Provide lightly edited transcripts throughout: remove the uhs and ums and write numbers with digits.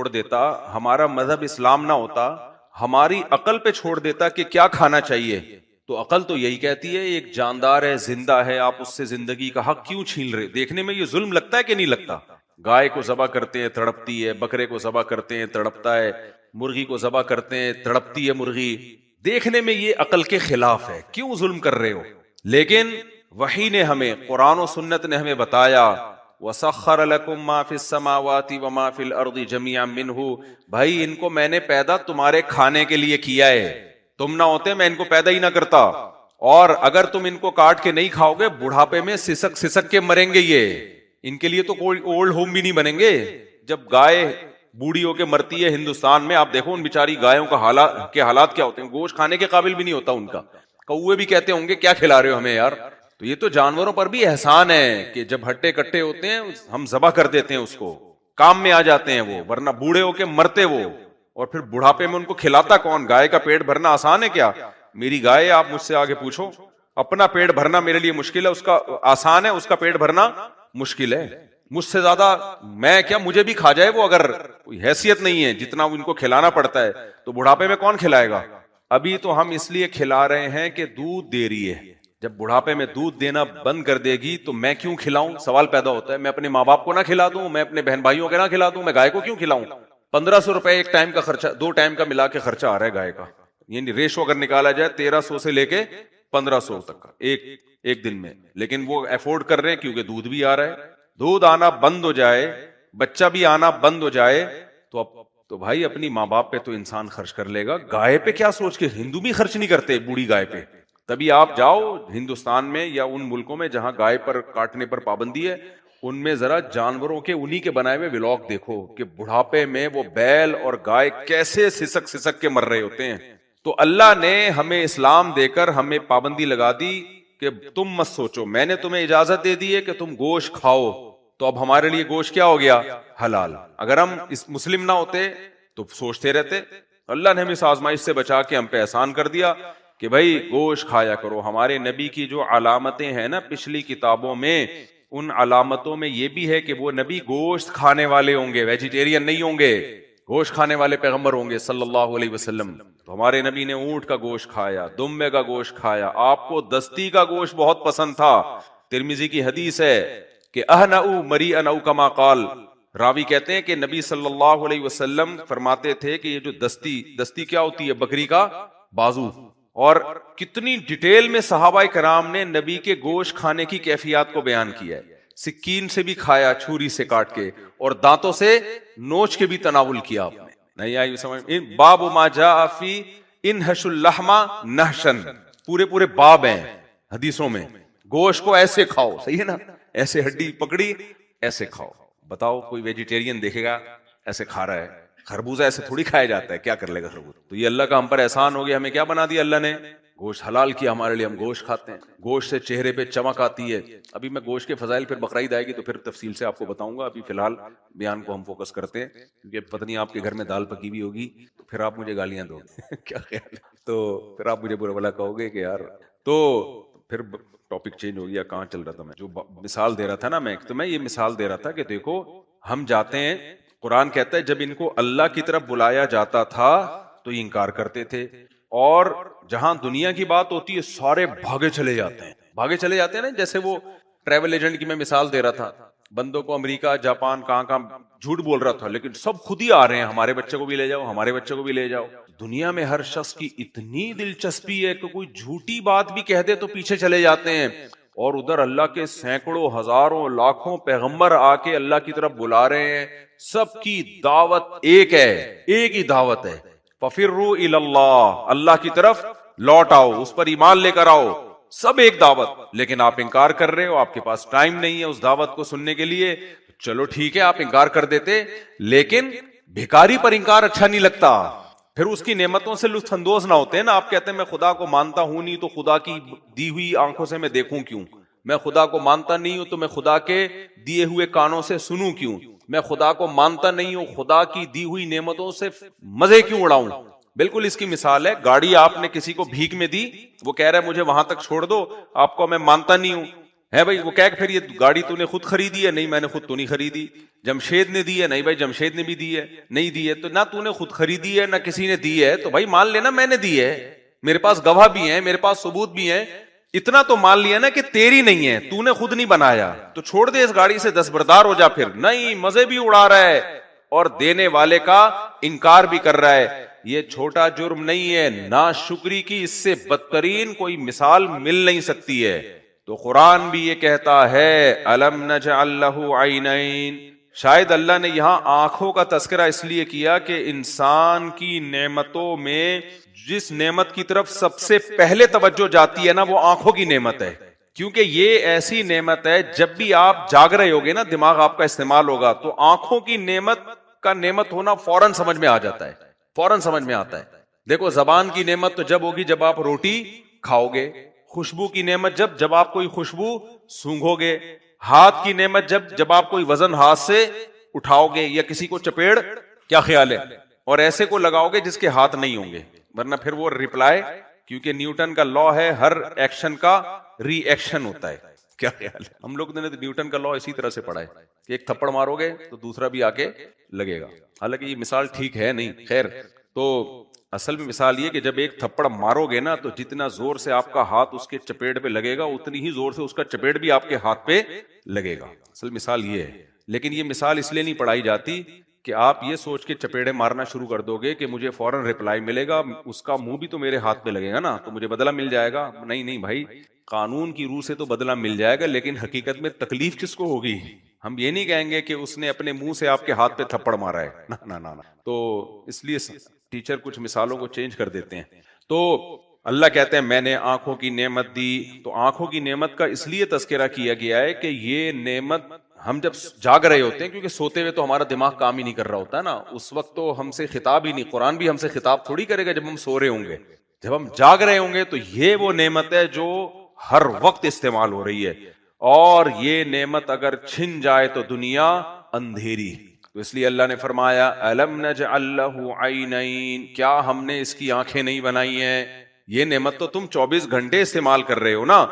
چھوڑ دیتا, ہمارا مذہب اسلام نہ ہوتا, ہماری عقل پہ چھوڑ دیتا کہ کیا کھانا چاہیے, تو عقل تو یہی کہتی ہے ایک جاندار ہے, زندہ ہے, آپ اس سے زندگی کا حق کیوں چھین رہے. دیکھنے میں یہ ظلم لگتا ہے کہ نہیں لگتا؟ گائے کو ذبح کرتے ہیں تڑپتی ہے, بکرے کو ذبح کرتے ہیں تڑپتا ہے, مرغی کو ذبح کرتے ہیں تڑپتی ہے مرغی. دیکھنے میں یہ عقل کے خلاف ہے, کیوں ظلم کر رہے ہو؟ لیکن وحی نے ہمیں, قرآن و سنت نے ہمیں بتایا, وَسَخَّرَ لَكُم مَّا فِي السَّمَاوَاتِ وَمَا فِي الْأَرْضِ جَمِيعًا مِّنْهُ, بھائی ان کو میں نے پیدا تمہارے کھانے کے لیے کیا ہے, تم نہ ہوتے میں ان کو پیدا ہی نہ کرتا. اور اگر تم ان کو کاٹ کے نہیں کھاؤ گے بڑھاپے میں سسک سسک کے مریں گے. یہ ان کے لیے تو کوئی اولڈ ہوم بھی نہیں بنیں گے. جب گائے بوڑھی ہو کے مرتی ہے ہندوستان میں, آپ دیکھو ان بیچاری گایوں کا حالات کیا ہوتے ہیں, گوشت کھانے کے قابل بھی نہیں ہوتا ان کا. کوے بھی کہتے ہوں گے کیا کھلا رہے ہو ہمیں یار. تو یہ تو جانوروں پر بھی احسان ہے کہ جب ہٹے کٹے ہوتے ہیں ہم ذبح کر دیتے ہیں, اس کو کام میں آ جاتے ہیں وہ, ورنہ بوڑھے ہو کے مرتے وہ. اور پھر بڑھاپے میں ان کو کھلاتا کون؟ گائے کا پیٹ بھرنا آسان ہے کیا؟ میری گائے, آپ مجھ سے آگے پوچھو, اپنا پیٹ بھرنا میرے لیے مشکل ہے, اس کا آسان ہے, اس کا پیٹ بھرنا مشکل ہے. مجھ سے زیادہ میں کیا, مجھے بھی کھا جائے وہ, اگر کوئی حیثیت نہیں ہے جتنا ان کو کھلانا پڑتا ہے, تو بڑھاپے میں کون کھلائے گا؟ ابھی تو ہم اس لیے کھلا رہے ہیں کہ دودھ دے رہی ہے, جب بڑھاپے میں دودھ دینا بند کر دے گی تو میں کیوں کھلاؤں؟ سوال پیدا ہوتا ہے. میں اپنے ماں باپ کو نہ کھلا دوں, میں اپنے بہن بھائیوں کو نہ کھلا دوں, میں گائے کو کیوں کھلاؤں؟ 1500 روپے ایک ٹائم کا خرچہ, 2 ٹائم کا ملا کے خرچہ آ رہا ہے گائے کا, یعنی ریشو اگر نکالا جائے 1300 سے لے کے 1500 تک کا ایک دن میں. لیکن وہ افورڈ کر رہے ہیں کیونکہ دودھ بھی آ رہا ہے. دودھ آنا بند ہو جائے, بچہ بھی آنا بند ہو جائے, تو بھائی اپنی ماں باپ پہ تو انسان خرچ کر لے گا. گائے پہ کیا سوچ کے, ہندو بھی خرچ نہیں کرتے بوڑھی گائے پہ. تبھی آپ جاؤ ہندوستان میں یا ان ملکوں میں جہاں گائے پر کاٹنے پر پابندی ہے, ان میں ذرا جانوروں کے انہی کے بنائے ہوئے ولاگ دیکھو کہ بڑھاپے میں وہ بیل اور گائے کیسے سسک سسک کے مر رہے ہوتے ہیں. تو اللہ نے ہمیں اسلام دے کر ہمیں پابندی لگا دی کہ تم مت سوچو, میں نے تمہیں اجازت دے دی ہے کہ تم گوشت کھاؤ, تو اب ہمارے لیے گوشت کیا ہو گیا؟ حلال. اگر ہم اس مسلم نہ ہوتے تو سوچتے رہتے. اللہ نے ہمیں اس آزمائش سے بچا کے ہم پہ احسان کر دیا کہ بھائی گوشت کھایا کرو. ہمارے نبی کی جو علامتیں ہیں نا پچھلی کتابوں میں, ان علامتوں میں یہ بھی ہے کہ وہ نبی گوشت کھانے والے ہوں گے, ویجیٹیرین نہیں ہوں گے, گوشت کھانے والے پیغمبر ہوں گے صلی اللہ علیہ وسلم. تو ہمارے نبی نے اونٹ کا گوشت کھایا, دمبے کا گوشت کھایا, آپ کو دستی کا گوشت بہت پسند تھا. ترمذی کی حدیث ہے کہ اہنؤ مریئن او کما قال, راوی کہتے ہیں کہ نبی صلی اللہ علیہ وسلم فرماتے تھے کہ یہ جو دستی کیا ہوتی ہے؟ بکری کا بازو. اور کتنی ڈیٹیل میں صحابہ کرام نے نبی کے گوشت کھانے کی کیفیات کو بیان کیا ہے. سکین سے بھی کھایا, چھری سے کاٹ کے, اور دانتوں سے نوچ کے بھی تناول کیا. آپ نے نہیں آئی سمجھ؟ باب ما جاء فی انحش اللحم نحشن, پورے باب ہیں حدیثوں میں. گوشت کو ایسے کھاؤ, صحیح ہے نا, ایسے ہڈی پکڑی ایسے کھاؤ. بتاؤ کوئی ویجیٹیرین دیکھے گا ایسے کھا رہا ہے؟ خربوزہ ایسے تھوڑی کھایا جاتا ہے, کیا کر لے گا خربوزہ؟ تو یہ اللہ کا ہم پر احسان ہو گیا. ہمیں کیا بنا دیا اللہ نے؟ گوشت حلال کیا ہمارے لیے, ہم گوشت کھاتے ہیں. گوشت سے چہرے پہ چمک آتی ہے. ابھی میں گوشت کے فضائل پھر بقرعید آئے گی تو پھر تفصیل سے آپ کو بتاؤں گا. ابھی فی الحال بیان کو ہم فوکس کرتے ہیں کیونکہ پتہ نہیں آپ کے گھر میں دال پکی ہوئی ہوگی تو پھر آپ مجھے گالیاں دو گے کیا خیال ہے؟ تو پھر آپ مجھے برا بھلا کہو گے کہ یار. تو پھر ٹاپک چینج ہو گیا. کہاں چل رہا تھا میں؟ جو مثال دے رہا تھا نا میں یہ مثال دے رہا تھا کہ دیکھو ہم جاتے ہیں, قرآن کہتا ہے جب ان کو اللہ کی طرف بلایا جاتا تھا تو یہ انکار کرتے تھے, اور جہاں دنیا کی بات ہوتی ہے سارے بھاگے چلے جاتے ہیں نا. جیسے وہ ٹریول ایجنٹ کی میں مثال دے رہا تھا, بندوں کو امریکہ جاپان کہاں جھوٹ بول رہا تھا, لیکن سب خود ہی آ رہے ہیں, ہمارے بچے کو بھی لے جاؤ, ہمارے بچے کو بھی لے جاؤ. دنیا میں ہر شخص کی اتنی دلچسپی ہے کہ کوئی جھوٹی بات بھی کہہ دے تو پیچھے چلے جاتے ہیں. اور ادھر اللہ کے سینکڑوں ہزاروں لاکھوں پیغمبر آ کے اللہ کی طرف بلا رہے ہیں. سب کی دعوت ایک ہے, ایک ہی دعوت ہے, ففروا الی اللہ, اللہ کی طرف لوٹ آؤ, اس پر ایمان لے کر آؤ. سب ایک دعوت, لیکن آپ انکار کر رہے ہو, آپ کے پاس ٹائم نہیں ہے اس دعوت کو سننے کے لیے. چلو ٹھیک ہے آپ انکار کر دیتے, لیکن بھکاری پر انکار اچھا نہیں لگتا. پھر اس کی نعمتوں سے لطف اندوز نہ ہوتے ہیں نا. آپ کہتے ہیں میں خدا کو مانتا ہوں نہیں تو خدا کی دی ہوئی آنکھوں سے میں دیکھوں کیوں؟ میں خدا کو مانتا نہیں ہوں تو میں خدا کے دیے ہوئے کانوں سے سنوں کیوں؟ میں خدا کو مانتا نہیں ہوں, خدا کی دی ہوئی نعمتوں سے مزے کیوں اڑاؤں؟ بالکل اس کی مثال ہے, گاڑی آپ نے کسی کو بھیک میں دی, وہ کہہ رہا ہے مجھے وہاں تک چھوڑ دو, آپ کو میں مانتا نہیں ہوں, ہے بھائی وہ کہ پھر یہ گاڑی تو نے خود خریدی ہے؟ نہیں میں نے خود تو نہیں خریدی. جمشید نے دی ہے؟ نہیں بھائی جمشید نے بھی دی ہے نہیں دی ہے. تو نہ تو نے خود خریدی ہے نہ کسی نے دی ہے, تو بھائی مان لینا میں نے دی ہے, میرے پاس گواہ بھی ہیں, میرے پاس ثبوت بھی ہیں, اتنا تو مان لیا نا کہ تیری نہیں ہے, تو نے خود نہیں بنایا, تو چھوڑ دے اس گاڑی سے, دستبردار ہو جا. پھر نہیں, مزے بھی اڑا رہا ہے اور دینے والے کا انکار بھی کر رہا ہے. یہ چھوٹا جرم نہیں ہے, ناشکری کی اس سے بدترین کوئی مثال مل نہیں سکتی ہے. تو قرآن بھی یہ کہتا ہے الم نجعل لہ عینین. شاید اللہ نے یہاں آنکھوں کا تذکرہ اس لیے کیا کہ انسان کی نعمتوں میں جس نعمت کی طرف سب سے پہلے توجہ جاتی ہے نا, وہ آنکھوں کی نعمت ہے. کیونکہ یہ ایسی نعمت ہے, جب بھی آپ جاگ رہے ہوگے نا, دماغ آپ کا استعمال ہوگا, تو آنکھوں کی نعمت کا نعمت ہونا فوراً سمجھ میں آ جاتا ہے, فوراً سمجھ میں آتا ہے. دیکھو زبان کی نعمت تو جب ہوگی جب آپ روٹی کھاؤ گے, خوشبو کی نعمت جب آپ کوئی خوشبو سونگھو گے, ہاتھ کی نعمت جب آپ کوئی وزن ہاتھ سے اٹھاؤ گے یا کسی کو چپیڑ, کیا خیال ہے, اور ایسے کو لگاؤ گے جس کے ہاتھ نہیں ہوں گے, ورنہ پھر وہ ریپلائی, کیونکہ نیوٹن کا لا ہے ہر ایکشن کا ری ایکشن ہوتا ہے. کیا خیال ہے, ہم لوگ نے نیوٹن کا لا اسی طرح سے پڑھا ہے کہ ایک تھپڑ مارو گے تو دوسرا بھی آ کے لگے گا. حالانکہ یہ مثال ٹھیک ہے نہیں, خیر. تو اصل میں مثال یہ کہ جب ایک تھپڑ مارو گے نا, تو جتنا زور سے آپ کا ہاتھ اس کے چپیٹ پہ لگے گا, اتنی ہی زور سے اس کا چپیٹ بھی آپ کے ہاتھ پہ لگے گا. اصل مثال یہ ہے. لیکن یہ مثال اس لیے نہیں پڑھائی جاتی کہ آپ یہ سوچ کے چپیڑے مارنا شروع کر دو گے کہ مجھے فوراً ریپلائی ملے گا, اس کا منہ بھی تو میرے ہاتھ پہ لگے گا نا, تو مجھے بدلہ مل جائے گا. نہیں نہیں بھائی, قانون کی روح سے تو بدلہ مل جائے گا, لیکن حقیقت میں تکلیف کس کو ہوگی؟ ہم یہ نہیں کہیں گے کہ اس نے اپنے منہ سے آپ کے ہاتھ پہ تھپڑ مارا ہے, نہ نہ. تو اس لیے ٹیچر کچھ مثالوں کو چینج کر دیتے ہیں. تو اللہ کہتے ہیں میں نے آنکھوں کی نعمت دی. تو آنکھوں کی نعمت کا اس لیے تذکرہ کیا گیا ہے کہ یہ نعمت ہم جب جاگ رہے ہوتے ہیں, کیونکہ سوتے ہوئے تو ہمارا دماغ کام ہی نہیں کر رہا ہوتا ہے نا, اس وقت تو ہم سے خطاب ہی نہیں, قرآن بھی ہم سے خطاب تھوڑی کرے گا جب ہم سو رہے ہوں گے. جب ہم جاگ رہے ہوں گے تو یہ وہ نعمت ہے جو ہر وقت استعمال ہو رہی ہے, اور یہ نعمت اگر چھن جائے تو دنیا اندھیری. تو اس لیے اللہ نے فرمایا الم نجعل لہ عینین, کیا ہم نے اس کی آنکھیں نہیں بنائی ہیں؟ یہ نعمت تو تم 24 گھنٹے استعمال کر رہے ہو نا.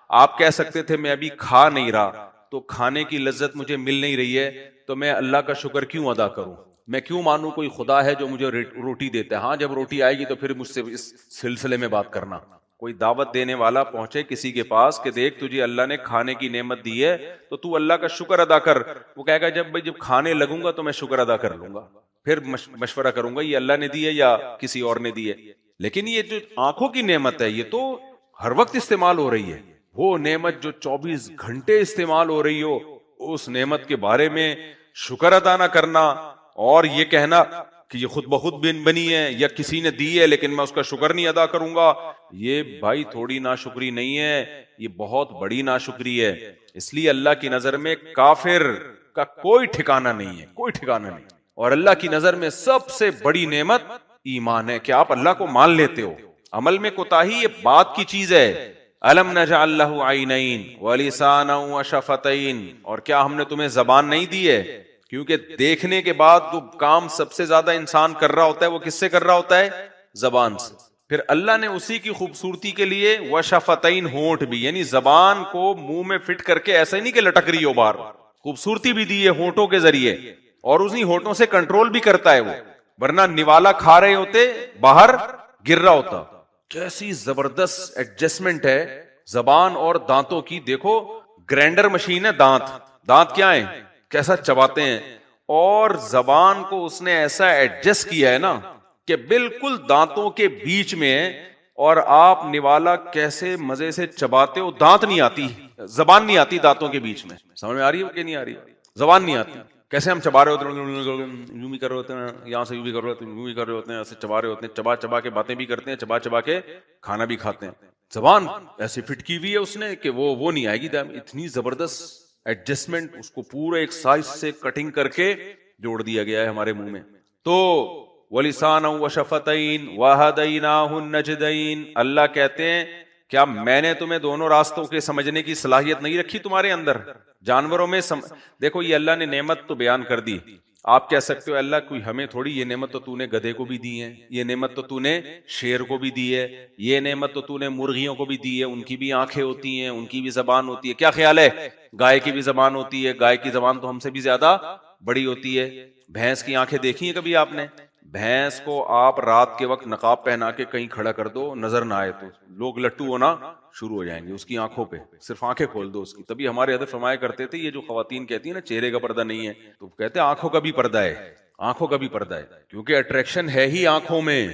آپ کہہ سکتے تھے میں ابھی کھا نہیں رہا, تو کھانے کی لذت مجھے مل نہیں رہی ہے, تو میں اللہ کا شکر کیوں ادا کروں, میں کیوں مانوں کوئی خدا ہے جو مجھے روٹی دیتا ہے. ہاں جب روٹی آئے گی تو پھر مجھ سے اس سلسلے میں بات کرنا. کوئی دعوت دینے والا پہنچے کسی کے پاس کہ دیکھ تجھے اللہ نے کھانے کی نعمت دی ہے تو تو اللہ کا شکر ادا کر, وہ کہے گا جب کھانے لگوں گا تو میں شکر ادا کر لوں گا, پھر مشورہ کروں گا یہ اللہ نے دی ہے یا کسی اور نے دی ہے. لیکن یہ جو آنکھوں کی نعمت ہے یہ تو ہر وقت استعمال ہو رہی ہے. وہ نعمت جو 24 گھنٹے استعمال ہو رہی ہو, اس نعمت کے بارے میں شکر ادا نہ کرنا اور یہ کہنا کہ یہ خود بخود بنی ہے یا کسی نے دی ہے لیکن میں اس کا شکر نہیں ادا کروں گا, یہ بھائی تھوڑی ناشکری نہیں ہے, یہ بہت بڑی ناشکری ہے. اس لیے اللہ کی نظر میں کافر کا کوئی ٹھکانہ نہیں ہے, کوئی ٹھکانہ نہیں. اور اللہ کی نظر میں سب سے بڑی نعمت ایمان ہے کہ آپ اللہ کو مان لیتے ہو. عمل میں کوتاہی یہ بات کی چیز ہے. الم نجعل لہ عینین ولسانا وشفتین, اور کیا ہم نے تمہیں زبان نہیں دی ہے؟ کیونکہ دیکھنے کے بعد جو کام سب سے زیادہ انسان کر رہا ہوتا ہے وہ کس سے کر رہا ہوتا ہے؟ زبان سے. پھر اللہ نے اسی کی خوبصورتی کے لیے وشفتین, ہونٹ بھی, یعنی زبان کو منہ میں فٹ کر کے ایسا ہی نہیں کہ لٹک رہی ہو باہر, خوبصورتی بھی دی ہے ہونٹوں کے ذریعے, اور اسی ہونٹوں سے کنٹرول بھی کرتا ہے وہ, ورنہ نوالا کھا رہے ہوتے باہر گر رہا ہوتا. کیسی زبردست ایڈجسٹمنٹ ہے زبان اور دانتوں کی. دیکھو گرینڈر مشین ہے دانت, دانت کیا ہیں, کیسا چباتے ہیں, اور زبان کو اس نے ایسا ایڈجسٹ کیا ہے نا کہ بالکل دانتوں کے بیچ میں ہے, اور آپ نوالا کیسے مزے سے چباتے ہو, دانت نہیں آتی, زبان نہیں آتی دانتوں کے بیچ میں. سمجھ میں آ رہی ہے کہ نہیں آ رہی؟ زبان نہیں آتی. کیسے ہم چبا رہے ہوتے ہیں, یوں بھی کر رہے ہوتے ہیں, یہاں سے یوں بھی کر رہے ہوتے ہیں, یوں بھی کر رہے ہوتے ہیں, ایسے چبا رہے ہوتے ہیں, چبا چبا کے باتیں بھی کرتے ہیں, چبا چبا کے کھانا بھی کھاتے ہیں. زبان ایسی فٹ کی ہوئی ہے اس نے کہ وہ نہیں آئے گی. اتنی زبردست ایڈجسٹمنٹ, اس کو پورے ایک سائز سے کٹنگ کر کے جوڑ دیا گیا ہے ہمارے منہ میں. تو وَلِسَانًا وَشَفَتَيْن وَهَدَيْنَاهُ النَّجْدَيْن, اللہ کہتے ہیں کیا میں نے تمہیں دونوں راستوں کے سمجھنے کی صلاحیت نہیں رکھی تمہارے اندر؟ جانوروں میں دیکھو یہ اللہ نے نعمت تو بیان کر دی, آپ کہہ سکتے ہو اللہ کوئی ہمیں تھوڑی، یہ نعمت تو تو نے گدھے کو بھی دی ہے، یہ نعمت تو تو نے شیر کو بھی دی ہے، یہ نعمت تو تو نے مرغیوں کو بھی دی ہے، ان کی بھی آنکھیں ہوتی ہیں، ان کی بھی زبان ہوتی ہے، کیا خیال ہے؟ گائے کی بھی زبان ہوتی ہے، گائے کی زبان تو ہم سے بھی زیادہ بڑی ہوتی ہے۔ بھینس کی آنکھیں دیکھی ہیں کبھی آپ نے؟ بھینس کو آپ رات کے وقت نقاب پہنا کے کہیں کھڑا کر دو، نظر نہ آئے تو لوگ لٹو ہونا شروع ہو جائیں گے اس کی آنکھوں پہ، صرف آنکھیں کھول دو اس کی۔ تبھی ہمارے حضرت فرمایا کرتے تھے، یہ جو خواتین کہتی ہیں نا چہرے کا پردہ نہیں ہے، تو کہتے ہیں آنکھوں کا بھی پردہ ہے، آنکھوں کا بھی پردہ ہے، کیونکہ اٹریکشن ہے ہی آنکھوں میں۔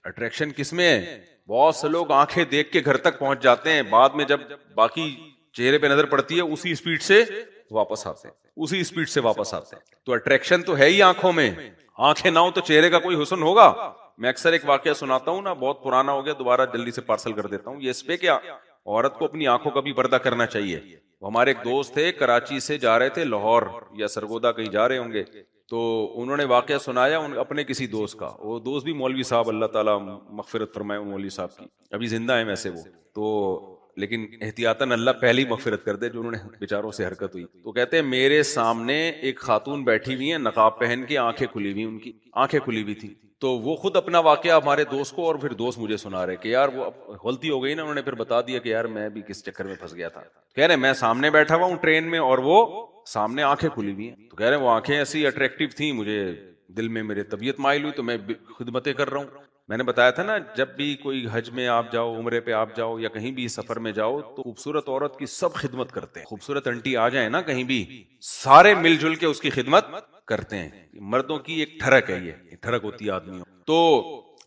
اٹریکشن کس میں ہے؟ بہت سے لوگ آنکھیں دیکھ کے گھر تک پہنچ جاتے ہیں، بعد میں جب باقی چہرے پہ نظر پڑتی ہے اسی اسپیڈ سے واپس آتے ہیں، اسی اسپیڈ سے واپس آتے ہیں۔ تو اٹریکشن تو ہے ہی آنکھوں میں، آنکھیں نہ ہو تو چہرے کا کوئی حسن ہوگا؟ میں اکثر ایک واقعہ سناتا ہوں نا، بہت پرانا ہو گیا، دوبارہ جلدی سے پارسل کر دیتا ہوں، یہ اس پہ کیا عورت کو اپنی آنکھوں کا بھی پردہ کرنا چاہیے۔ ہمارے ایک دوست تھے، کراچی سے جا رہے تھے لاہور یا سرگودا کہیں جا رہے ہوں گے، تو انہوں نے واقعہ سنایا اپنے کسی دوست کا، وہ دوست بھی مولوی صاحب، اللہ تعالیٰ مغفرت فرمائے مولوی صاحب کی، ابھی زندہ ہیں ویسے وہ تو، لیکن احتیاطاً اللہ پہلی مغفرت کر دے جو انہوں نے بیچاروں سے حرکت ہوئی۔ تو کہتے ہیں میرے سامنے ایک خاتون بیٹھی ہوئی ہیں نقاب پہن کے، آنکھیں کھلی ہوئی، ان کی آنکھیں کھلی ہوئی تھی، تو وہ خود اپنا واقعہ ہمارے دوست کو، اور پھر دوست مجھے سنا رہے کہ یار وہ غلطی ہو گئی نا، انہوں نے پھر بتا دیا کہ یار میں بھی کس چکر میں پھنس گیا تھا۔ کہہ رہے میں سامنے بیٹھا ہوا ہوں ٹرین میں اور وہ سامنے آنکھیں کھلی ہوئی ہیں، تو کہہ رہے وہ آنکھیں ایسی اٹریکٹیو تھیں، مجھے دل میں میرے طبیعت مائل ہوئی تو میں خدمتیں کر رہا ہوں۔ میں نے بتایا تھا نا جب بھی کوئی حج میں آپ جاؤ، عمرے پہ آپ جاؤ، یا کہیں بھی سفر میں جاؤ، تو خوبصورت عورت کی سب خدمت کرتے ہیں، خوبصورت انٹی آ جائیں نا کہیں بھی، سارے مل جل کے اس کی خدمت کرتے ہیں۔ مردوں کی ایک ٹھڑک ہے، یہ ٹھڑک ہوتی ہے آدمیوں۔ تو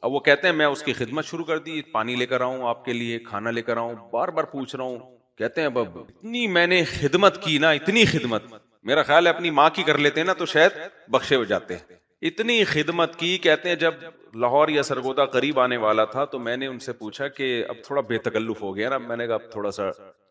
اب وہ کہتے ہیں میں اس کی خدمت شروع کر دی، پانی لے کر آؤں آپ کے لیے، کھانا لے کر آؤں، بار بار پوچھ رہا ہوں۔ کہتے ہیں اب اتنی میں نے خدمت کی نا، اتنی خدمت، میرا خیال ہے اپنی ماں کی کر لیتے نا تو شاید بخشے ہو جاتے ہیں، اتنی خدمت کی۔ کہتے ہیں جب لاہور یا سرگودا قریب آنے والا تھا تو میں نے ان سے پوچھا کہ اب تھوڑا بے تکلف ہو گیا نا، میں نے کہا اب تھوڑا سا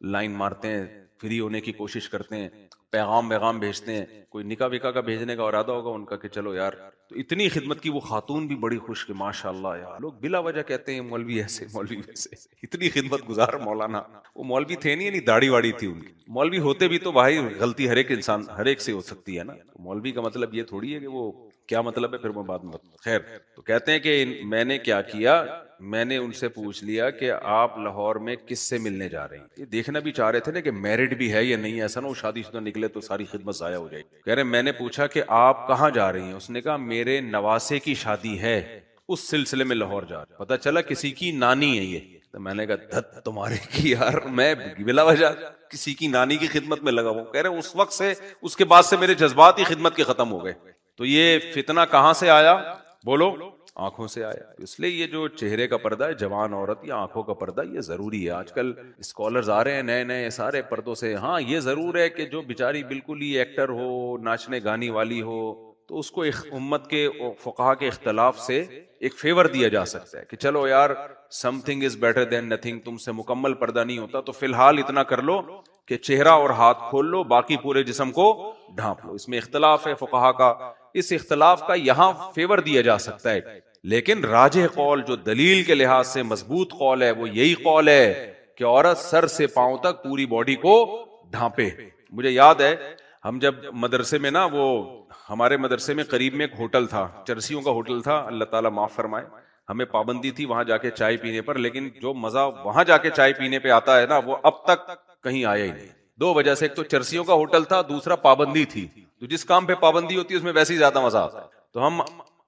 لائن مارتے ہیں، فری ہونے کی کوشش کرتے ہیں، پیغام بھیجتے ہیں، کوئی نکاح وکاح کا بھیجنے کا ارادہ ہوگا ان کا کہ چلو یار۔ تو اتنی خدمت کی، وہ خاتون بھی بڑی خوش کہ ماشاء اللہ یار، لوگ بلا وجہ کہتے ہیں مولوی ایسے مولوی ویسے، اتنی خدمت گزار مولانا۔ وہ مولوی تھے نہیں، یعنی داڑھی واڑی تھی ان کی، مولوی ہوتے بھی تو بھائی غلطی ہر ایک انسان، ہر ایک سے ہو سکتی ہے نا، مولوی کا مطلب یہ تھوڑی ہے کہ وہ کیا مطلب ہے پھر میں بعد میں خیر۔ تو کہتے ہیں کہ میں نے کیا کیا، میں نے ان سے پوچھ لیا کہ آپ لاہور میں کس سے ملنے جا رہے ہیں، یہ دیکھنا بھی چاہ رہے تھے نا کہ میرڈ بھی ہے یا نہیں، ایسا نہ وہ شادی شدہ نکلے تو ساری خدمت ضائع ہو جائے۔ کہہ رہے میں نے پوچھا کہ آپ کہاں جا رہی ہیں، اس نے کہا میرے نواسے کی شادی ہے، اس سلسلے میں لاہور جا رہا، پتہ چلا کسی کی نانی ہے یہ۔ تو میں نے کہا دھت تمہارے کی یار، میں بلا وجہ کسی کی نانی کی خدمت میں لگا ہوں۔ کہہ رہے اس وقت سے، اس کے بعد سے میرے جذبات ہی خدمت کے ختم ہو گئے۔ تو یہ فتنہ کہاں سے آیا؟ بولو، آنکھوں سے آیا۔ اس لیے یہ جو چہرے کا پردہ ہے، جوان عورت یا آنکھوں کا پردہ، یہ ضروری ہے۔ آج کل اسکالرز آ رہے ہیں نئے نئے سارے پردوں سے۔ ہاں یہ ضرور ہے کہ جو بیچاری بالکل ہی ایکٹر ہو، ناچنے گانے والی ہو، تو اس کو امت کے فقہا کے اختلاف سے ایک فیور دیا جا سکتا ہے کہ چلو یار some thing is better than nothing, تم سے مکمل پردہ نہیں ہوتا تو فی الحال اتنا کر لو کہ چہرہ اور ہاتھ کھول لو، باقی پورے جسم کو ڈھانپ لو۔ اس میں اختلاف ہے فقہا کا، اس اختلاف کا یہاں فیور دیا جا سکتا ہے، لیکن راجح قول جو دلیل کے لحاظ سے مضبوط قول ہے وہ یہی قول ہے کہ عورت سر سے پاؤں تک پوری باڈی کو ڈھانپے۔ مجھے یاد ہے ہم جب مدرسے میں نا، وہ ہمارے مدرسے میں قریب میں ایک ہوٹل تھا، چرسیوں کا ہوٹل تھا، اللہ تعالیٰ معاف فرمائے، ہمیں پابندی تھی وہاں جا کے چائے پینے پر، لیکن جو مزہ وہاں جا کے چائے پینے پہ آتا ہے نا وہ اب تک کہیں آیا ہی نہیں۔ دو وجہ سے، ایک تو چرسیوں کا ہوٹل تھا، دوسرا پابندی تھی، تو جس کام پہ پابندی ہوتی ہے اس میں ویسے ہی زیادہ مزہ آتا ہے۔ تو ہم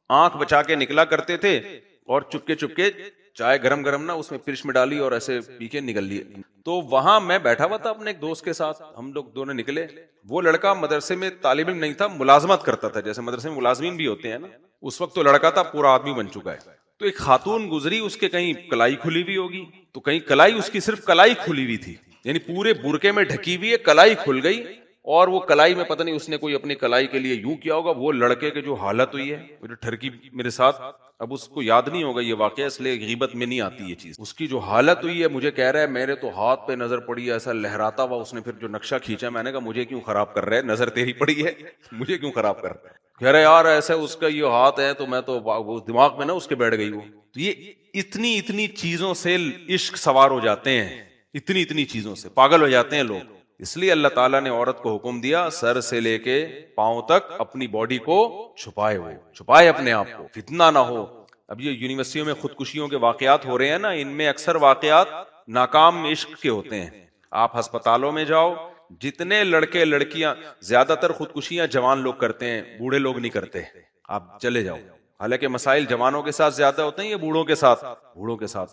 آنکھ بچا کے نکلا کرتے تھے اور چپکے چپکے چائے گرم گرم نا اس میں فرش میں ڈالی اور ایسے پی کے نکل لیے۔ تو وہاں میں بیٹھا ہوا تھا اپنے ایک دوست کے ساتھ، ہم لوگ دونوں نکلے۔ وہ لڑکا مدرسے میں طالب علم نہیں تھا، ملازمت کرتا تھا، جیسے مدرسے میں ملازمین بھی ہوتے ہیں نا، اس وقت تو لڑکا تھا، پورا آدمی بن چکا ہے۔ تو ایک خاتون گزری، اس کے کہیں کلائی کھلی ہوئی ہوگی، تو کہیں کلائی، اس کی صرف کلائی کھلی ہوئی تھی، یعنی پورے برقعے میں ڈھکی ہوئی ہے، کلائی کھل گئی، اور وہ کلائی میں پتہ نہیں اس نے کوئی اپنی کلائی کے لیے یوں کیا ہوگا۔ وہ لڑکے کے جو حالت ہوئی ہے، وہ جو ٹھرکی میرے ساتھ، اب اس کو یاد نہیں ہوگا یہ واقعہ، اس لیے غیبت میں نہیں آتی یہ چیز، اس کی جو حالت ہوئی ہے، مجھے کہہ رہا ہے میرے تو ہاتھ پہ نظر پڑی ہے ایسا لہراتا ہوا، اس نے پھر جو نقشہ کھینچا، میں نے کہا مجھے کیوں خراب کر رہا ہے، نظر تیری پڑی ہے مجھے کیوں خراب کر رہا ہے؟ کہہ رہے یار ایسا اس کا یہ ہاتھ ہے، تو میں تو وہ دماغ میں نا اس کے بیٹھ گئی وہ۔ تو یہ اتنی چیزوں سے عشق سوار ہو جاتے ہیں، اتنی چیزوں سے پاگل ہو جاتے ہیں لوگ۔ اس لیے اللہ تعالیٰ نے عورت کو حکم دیا سر سے لے کے پاؤں تک اپنی باڈی کو چھپائے اپنے آپ کو، فتنہ نہ ہو۔ اب یہ یونیورسٹیوں میں خودکشیوں کے واقعات ہو رہے ہیں نا، ان میں اکثر واقعات ناکام عشق کے ہوتے ہیں۔ آپ ہسپتالوں میں جاؤ، جتنے لڑکے لڑکیاں، زیادہ تر خودکشیاں جوان لوگ کرتے ہیں، بوڑھے لوگ نہیں کرتے۔ آپ چلے جاؤ، حالانکہ مسائل جوانوں کے ساتھ زیادہ ہوتے ہیں یا بوڑھوں کے ساتھ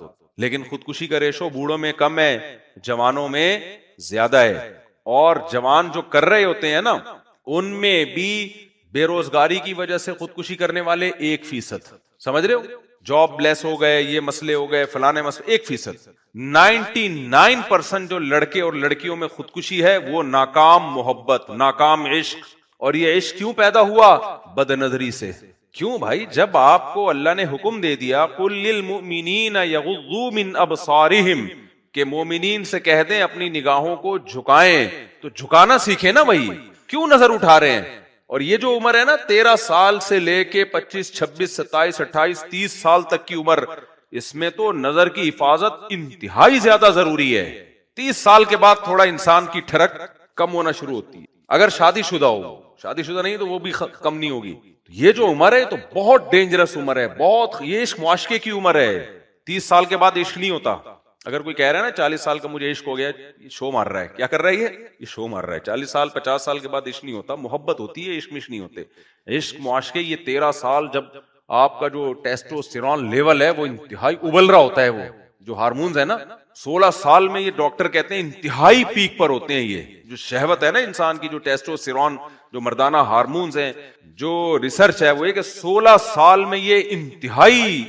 ہوتے، لیکن خودکشی کا ریشو بوڑھوں میں کم ہے، جوانوں میں زیادہ ہے۔ اور جوان جو کر رہے ہوتے ہیں نا، ان میں بھی بے روزگاری کی وجہ سے خودکشی کرنے والے 1%، سمجھ رہے ہو؟ جاب لیس ہو گئے، یہ مسئلے ہو گئے، فلانے مسئلے، 1%۔ 99% جو لڑکے اور لڑکیوں میں خودکشی ہے وہ ناکام محبت، ناکام عشق۔ اور یہ عشق کیوں پیدا ہوا؟ بد نظری سے۔ کیوں بھائی؟ جب آپ کو اللہ نے حکم دے دیا قُل لِّلْمُؤْمِنِينَ يَغُضُّوا مِنْ أَبْصَارِهِمْ کہ مومنین سے کہہ دیں اپنی نگاہوں کو جھکائیں، تو جھکانا سیکھیں نا بھائی، کیوں نظر اٹھا رہے ہیں؟ اور یہ جو عمر ہے نا 13 سال سے لے کے 25 26 27 28 30 سال تک کی عمر، اس میں تو نظر کی حفاظت انتہائی زیادہ ضروری ہے۔ 30 سال کے بعد تھوڑا انسان کی ٹھڑک کم ہونا شروع ہوتی ہے، اگر شادی شدہ ہو، شادی شدہ نہیں تو وہ بھی کم نہیں ہوگی۔ یہ جو عمر ہے تو بہت ڈینجرس عمر ہے، بہت، یہ عشق معاشقے کی عمر ہے۔ 30 سال کے بعد عشق نہیں ہوتا۔ اگر کوئی کہہ رہا ہے نا 40 سال کا مجھے عشق ہو گیا، یہ شو مار رہا ہے۔ کیا کر رہا ہے یہ شو مار رہا ہے۔ 40 سال 50 سال کے بعد عشق نہیں ہوتا، محبت ہوتی ہے، عشق مش نہیں ہوتے۔ عشق معاشقے یہ 13 سال جب آپ کا جو ٹیسٹوسٹیرون لیول ہے وہ انتہائی ابل رہا ہوتا ہے، وہ جو ہارمونز ہے نا 16 سال میں یہ ڈاکٹر کہتے ہیں انتہائی پیک پر ہوتے ہیں۔ یہ جو شہوت ہے نا انسان کی، جو ٹیسٹوسٹیرون، جو مردانہ ہارمونز ہیں، جو ریسرچ ہے وہ یہ کہ 16 سال میں یہ انتہائی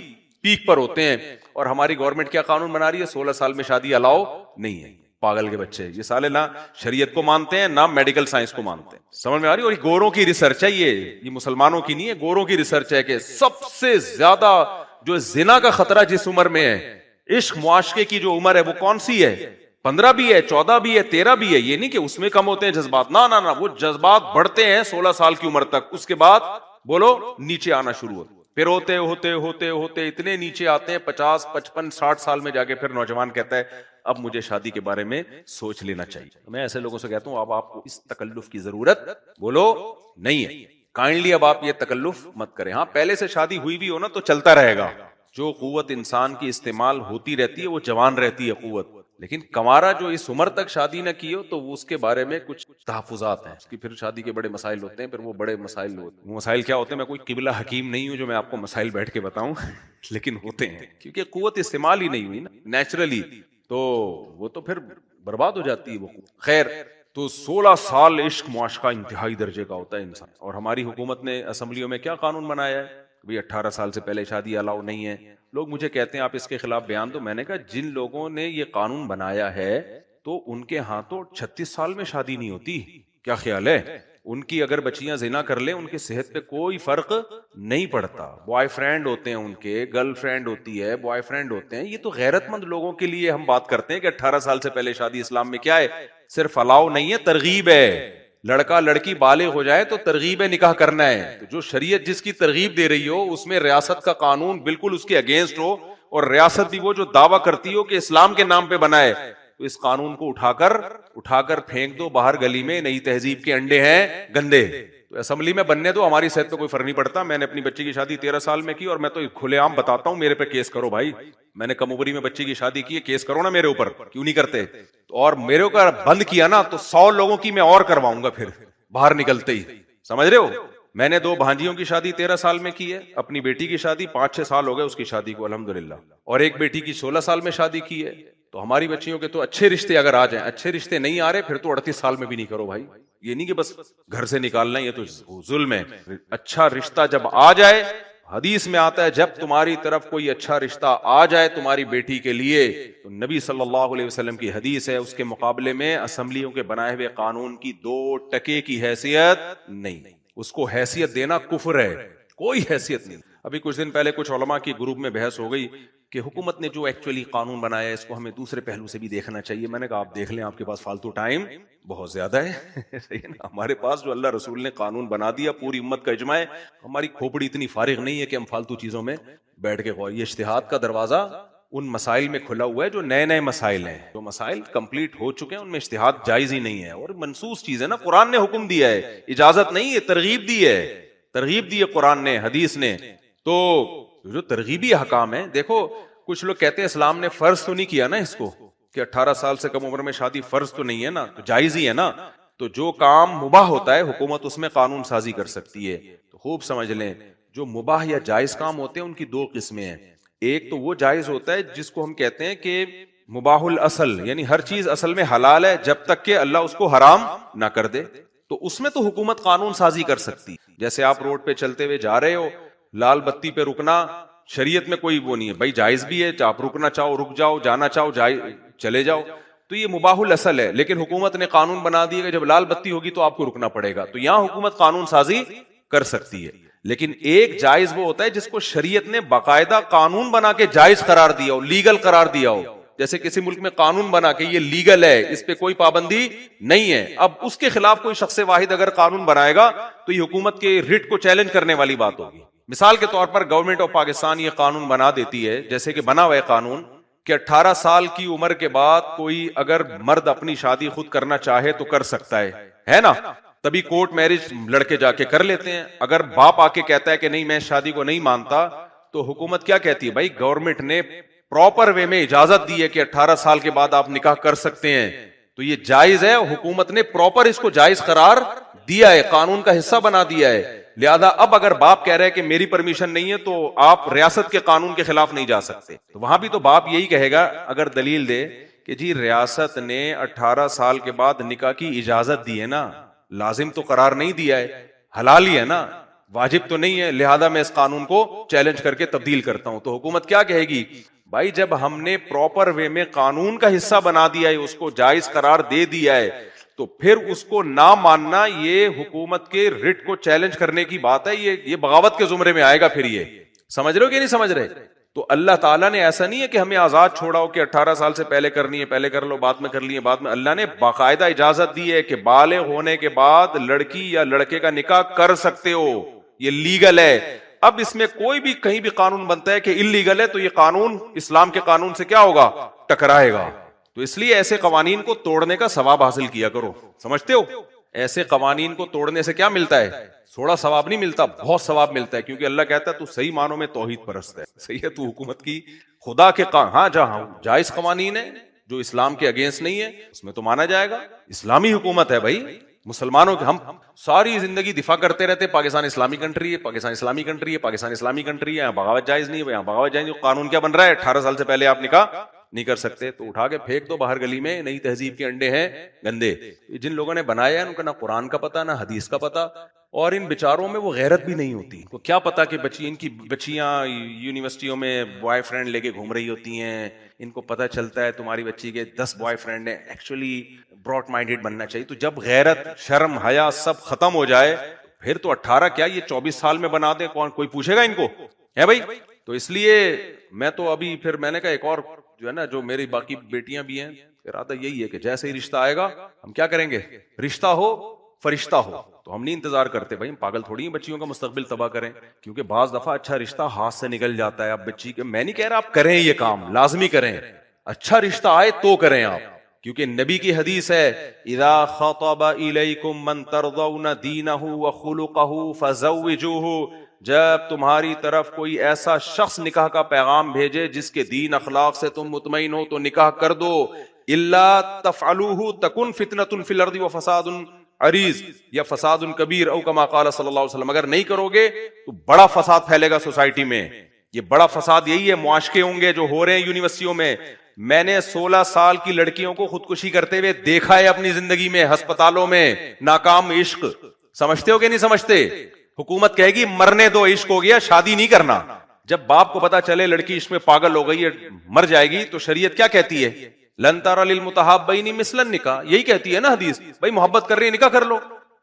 پیک پر ہوتے ہیں۔ اور ہماری گورنمنٹ کیا قانون بنا رہی ہے؟ 16 سال میں شادی الاؤ نہیں ہے۔ پاگل کے بچے، یہ سالے نہ شریعت کو مانتے ہیں نہ میڈیکل سائنس کو مانتے ہیں۔ سمجھ میں آ رہی ہے؟ اور یہ گوروں کی ریسرچ ہے، یہ مسلمانوں کی نہیں ہے، گوروں کی ریسرچ ہے کہ سب سے زیادہ جو زنا کا خطرہ جس عمر میں ہے، عشق معاشقے کی جو عمر ہے وہ کون سی ہے؟ 15 بھی ہے، 14 بھی ہے، 13 بھی ہے۔ یہ نہیں کہ اس میں کم ہوتے ہیں جذبات، نہ وہ جذبات بڑھتے ہیں 16 سال کی عمر تک، اس کے بعد بولو نیچے آنا شروع ہوتے، پھر ہوتے ہوتے ہوتے ہوتے اتنے نیچے آتے ہیں 50 55 60 سال میں جا کے پھر نوجوان کہتا ہے اب مجھے شادی کے بارے میں سوچ لینا چاہیے۔ میں ایسے لوگوں سے کہتا ہوں اب آپ کو اس تکلف کی ضرورت بولو نہیں ہے، کائنڈلی اب آپ یہ تکلف مت کریں۔ ہاں پہلے سے شادی ہوئی بھی ہو نا تو چلتا رہے گا، جو قوت انسان کی استعمال ہوتی رہتی ہے وہ جوان رہتی ہے قوت، لیکن کمارا جو اس عمر تک شادی نہ کی ہو تو اس کے بارے میں کچھ تحفظات ہیں، اس کی پھر شادی کے بڑے مسائل ہوتے ہیں، پھر وہ بڑے مسائل ہوتے ہیں۔ وہ مسائل کیا ہوتے ہیں؟ میں کوئی قبلہ حکیم نہیں ہوں جو میں آپ کو مسائل بیٹھ کے بتاؤں لیکن ہوتے ہیں، کیونکہ قوت استعمال ہی نہیں ہوئی نا نیچرلی، تو وہ تو پھر برباد ہو جاتی ہے وہ۔ خیر، تو 16 سال عشق معاشقہ انتہائی درجے کا ہوتا ہے انسان۔ اور ہماری حکومت نے اسمبلیوں میں کیا قانون بنایا ہے؟ 18 سال سے پہلے شادی الاؤ نہیں ہے۔ لوگ مجھے کہتے ہیں آپ اس کے خلاف بیان دو۔ میں نے کہا جن لوگوں نے یہ قانون بنایا ہے تو ان کے ہاں تو 36 سال میں شادی نہیں ہوتی، کیا خیال ہے؟ ان کی اگر بچیاں زنا کر لیں ان کی صحت پہ کوئی فرق نہیں پڑتا، بوائے فرینڈ ہوتے ہیں ان کے، گرل فرینڈ ہوتی ہے، بوائے فرینڈ ہوتے ہیں۔ یہ تو غیرت مند لوگوں کے لیے ہم بات کرتے ہیں کہ 18 سال سے پہلے شادی اسلام میں کیا ہے؟ صرف الاؤ نہیں ہے، ترغیب ہے۔ لڑکا لڑکی بالغ ہو جائے تو ترغیب نکاح کرنا ہے، تو جو شریعت جس کی ترغیب دے رہی ہو اس میں ریاست کا قانون بالکل اس کے اگینسٹ ہو، اور ریاست بھی وہ جو دعویٰ کرتی ہو کہ اسلام کے نام پہ بنائے، تو اس قانون کو اٹھا کر پھینک دو باہر گلی میں، نئی تہذیب کے انڈے ہیں گندے۔ تو اسمبلی میں بننے دو، ہماری صحت پہ کوئی فرق نہیں پڑتا۔ میں نے اپنی بچی کی شادی 13 سال میں کی اور میں تو کھلے عام بتاتا ہوں، میرے پہ کیس کرو بھائی، میں نے کم عمری میں بچی کی شادی کی ہے، کیس کرو نا میرے اوپر، کیوں نہیں کرتے؟ اور میرے اوپر بند کیا نا تو 100 لوگوں کی میں اور کرواؤں گا پھر باہر نکلتے ہی، سمجھ رہے ہو؟ میں نے 2 بھانجیوں کی شادی 13 سال میں کی ہے، اپنی بیٹی کی شادی 5-6 سال ہو گئے اس کی شادی کو الحمدللہ، اور ایک بیٹی کی 16 سال میں شادی کی ہے۔ تو ہماری بچیوں کے تو اچھے رشتے اگر آ جائیں، اچھے رشتے نہیں آ رہے پھر تو 38 سال میں بھی نہیں کرو بھائی۔ یہ نہیں کہ بس گھر سے نکالنا، یہ تو ظلم ہے۔ اچھا رشتہ جب آ جائے، حدیث میں آتا ہے جب تمہاری طرف کوئی اچھا رشتہ آ جائے تمہاری بیٹی کے لیے، تو نبی صلی اللہ علیہ وسلم کی حدیث ہے اس کے مقابلے میں اسمبلیوں کے بنائے ہوئے قانون کی 2 ٹکے کی حیثیت نہیں، اس کو حیثیت دینا کفر ہے، کوئی حیثیت نہیں۔ ابھی کچھ دن پہلے کچھ علماء کی گروپ میں بحث ہو گئی کہ حکومت نے جو ایکچولی قانون بنایا ہے اس کو ہمیں دوسرے پہلو سے بھی دیکھنا چاہیے۔ میں نے کہا آپ دیکھ لیں، آپ کے پاس فالتو ٹائم بہت زیادہ ہے صحیح ہے نا؟ ہمارے پاس جو اللہ رسول نے قانون بنا دیا، پوری امت کا اجماع ہے، ہماری کھوپڑی اتنی فارغ نہیں ہے کہ ہم فالتو چیزوں میں بیٹھ کے یہ اجتہاد کا دروازہ ان مسائل میں کھلا ہوا ہے جو نئے نئے مسائل ہیں. جو مسائل کمپلیٹ ہو چکے ہیں ان میں اجتہاد جائز ہی نہیں ہے, اور منسوس چیز ہے نا, قرآن نے حکم دیا ہے, اجازت نہیں ہے, ترغیب دی ہے, ترغیب دی ہے قرآن نے, حدیث نے. تو جو ترغیبی حکام ہیں, دیکھو کچھ لوگ کہتے ہیں اسلام نے فرض تو نہیں کیا نا اس کو, کہ 18 سال سے کم عمر میں شادی فرض تو نہیں ہے نا, تو جائز ہی ہے نا. تو جو کام مباح ہوتا ہے حکومت اس میں قانون سازی کر سکتی ہے. تو خوب سمجھ لیں, جو مباح یا جائز کام ہوتے ہیں ان کی دو قسمیں ہیں. ایک تو وہ جائز ہوتا ہے جس کو ہم کہتے ہیں کہ مباح الاصل, یعنی ہر چیز اصل میں حلال ہے جب تک کہ اللہ اس کو حرام نہ کر دے, تو اس میں تو حکومت قانون سازی کر سکتی. جیسے آپ روڈ پہ چلتے ہوئے جا رہے ہو, لال بتی پہ رکنا شریعت میں کوئی وہ نہیں ہے بھائی, جائز بھی ہے, آپ رکنا چاہو رک جاؤ, جانا چاہو چلے جاؤ, تو یہ مباح الاصل ہے. لیکن حکومت نے قانون بنا دیا کہ جب لال بتی ہوگی تو آپ کو رکنا پڑے گا, تو یہاں حکومت قانون سازی کر سکتی ہے. لیکن ایک جائز وہ ہوتا ہے جس کو شریعت نے باقاعدہ قانون بنا کے جائز قرار دیا ہو, لیگل قرار دیا ہو. جیسے کسی ملک میں قانون بنا کے یہ لیگل ہے, اس پہ کوئی پابندی نہیں ہے, اب اس کے خلاف کوئی شخص واحد اگر قانون بنائے گا تو یہ حکومت کے ریٹ کو چیلنج کرنے والی بات ہوگی. مثال کے طور پر گورنمنٹ آف پاکستان یہ قانون بنا دیتی ہے, جیسے کہ بنا ہوا ہے قانون کہ 18 سال کی عمر کے بعد کوئی اگر مرد اپنی شادی خود کرنا چاہے تو کر سکتا ہے نا, تبھی کورٹ میرج لڑکے جا کے کر لیتے ہیں. اگر باپ آ کے کہتا ہے کہ نہیں میں شادی کو نہیں مانتا, تو حکومت کیا کہتی ہے, بھائی گورنمنٹ نے پراپر وے میں اجازت دی ہے کہ 18 سال کے بعد آپ نکاح کر سکتے ہیں, تو یہ جائز ہے, حکومت نے پراپر اس کو جائز قرار دیا ہے, قانون کا حصہ بنا دیا ہے. لہذا اب اگر باپ کہہ رہے کہ میری پرمیشن نہیں ہے تو آپ ریاست کے قانون کے خلاف نہیں جا سکتے, تو وہاں بھی تو باپ یہی کہے گا اگر دلیل دے کہ جی ریاست نے 18 سال کے بعد نکاح کی اجازت دی ہے نا, لازم تو قرار نہیں دیا ہے, حلال ہی ہے نا, واجب تو نہیں ہے, لہذا میں اس قانون کو چیلنج کر کے تبدیل کرتا ہوں. تو حکومت کیا کہے گی, بھائی جب ہم نے پراپر وے میں قانون کا حصہ بنا دیا ہے, اس کو جائز قرار دے دیا ہے, تو پھر اس کو نہ ماننا یہ حکومت کے رٹ کو چیلنج کرنے کی بات ہے, یہ بغاوت کے زمرے میں آئے گا. پھر یہ سمجھ رہے ہو کہ نہیں سمجھ رہے؟ تو اللہ تعالیٰ نے ایسا نہیں ہے کہ ہمیں آزاد چھوڑا ہو کہ 18 سال سے پہلے کرنی ہے پہلے کر لو, بعد میں کر لی ہے بعد میں. اللہ نے باقاعدہ اجازت دی ہے کہ بالغ ہونے کے بعد لڑکی یا لڑکے کا نکاح کر سکتے ہو, یہ لیگل ہے. اب اس میں کوئی بھی کہیں بھی قانون بنتا ہے کہ انلیگل ہے, تو یہ قانون اسلام کے قانون سے کیا ہوگا, ٹکرائے گا. تو اس لیے ایسے قوانین کو توڑنے کا ثواب حاصل کیا کرو. سمجھتے ہو, ایسے قوانین کو توڑنے سے کیا ملتا ہے, تھوڑا ثواب نہیں ملتا, بہت ثواب ملتا ہے, کیونکہ اللہ کہتا ہے تو صحیح معنوں میں توحید پرست ہے. صحیح ہے, تو حکومت کی خدا کے ہاں جہاں جائز قوانین ہے جو اسلام کے اگینسٹ نہیں ہے اس میں تو مانا جائے گا. اسلامی حکومت ہے بھائی, مسلمانوں کے ہم ساری زندگی دفاع کرتے رہتے, پاکستان اسلامی کنٹری ہے, پاکستان اسلامی کنٹری ہے, پاکستان اسلامی کنٹری ہے, یہاں بغاوت جائز نہیں ہے, یہاں بغاوت جائز نہیں. قانون کیا بن رہا ہے, 18 سال سے پہلے آپ نکاح نہیں کر سکتے, تو اٹھا کے پھینک دو باہر گلی میں, نئی تہذیب کے انڈے ہیں گندے. جن لوگوں نے بنایا ہے ان کا نہ قرآن کا پتہ نہ حدیث کا پتہ, اور ان بیچاروں میں وہ غیرت بھی نہیں ہوتی. کو کیا پتا کہ ان کی بچیاں یونیورسٹیوں میں بوائے فرینڈ لے کے گھوم رہی ہوتی ہیں, ان کو پتہ چلتا ہے تمہاری بچی کے 10 بوائے فرینڈ ہیں. ایکچولی براڈ مائنڈیڈ بننا چاہیے. تو جب غیرت شرم حیا سب ختم ہو جائے پھر تو 18 کیا یہ 24 سال میں بنا دیں, کون کوئی پوچھے گا ان کو, ہے بھائی. تو اس لیے میں تو ابھی پھر میں نے کہا ایک اور جو ہے نا, جو میری باقی بیٹیاں بھی ہیں, ارادہ یہی ہے کہ جیسے ہی رشتہ آئے گا ہم کیا کریں گے, رشتہ ہو فرشتہ ہو. تو ہم نہیں انتظار کرتے بھائی, ہم پاگل تھوڑی ہیں بچیوں کا مستقبل تباہ کریں, کیونکہ بعض دفعہ اچھا رشتہ ہاتھ سے نکل جاتا ہے. اب بچی کے میں نہیں کہہ رہا آپ کریں یہ کام, لازمی کریں, اچھا رشتہ آئے تو کریں آپ, کیونکہ نبی کی حدیث ہے اذا خطب الیکم من ترضون دینہ وخلقہ فزوجوہ, جب تمہاری طرف کوئی ایسا شخص نکاح کا پیغام بھیجے جس کے دین اخلاق سے تم مطمئن ہو تو نکاح کر دو. الا تفعلوہ تکن فتنۃ فی الارض وفساد عریض یا فساد کبیر او کما قال صلی اللہ علیہ وسلم. اگر نہیں کرو گے تو بڑا فساد پھیلے گا سوسائٹی میں. یہ بڑا فساد یہی ہے, معاشقے ہوں گے جو ہو رہے ہیں یونیورسٹیوں میں. میں نے 16 سال کی لڑکیوں کو خودکشی کرتے ہوئے دیکھا ہے اپنی زندگی میں, ہسپتالوں میں, ناکام عشق. سمجھتے ہو کہ نہیں سمجھتے؟ حکومت کہے گی مرنے دو, عشق ہو گیا, شادی نہیں کرنا. جب باپ کو پتا چلے لڑکی عشق میں پاگل ہو گئی ہے, مر جائے گی, تو شریعت کیا کہتی ہے, لن تری للمتحابین مثل النکاح, یہی کہتی ہے نا حدیث, بھائی محبت کر رہی ہے نکاح کر لو.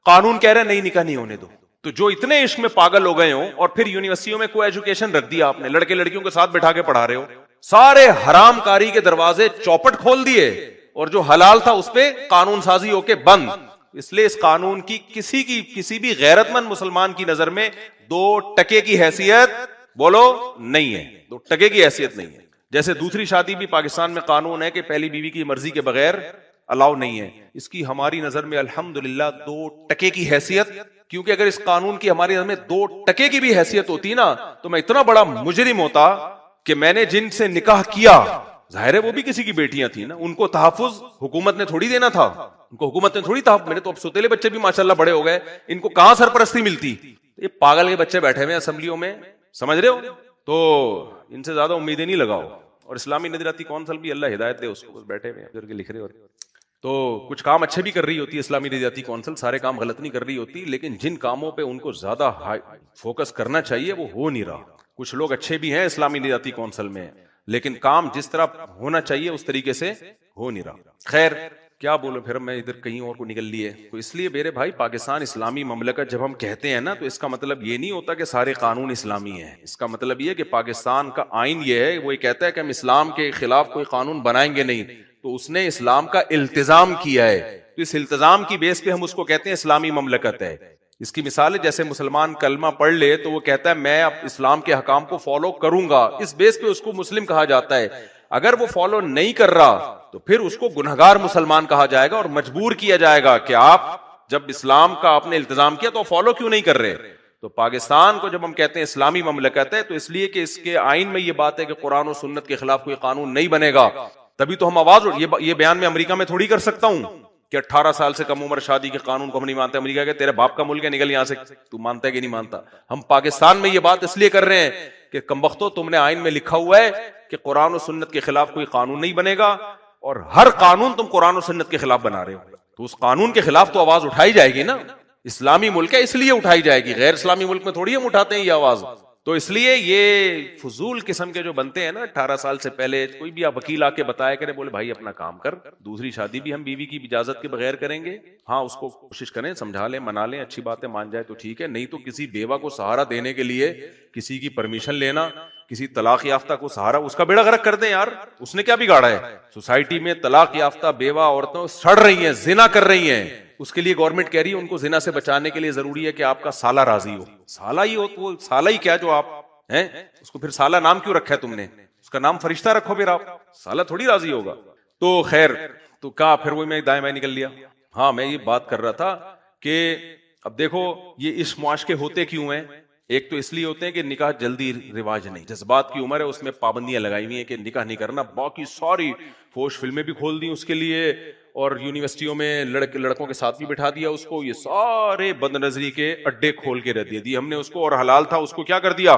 قانون کہہ رہے نہیں نکاح نہیں ہونے دو. تو جو اتنے عشق میں پاگل ہو گئے ہوں اور پھر یونیورسٹیوں میں کو ایجوکیشن رکھ دیا آپ نے, لڑکے لڑکیوں کے ساتھ بٹھا کے پڑھا رہے ہو, سارے حرام کاری کے دروازے چوپٹ کھول دیے, اور جو حلال تھا اس پہ قانون سازی ہو کے بند. اس لیے اس قانون کی کسی بھی غیرت مند مسلمان کی نظر میں 2 ٹکے کی حیثیت بولو نہیں ہے, 2 ٹکے کی حیثیت نہیں ہے. جیسے دوسری شادی بھی پاکستان میں قانون ہے کہ پہلی بیوی کی مرضی کے بغیر الاؤ نہیں ہے. اس کی ہماری نظر میں الحمدللہ 2% کی حیثیت, کیونکہ اگر اس قانون کی ہماری نظر میں 2% کی بھی حیثیت ہوتی نا تو میں اتنا بڑا مجرم ہوتا کہ میں نے جن سے نکاح کیا, ظاہر ہے وہ بھی کسی کی بیٹیاں تھیں نا, ان کو تحفظ حکومت نے تھوڑی دینا تھا, ان کو حکومت نے تھوڑی تحفظ, میرے تو اب سوتیلے بچے بھی ماشاءاللہ بڑے ہو گئے, ان کو کہاں سرپرستی ملتی؟ یہ پاگل کے بچے بیٹھے ہوئے اسمبلیوں میں, سمجھ رہے ہو, تو ان سے زیادہ امیدیں نہیں لگاؤ. اور اسلامی نظریاتی کونسل بھی اللہ ہدایت دے اس کو, بیٹھے ہوئے ہیں لکھ رہے ہوتے, تو کچھ کام اچھے بھی کر رہی ہوتی ہے اسلامی نظریاتی کونسل, سارے کام غلط نہیں کر رہی ہوتی, لیکن جن کاموں پہ ان کو زیادہ فوکس کرنا چاہیے وہ ہو نہیں رہا. کچھ لوگ اچھے بھی ہیں اسلامی نظریاتی کونسل میں, لیکن کام جس طرح ہونا چاہیے اس طریقے سے ہو نہیں رہا. خیر کیا بولوں, پھر میں ادھر کہیں اور کو نکل لیے. تو اس لیے میرے بھائی پاکستان اسلامی مملکت جب ہم کہتے ہیں نا تو اس کا مطلب یہ نہیں ہوتا کہ سارے قانون اسلامی ہیں. اس کا مطلب یہ ہے کہ پاکستان کا آئین یہ ہے, وہ یہ کہتا ہے کہ ہم اسلام کے خلاف کوئی قانون بنائیں گے نہیں, تو اس نے اسلام کا التزام کیا ہے, تو اس التزام کی بیس پہ ہم اس کو کہتے ہیں اسلامی مملکت ہے. اس کی مثال ہے جیسے مسلمان کلمہ پڑھ لے تو وہ کہتا ہے میں اب اسلام کے حکام کو فالو کروں گا, اس بیس پہ اس کو مسلم کہا جاتا ہے. اگر وہ فالو نہیں کر رہا تو پھر اس کو گنہگار مسلمان کہا جائے گا اور مجبور کیا جائے گا کہ آپ جب اسلام کا آپ نے التزام کیا تو فالو کیوں نہیں کر رہے. تو پاکستان کو جب ہم کہتے ہیں اسلامی مملکت ہے تو اس لیے کہ اس کے آئین میں یہ بات ہے کہ قرآن و سنت کے خلاف کوئی قانون نہیں بنے گا, تبھی تو ہم آواز, یہ بیان میں امریکہ میں تھوڑی کر سکتا ہوں کہ 18 سال سے کم عمر شادی کے قانون کو ہم نہیں مانتے. امریکہ کہ تیرے باپ کا ملک ہے, نکل یہاں سے, تو مانتا ہے کہ نہیں مانتا. ہم پاکستان میں یہ بات اس لیے کر رہے ہیں کہ کمبختو تم نے آئین میں لکھا ہوا ہے کہ قرآن و سنت کے خلاف کوئی قانون نہیں بنے گا, اور ہر قانون تم قرآن و سنت کے خلاف بنا رہے ہو, تو اس قانون کے خلاف تو آواز اٹھائی جائے گی نا. اسلامی ملک ہے اس لیے اٹھائی جائے گی, غیر اسلامی ملک میں تھوڑی ہم اٹھاتے ہیں یہ آواز. تو اس لیے یہ فضول قسم کے جو بنتے ہیں نا 18 سال سے پہلے, کوئی بھی وکیل آ کے بتایا کرے, بولے بھائی اپنا کام کر, دوسری شادی بھی ہم بیوی کی اجازت کے بغیر کریں گے, ہاں اس کو کوشش کریں, سمجھا لیں, منا لیں, اچھی باتیں مان جائے تو ٹھیک ہے, نہیں تو کسی بیوہ کو سہارا دینے کے لیے کسی کی پرمیشن لینا, کسی طلاق یافتہ کو سہارا, اس کا بیڑا غرق کر دیں یار, اس نے کیا بگاڑا ہے. سوسائٹی میں طلاق یافتہ بیوہ عورتوں سڑ رہی ہیں, زنا کر رہی ہیں, اس کے لیے گورنمنٹ کہہ رہی ہے ان کو زنا سے بچانے کے لیے ضروری ہے کہ آپ کا سالہ راضی ہو. سالہ ہی ہو تو وہ سالہ ہی کیا جو آپ ہیں, اس کو پھر سالہ نام کیوں رکھا ہے تم نے, اس کا نام فرشتہ رکھو, پھر آپ سالہ تھوڑی راضی ہوگا. تو خیر, تو کہا پھر وہی میں دائیں بائیں نکل لیا. ہاں میں یہ بات کر رہا تھا کہ اب دیکھو یہ اس معاشقے ہوتے کیوں ہیں. ایک تو اس لیے ہوتے ہیں کہ نکاح جلدی رواج نہیں, جذبات کی عمر ہے, اس میں پابندیاں لگائی ہوئی ہیں کہ نکاح نہیں کرنا, باقی ساری فوش فلمیں بھی کھول دی اس کے لیے, اور یونیورسٹیوں میں لڑکوں کے ساتھ بھی بٹھا دیا اس کو, یہ سارے بد نظری کے اڈے کھول کے رہ دیے ہم نے اس کو, اور حلال تھا اس کو کیا کر دیا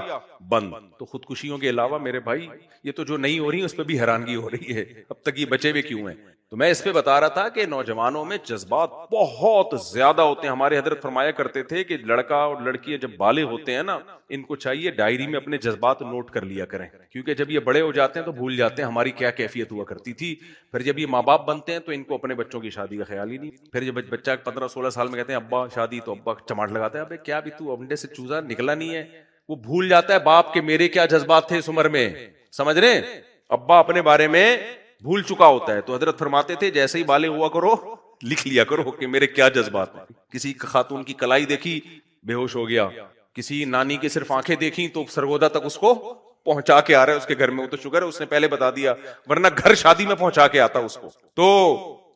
بند. تو خودکشیوں کے علاوہ میرے بھائی یہ تو جو نہیں ہو رہی ہیں اس پہ بھی حیرانگی ہو رہی ہے, اب تک یہ بچے ہوئے کیوں ہیں. تو میں اس پہ بتا رہا تھا کہ نوجوانوں میں جذبات بہت زیادہ ہوتے ہیں. ہمارے حضرت فرمایا کرتے تھے کہ لڑکا اور لڑکی جب بالغ ہوتے ہیں نا, ان کو چاہیے ڈائری میں اپنے جذبات نوٹ کر لیا کریں, کیونکہ جب یہ بڑے ہو جاتے ہیں تو بھول جاتے ہیں ہماری کیا کیفیت ہوا کرتی تھی. پھر جب یہ ماں باپ بنتے ہیں تو ان کو اپنے بچوں کی شادی کا خیال ہی نہیں. پھر جب بچہ 15-16 سال میں کہتے ہیں ابا شادی, تو ابا چماٹ لگاتے ہیں, ابے کیا بھی تو انڈے سے چوزا نکلا نہیں ہے. وہ بھول جاتا ہے باپ کے میرے کیا جذبات تھے اس عمر میں, سمجھ رہے ہیں, ابا اپنے بارے میں بھول چکا ہوتا ہے. تو حضرت فرماتے تھے جیسے ہی بالغ ہوا کرو لکھ لیا کرو کہ میرے کیا جذبات ہیں. کسی خاتون کی کلائی دیکھی بے ہوش ہو گیا, کسی نانی کی صرف آنکھیں دیکھی تو سرگودا تک اس کو پہنچا کے آ رہا ہے اس کے گھر میں, وہ تو شکر ہے اس نے پہلے بتا دیا, ورنہ گھر شادی میں پہنچا کے آتا اس کو.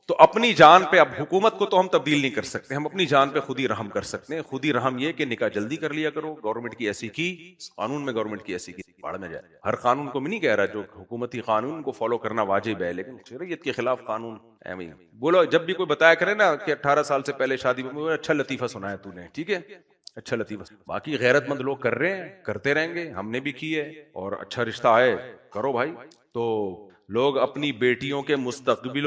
تو اپنی جان پہ, اب حکومت کو تو ہم تبدیل نہیں کر سکتے, ہم اپنی جان پہ خود ہی رحم کر سکتے ہیں. خود ہی رحم یہ کہ نکاح جلدی کر لیا کرو, گورنمنٹ کی ایسی کی, قانون میں گورنمنٹ کی ایسی کی باڑ میں جائے. ہر قانون کو میں نہیں کہہ رہا, جو حکومتی قانون کو فالو کرنا واجب ہے, لیکن شریعت کے خلاف قانون ایویں بولو. جب بھی کوئی بتایا کرے نا کہ 18 سال سے پہلے شادی میں, اچھا لطیفہ سنایا تو نے, ٹھیک ہے اچھا لطیفہ, باقی غیرت مند لوگ کر رہے ہیں, کرتے رہیں گے, ہم نے بھی کی ہے, اور اچھا رشتہ ہے کرو بھائی. تو لوگ اپنی بیٹیوں کے مستقبل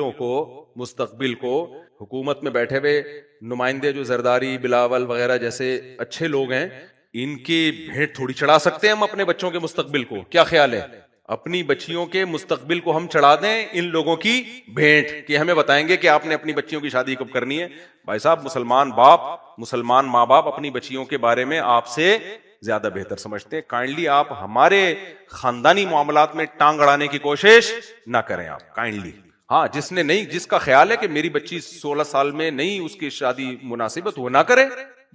کو حکومت میں بیٹھے ہوئے نمائندے جو زرداری بلاول وغیرہ جیسے اچھے لوگ ہیں, ان کی بھیٹ تھوڑی چڑھا سکتے ہیں ہم اپنے بچوں کے مستقبل کو. کیا خیال ہے, اپنی بچیوں کے مستقبل کو ہم چڑھا دیں ان لوگوں کی بھیٹ کہ ہمیں بتائیں گے کہ آپ نے اپنی بچیوں کی شادی کب کرنی ہے. بھائی صاحب, مسلمان ماں باپ اپنی بچیوں کے بارے میں آپ سے زیادہ بہتر سمجھتے ہیں. کائنڈلی آپ ہمارے خاندانی معاملات میں ٹانگ اڑانے کی کوشش نہ کریں آپ, کائنڈلی. ہاں, جس کا خیال ہے کہ میری بچی 16 سال میں نہیں اس کی شادی مناسب ہے تو وہ نہ کرے,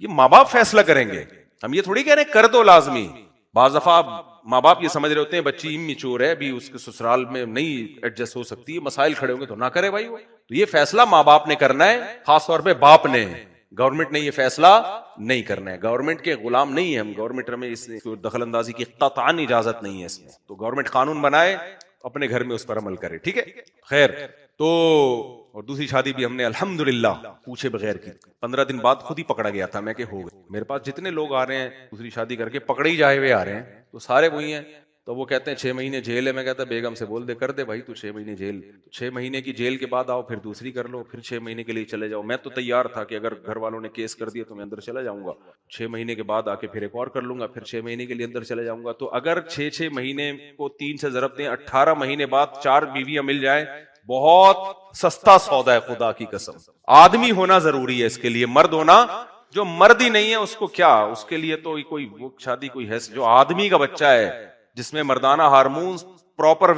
یہ ماں باپ فیصلہ کریں گے. ہم یہ تھوڑی کہہ رہے ہیں کر دو لازمی, بعض دفعہ ماں باپ یہ سمجھ رہے ہوتے ہیں بچی امیچور ہے، ابھی اس کے سسرال میں نہیں ایڈجسٹ ہو سکتی ہے، مسائل کھڑے ہوں گے تو نہ کرے بھائی وہ، تو یہ فیصلہ ماں باپ نے کرنا ہے، خاص طور پہ باپ نے، گورنمنٹ نے یہ فیصلہ نہیں کرنا ہے، گورنمنٹ کے غلام نہیں ہے ہم، گورنمنٹ میں اس دخل اندازی کی قطعاً اجازت نہیں ہے اس میں، تو گورنمنٹ قانون بنائے، اپنے گھر میں اس پر عمل کرے، ٹھیک ہے خیر۔ تو اور دوسری شادی بھی ہم نے الحمدللہ پوچھے بغیر کی، 15 دن بعد خود ہی پکڑا گیا تھا میں کہ ہو گئے، میرے پاس جتنے لوگ آ رہے ہیں دوسری شادی کر کے پکڑے ہی جائے ہوئے آ رہے ہیں، تو سارے وہی ہیں، تو وہ کہتے ہیں 6 مہینے جیل ہے، میں کہتا بیگم سے بول دے کر دے بھائی تو 6 مہینے جیل، 6 مہینے کی جیل کے بعد آؤ پھر دوسری کر لو، پھر 6 مہینے کے لیے چلے جاؤ، میں تو تیار تھا کہ اگر گھر والوں نے کیس کر دیا تو میں اندر چلا جاؤں گا، 6 مہینے کے بعد آ کے پھر ایک اور کر لوں گا، پھر 6 مہینے کے لیے اندر چلے جاؤں گا، تو اگر 6 مہینے کو 3 سے ضرب دیں 18 مہینے بعد 4 بیویاں مل جائیں، بہت سستا سودا ہے خدا کی قسم۔ آدمی ہونا ضروری ہے اس کے لیے، مرد ہونا، جو مرد ہی نہیں ہے اس کو کیا، اس کے لیے تو کوئی وہ شادی کوئی ہے، جو آدمی کا بچہ ہے جس میں مردانہ ہارمونز پراپر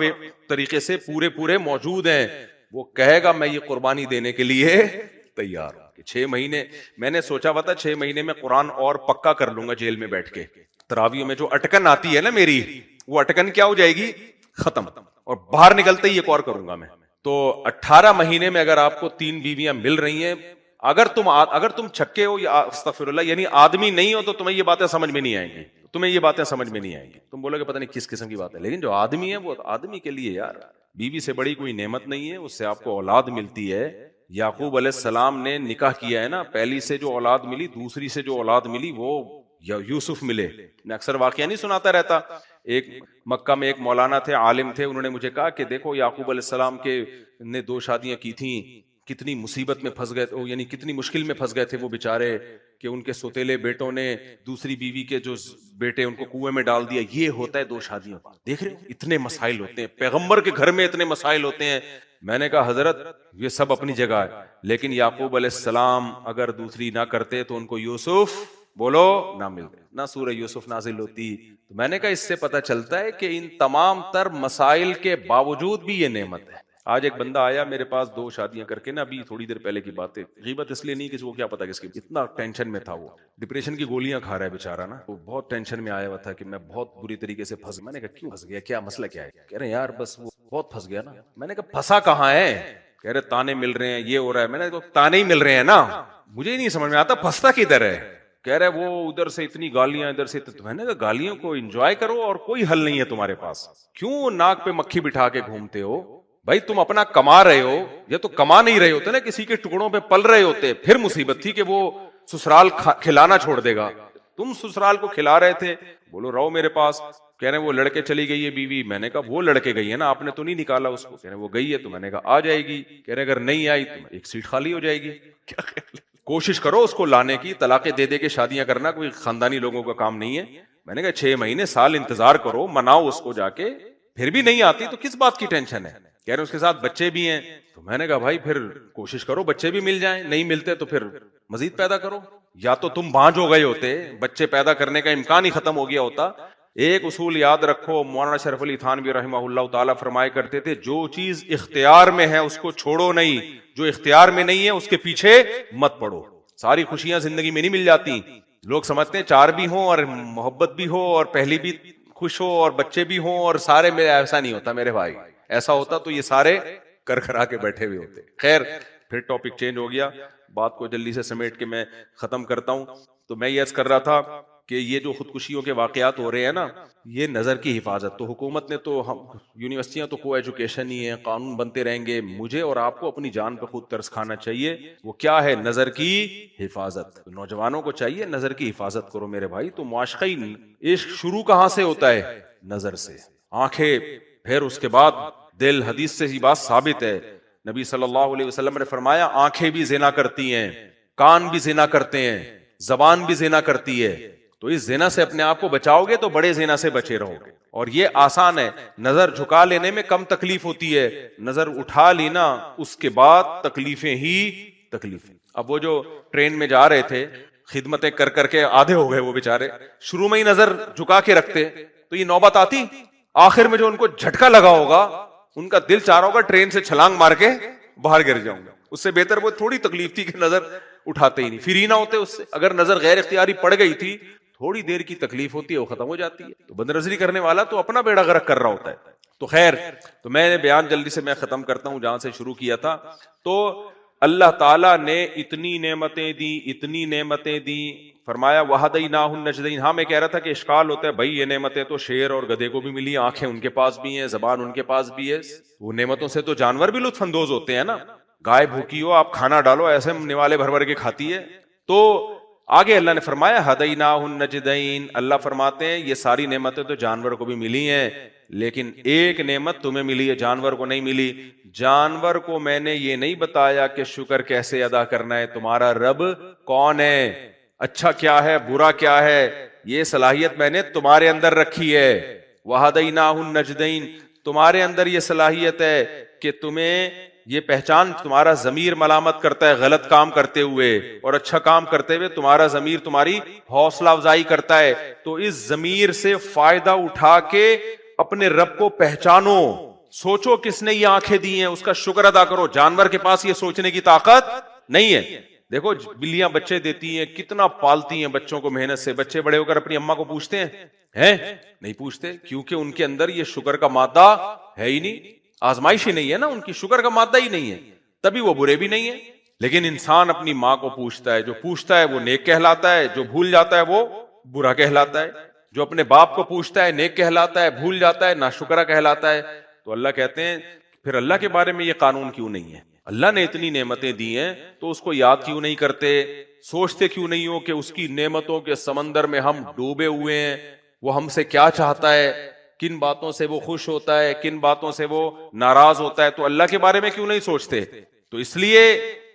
طریقے سے پورے موجود ہیں، وہ کہے گا میں یہ قربانی دینے کے لیے تیار ہوں۔ 6 مہینے میں نے سوچا ہوا تھا 6 مہینے میں قرآن اور پکا کر لوں گا جیل میں بیٹھ کے، تراویح میں جو اٹکن آتی ہے نا میری، وہ اٹکن کیا ہو جائے گی، ختم، اور باہر نکلتے ہی ایک اور کروں گا میں۔ تو 18 مہینے میں اگر آپ کو 3 بیویاں مل رہی ہیں، اگر تم چھکے ہو یا استغفر اللہ یعنی آدمی نہیں ہو، تو تمہیں یہ باتیں سمجھ میں نہیں آئیں گی، تم بولو گے پتہ نہیں کس قسم کی بات ہے، لیکن جو آدمی ہے وہ آدمی کے لیے یار بیوی سے بڑی کوئی نعمت نہیں ہے، اس سے آپ کو اولاد ملتی ہے۔ یعقوب علیہ السلام نے نکاح کیا ہے نا، پہلی سے جو اولاد ملی، دوسری سے جو اولاد ملی وہ یوسف ملے۔ میں اکثر واقعہ نہیں سناتا رہتا، ایک مکہ میں ایک مولانا تھے، عالم تھے، انہوں نے مجھے کہا کہ دیکھو یعقوب علیہ السلام کے نے 2 شادیاں کی تھیں، کتنی مصیبت میں پھنس گئے، یعنی کتنی مشکل میں پھنس گئے تھے وہ بیچارے، کہ ان کے سوتیلے بیٹوں نے دوسری بیوی کے جو بیٹے ان کو کنویں میں ڈال دیا۔ یہ ہوتا ہے 2 شادیوں کا، دیکھ رہے اتنے مسائل ہوتے ہیں، پیغمبر کے گھر میں اتنے مسائل ہوتے ہیں۔ میں نے کہا حضرت یہ سب اپنی جگہ ہے، لیکن یعقوب علیہ السلام اگر دوسری نہ کرتے تو ان کو یوسف بولو نہ ملتے، نہ سورہ یوسف نازل ہوتی۔ تو میں نے کہا اس سے پتہ چلتا ہے کہ ان تمام تر مسائل کے باوجود بھی یہ نعمت ہے۔ آج ایک بندہ آیا میرے پاس 2 شادیاں کر کے نا، ابھی تھوڑی دیر پہلے کی بات ہے، غیبت اس لیے نہیں کہ وہ کیا پتا کس کی، اتنا ٹینشن میں تھا، وہ ڈپریشن کی گولیاں کھا رہا ہے بیچارہ نا، وہ بہت ٹینشن میں آیا ہوا تھا کہ میں بہت بری طریقے سے پھنس گیا۔ میں نے کہا کیوں پھنس گیا، کیا مسئلہ کیا ہے؟ کہہ رہے یار بس وہ بہت پھنس گیا نا۔ میں نے کہا پھنسا کہاں ہے؟ کہہ رہے تانے مل رہے ہیں، یہ ہو رہا ہے۔ میں نے کہا تانے ہی مل رہے ہیں نا، مجھے ہی نہیں سمجھ میں آتا پھنستا کدھر ہے؟ کہہ رہے وہ ادھر سے اتنی گالیاں، ادھر سے، تو میں نے کہا گالیوں کو انجوائے کرو اور کوئی حل نہیں ہے تمہارے پاس، کیوں ناک پہ مکھی بٹھا کے گھومتے ہو؟ بھائی تم اپنا کما رہے ہو، یا تو کما نہیں رہے ہوتے نا، کسی کے ٹکڑوں پہ پل رہے ہوتے، پھر مصیبت تھی کہ وہ سسرال کھلانا چھوڑ دے گا۔ تم سسرال کو کھلا رہے تھے، بولو رہو میرے پاس۔ کہہ رہے وہ لڑکے چلی گئی ہے بیوی۔ میں نے کہا وہ لڑکے گئی ہے نا، آپ نے تو نہیں نکالا اس کو۔ کہہ رہے وہ گئی ہے، تو میں نے کہا آ جائے گی۔ کہہ رہے اگر نہیں آئی تو ایک سیٹ خالی ہو جائے گی۔ کیا خیال ہے؟ کوشش کرو اس کو لانے کی، طلاقیں دے دے کے شادیاں کرنا کوئی خاندانی لوگوں کا کام نہیں ہے۔ میں نے کہا 6 مہینے سال انتظار کرو، مناؤ اس کو جا کے، پھر بھی نہیں آتی تو کس بات کی ٹینشن ہے؟ کہہ رہے اس کے ساتھ بچے بھی ہیں۔ تو میں نے کہا بھائی پھر کوشش کرو بچے بھی مل جائیں، نہیں ملتے تو پھر مزید پیدا کرو، یا تو تم بانجھ ہو گئے ہوتے، بچے پیدا کرنے کا امکان ہی ختم ہو گیا ہوتا۔ ایک اصول یاد رکھو، مولانا شرف علی تھانوی رحمہ اللہ تعالیٰ فرمایا کرتے تھے جو چیز اختیار میں ہے اس کو چھوڑو نہیں، جو اختیار میں نہیں ہے اس کے پیچھے مت پڑو۔ ساری خوشیاں زندگی میں نہیں مل جاتی، لوگ سمجھتے ہیں 4 بھی ہوں اور محبت بھی ہو اور پہلی بھی خوش ہو اور بچے بھی ہوں اور سارے میں، ایسا نہیں ہوتا میرے بھائی، ایسا ہوتا تو یہ سارے کر کرا کے بیٹھے ہوئے ہوتے۔ خیر پھر ٹاپک چینج ہو گیا، بات کو جلدی سے سمیٹ کے میں ختم کرتا ہوں۔ تو میں یہ عرض کر رہا تھا کہ یہ جو خودکشیوں کے واقعات ہو رہے ہیں نا، یہ نظر کی حفاظت، تو حکومت نے تو، یونیورسٹیاں تو کو ایجوکیشن ہی ہے، قانون بنتے رہیں گے، مجھے اور آپ کو اپنی جان پہ خود ترس کھانا چاہیے۔ وہ کیا ہے؟ نظر کی حفاظت۔ نوجوانوں کو چاہیے نظر کی حفاظت کرو میرے بھائی۔ تو معاشقی عشق شروع کہاں سے ہوتا ہے؟ نظر سے۔ آنکھیں، پھر اس کے بعد دل۔ حدیث سے یہ بات ثابت ہے، نبی صلی اللہ علیہ وسلم نے فرمایا آنکھیں بھی زنا کرتی ہیں، کان بھی زنا کرتے ہیں، زبان بھی زنا کرتی ہے۔ تو اس زنا سے اپنے آپ کو بچاؤ گے تو بڑے زنا سے بچے رہو گے۔ اور یہ آسان ہے، نظر جھکا لینے میں کم تکلیف ہوتی ہے، نظر اٹھا لینا اس کے بعد تکلیفیں ہی تکلیفیں۔ اب وہ جو ٹرین میں جا رہے تھے، خدمتیں کر کر کے آدھے ہو گئے وہ بیچارے، شروع میں ہی نظر جھکا کے رکھتے تو یہ نوبت آتی، آخر میں جو ان کو جھٹکا لگا ہوگا، ان کا دل چاہ رہا ہوگا ٹرین سے چھلانگ مار کے باہر گر جاؤں گا۔ اس سے بہتر وہ تھوڑی تکلیف تھی کہ نظر اٹھاتے ہی نہیں، فری نہ ہوتے اس سے۔ اگر نظر غیر اختیاری پڑ گئی تھی تھوڑی دیر کی تکلیف ہوتی ہے وہ ختم ہو جاتی ہے. تو بد نظری کرنے والا تو اپنا بیڑا غرق کر رہا ہوتا ہے. تو خیر، تو میں نے بیان جلدی سے میں ختم کرتا ہوں جہاں سے شروع کیا تھا. تو اللہ تعالیٰ نے اتنی نعمتیں دی. فرمایا وَهَدَيْنَاهُ النَّجْدَيْنِ. ہاں میں کہہ رہا تھا کہ اشکال ہوتا ہے بھائی یہ نعمتیں تو شیر اور گدھے کو بھی ملی، آنکھیں ان کے پاس بھی ہیں، زبان ان کے پاس بھی ہے. وہ نعمتوں سے تو جانور بھی لطف اندوز ہوتے ہیں نا. گائے بھوکی ہو، آپ کھانا ڈالو ایسے نوالے بھر بھر کے کھاتی ہے. تو آگے اللہ نے فرمایا ہدیناہ النجدین. اللہ فرماتے ہیں یہ ساری نعمتیں تو جانور کو بھی ملی ہیں، لیکن ایک نعمت تمہیں ملی ہے، جانور کو نہیں ملی. جانور کو میں نے یہ نہیں بتایا کہ شکر کیسے ادا کرنا ہے، تمہارا رب کون ہے، اچھا کیا ہے برا کیا ہے، یہ صلاحیت میں نے تمہارے اندر رکھی ہے. وہدیناہ النجدین. تمہارے اندر یہ صلاحیت ہے کہ تمہیں یہ پہچان، تمہارا ضمیر ملامت کرتا ہے غلط کام کرتے ہوئے، اور اچھا کام کرتے ہوئے تمہارا ضمیر تمہاری حوصلہ افزائی کرتا ہے. تو اس ضمیر سے فائدہ اٹھا کے اپنے رب کو پہچانو. سوچو کس نے یہ آنکھیں دی ہیں، اس کا شکر ادا کرو. جانور کے پاس یہ سوچنے کی طاقت نہیں ہے. دیکھو بلیاں بچے دیتی ہیں، کتنا پالتی ہیں بچوں کو محنت سے. بچے بڑے ہو کر اپنی اماں کو پوچھتے ہیں نہیں پوچھتے، کیونکہ ان کے اندر یہ شکر کا مادہ ہے ہی نہیں. آزمائش ہی نہیں ہے نا ان کی، شکر کا مادہ ہی نہیں ہے، تبھی وہ برے بھی نہیں ہیں. لیکن انسان اپنی ماں کو پوچھتا ہے، جو پوچھتا ہے وہ نیک کہلاتا ہے، جو بھول جاتا ہے وہ برا کہلاتا ہے. جو اپنے باپ کو پوچھتا ہے نیک کہلاتا ہے، بھول جاتا ہے ناشکرا کہلاتا ہے. تو اللہ کہتے ہیں پھر اللہ کے بارے میں یہ قانون کیوں نہیں ہے؟ اللہ نے اتنی نعمتیں دی ہیں تو اس کو یاد کیوں نہیں کرتے؟ سوچتے کیوں نہیں ہو کہ اس کی نعمتوں کے سمندر میں ہم ڈوبے ہوئے ہیں، وہ ہم سے کیا چاہتا ہے، کن باتوں سے وہ خوش ہوتا ہے، کن باتوں سے وہ ناراض ہوتا ہے. تو اللہ کے بارے میں کیوں نہیں سوچتے؟ تو اس لیے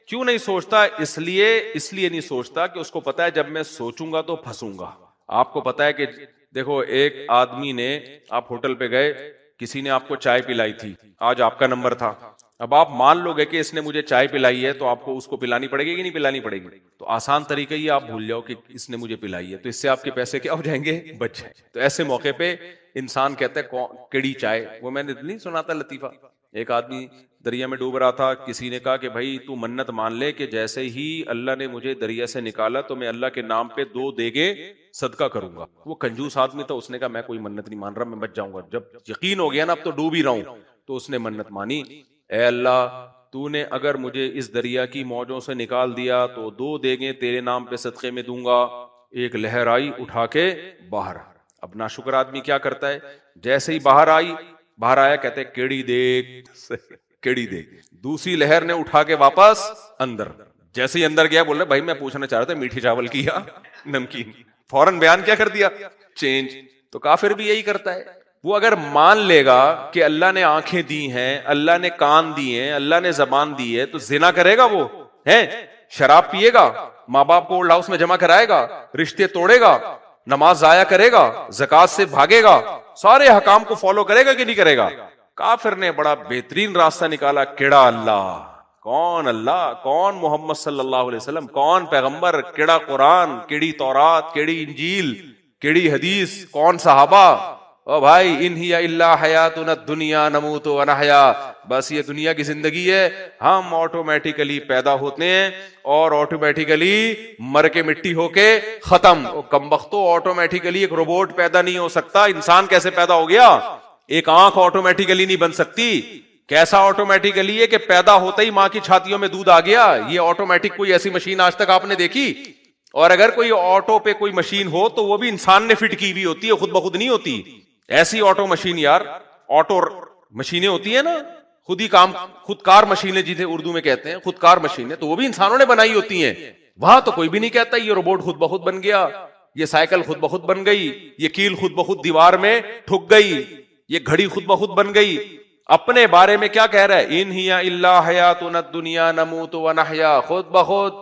کیوں نہیں سوچتا؟ اس لیے نہیں سوچتا کہ اس کو پتا ہے جب میں سوچوں گا تو پھنسوں گا. آپ کو پتا ہے کہ دیکھو ایک آدمی نے، آپ ہوٹل پہ گئے، کسی نے آپ کو چائے پلائی تھی، آج آپ کا نمبر تھا. اب آپ مان لو گے کہ اس نے مجھے چائے پلائی ہے تو آپ کو اس کو پلانی پڑے گی کہ نہیں پلانی پڑے گی؟ تو آسان طریقہ یہ آپ بھول جاؤ کہ اس نے مجھے پلائی ہے، تو اس سے آپ کے پیسے کیا ہو جائیں گے؟ بچ جائیں. تو ایسے موقع پہ انسان کہتا ہے کیڑی چائے. وہ میں نے نہیں سنا تھا لطیفہ، ایک آدمی دریا میں ڈوب رہا تھا، کسی نے کہا کہ بھائی تو منت مان لے کہ جیسے ہی اللہ نے مجھے دریا سے نکالا تو میں اللہ کے نام پہ 2 دیگے صدقہ کروں گا. وہ کنجوس آدمی تھا، اس نے کہا میں کوئی منت نہیں مان رہا، میں بچ جاؤں گا. جب یقین ہو گیا نا اب تو ڈوب ہی رہا ہوں، تو اس نے منت مانی، اے اللہ تو نے اگر مجھے اس دریا کی موجوں سے نکال دیا تو 2 دیگیں تیرے نام پہ صدقے میں دوں گا. ایک لہر آئی اٹھا کے باہر. اب ناشکر آدمی کیا کرتا ہے؟ جیسے ہی باہر آیا کہتے ہیں کیڑی دیکھ. دوسری لہر نے اٹھا کے واپس اندر. جیسے ہی اندر گیا بول رہے بھائی میں پوچھنا چاہ رہا تھا میٹھے چاول کی یا نمکین، فوراً بیان کیا کر دیا؟ چینج. تو کافر بھی یہی کرتا ہے. وہ اگر مان لے گا کہ اللہ نے آنکھیں دی ہیں، اللہ نے کان دی ہیں، اللہ نے زبان دی ہے، تو زنا کرے گا، وہ ہے شراب پیے گا، ماں باپ کو اولڈ ہاؤس میں جمع کرائے گا، رشتے توڑے گا، نماز ضائع کرے گا، زکات سے بھاگے گا، سارے حکام کو فالو کرے گا کہ نہیں کرے گا؟ کافر نے بڑا بہترین راستہ نکالا. کیڑا اللہ، کون اللہ، کون محمد صلی اللہ علیہ وسلم، کون پیغمبر، کیڑا قرآن، کیڑی تورات، کیڑی انجیل، کیڑی حدیث، کون صحابہ. او بھائی ان ہی الا حیاتنا الدنیا نموت و نحیا. بس یہ دنیا کی زندگی ہے، ہم آٹومیٹیکلی پیدا ہوتے ہیں اور آٹومیٹیکلی مر کے مٹی ہو کے ختم. کمبختو آٹومیٹیکلی ایک روبوٹ پیدا نہیں ہو سکتا. انسان کیسے پیدا ہو گیا؟ ایک آنکھ آٹومیٹیکلی نہیں بن سکتی. کیسا آٹومیٹیکلی ہے کہ پیدا ہوتا ہی ماں کی چھاتیوں میں دودھ آ گیا؟ یہ آٹومیٹک کوئی ایسی مشین آج تک آپ نے دیکھی؟ اور اگر کوئی آٹو پہ کوئی مشین ہو تو وہ بھی انسان نے فٹ کی ہوئی ہوتی ہے، خود بخود نہیں ہوتی. ایسی آٹو مشین یار، آٹو مشینیں ہوتی ہیں نا، خودکار مشینیں جنہیں اردو میں کہتے ہیں، خودکار مشینیں، تو وہ بھی انسانوں نے بنائی ہوتی ہیں. وہاں تو کوئی بھی نہیں کہتا یہ روبوٹ خود بخود بن گیا، یہ سائیکل خود بخود بن گئی، یہ کیل خود بخود دیوار میں ٹھک گئی، یہ گھڑی خود بخود بن گئی. اپنے بارے میں کیا کہہ رہا ہے؟ ان ہی الا حیاتنا الدنیا نموت و نحیا. خود بخود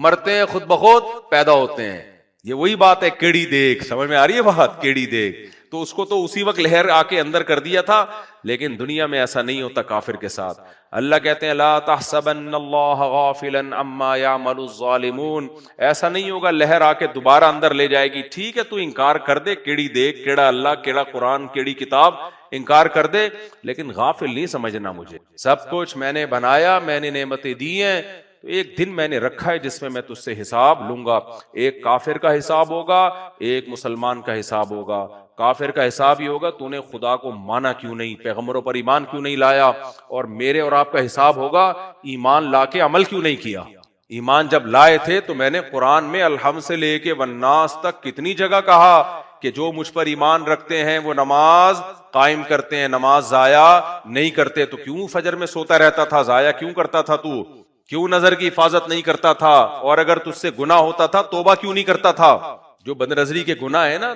مرتے ہیں، خود بخود پیدا ہوتے ہیں. یہ وہی بات ہے کیڑی دیکھ. سمجھ میں آ رہی ہے بات؟ کیڑی دیکھ. تو اس کو تو اسی وقت لہر آ کے اندر کر دیا تھا، لیکن دنیا میں ایسا نہیں ہوتا کافر کے ساتھ. اللہ کہتے ہیں لا تحسبن اللہ غافلا عما يعمل الظالمون. ایسا نہیں ہوگا لہر آ کے دوبارہ اندر لے جائے گی. ٹھیک ہے تو انکار کر دے، کیڑی دیکھ، کیڑا اللہ، کیڑا قرآن، کیڑی کتاب، انکار کر دے، لیکن غافل نہیں سمجھنا مجھے. سب کچھ میں نے بنایا، میں نے نعمتیں دی ہیں، تو ایک دن میں نے رکھا ہے جس میں میں تجھ سے حساب لوں گا. ایک کافر کا حساب ہوگا, ایک مسلمان کا حساب ہوگا. کافر کا حساب ہی ہوگا تو نے خدا کو مانا کیوں نہیں, پیغمبروں پر ایمان کیوں نہیں لایا, اور میرے اور آپ کا حساب ہوگا ایمان لا کے عمل کیوں نہیں کیا. ایمان جب لائے تھے تو میں نے قرآن میں الحمد سے لے کے والناس تک کتنی جگہ کہا کہ جو مجھ پر ایمان رکھتے ہیں وہ نماز قائم کرتے ہیں, نماز ضائع نہیں کرتے. تو کیوں فجر میں سوتا رہتا تھا, ضائع کیوں کرتا تھا تو, کیوں نظر کی حفاظت نہیں کرتا تھا, اور اگر تجھ سے گناہ ہوتا تھا توبہ کیوں نہیں کرتا تھا. جو بد نظری کے گناہ ہے نا,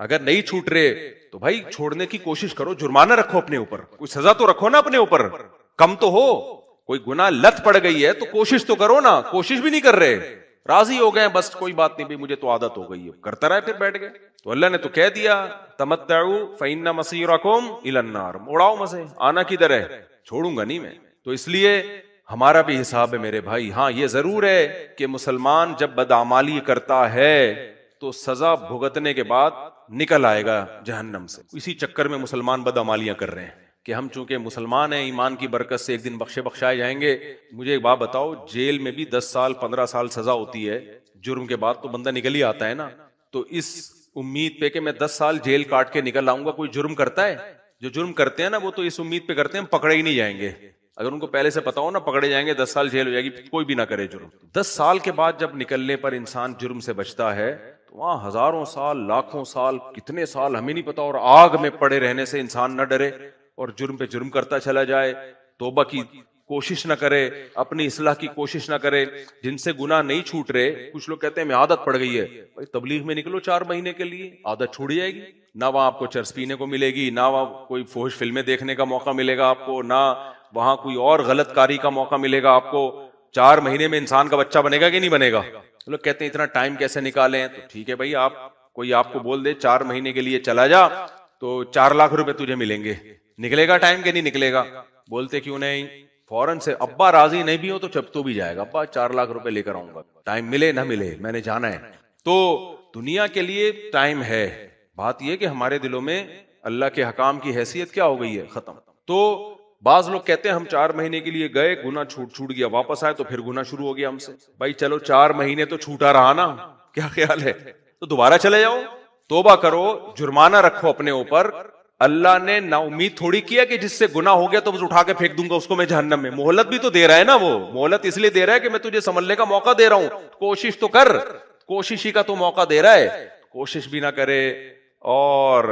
اگر نہیں چھوٹ رہے تو بھائی چھوڑنے کی کوشش کرو, جرمانہ رکھو اپنے اوپر, کوئی سزا تو رکھو نا اپنے اوپر, کم تو ہو. کوئی گناہ لت پڑ گئی ہے تو کوشش تو کرو نا, کوشش بھی نہیں کر رہے, راضی ہو گئے بس کوئی بات نہیں بھی مجھے تو عادت ہو گئی ہے, کرتا رہے پھر بیٹھ گئے. تو اللہ نے تو کہہ دیا تمتعوا فإن مصيركم إلى النار, اڑاؤ مزے, آنا کدھر ہے, چھوڑوں گا نہیں میں. تو اس لیے ہمارا بھی حساب ہے میرے بھائی. ہاں یہ ضرور ہے کہ مسلمان جب بدعمالی کرتا ہے تو سزا بھگتنے کے بعد نکل آئے گا جہنم سے. اسی چکر میں مسلمان بدعمالیاں کر رہے ہیں کہ ہم چونکہ مسلمان ہیں, ایمان کی برکت سے ایک دن بخشائے جائیں گے. مجھے ایک بات بتاؤ, جیل میں بھی 10 سال 15 سال سزا ہوتی ہے جرم کے بعد, تو بندہ نکل ہی آتا ہے نا. تو اس امید پہ کہ میں 10 سال جیل کاٹ کے نکل آؤں گا, کوئی جرم کرتا ہے؟ جو جرم کرتے ہیں نا وہ تو اس امید پہ کرتے ہیں ہم پکڑے ہی نہیں جائیں گے. اگر ان کو پہلے سے پتا ہو نا پکڑے جائیں گے 10 سال جیل ہو جائے گی, کوئی بھی نہ کرے جرم. 10 سال کے بعد جب نکلنے پر انسان جرم سے بچتا ہے تو وہاں ہزاروں سال, لاکھوں سال, کتنے سال ہمیں نہیں پتا, اور آگ میں پڑے رہنے سے انسان نہ ڈرے اور جرم پہ جرم کرتا چلا جائے, توبہ کی کوشش نہ کرے, اپنی اصلاح کی کوشش نہ کرے. جن سے گناہ نہیں چھوٹ رہے, کچھ لوگ کہتے ہیں میں عادت پڑ گئی ہے, بھائی تبلیغ میں نکلو 4 مہینے کے لیے, عادت چھوٹ جائے گی. نہ وہاں آپ کو چرس پینے کو ملے گی, نہ وہاں کوئی فحش فلمیں دیکھنے کا موقع ملے گا آپ کو, نہ وہاں کوئی اور غلط کاری کا موقع ملے گا آپ کو. 4 مہینے میں انسان کا بچہ بنے گا کہ نہیں بنے گا؟ لوگ کہتے ہیں اتنا ٹائم کیسے نکالیں, تو ٹھیک ہے بھائی, آپ کوئی آپ کو بول دے 4 مہینے کے لیے چلا جا تو 4 لاکھ روپے تجھے ملیں گے, نکلے گا ٹائم کہ نہیں نکلے گا؟ بولتے کیوں نہیں, فوراً سے ابا راضی نہیں بھی ہو تو چپ تو بھی جائے گا, ابا 4 لاکھ روپے لے کر آؤں گا, ٹائم ملے نہ ملے میں نے جانا ہے. تو دنیا کے لیے ٹائم ہے, بات یہ کہ ہمارے دلوں میں اللہ کے حکام کی حیثیت کیا ہو گئی ہے, ختم. تو بعض لوگ کہتے ہیں ہم 4 مہینے کے لیے گئے, گناہ چھوٹ گیا, واپس آئے تو پھر گناہ شروع ہو گیا ہم سے. بھائی چلو 4 مہینے تو چھوٹا رہا نا, کیا خیال ہے, تو دوبارہ چلے جاؤ, توبہ کرو, جرمانہ رکھو اپنے اوپر. اللہ نے نا امید تھوڑی کیا کہ جس سے گناہ ہو گیا تو بس اٹھا کے پھینک دوں گا اس کو میں جہنم میں. مہلت بھی تو دے رہا ہے نا, وہ مہلت اس لیے دے رہا ہے کہ میں تجھے سنبھلنے کا موقع دے رہا ہوں, کوشش تو کر, کوشش ہی کا تو موقع دے رہا ہے. کوشش بھی نہ کرے اور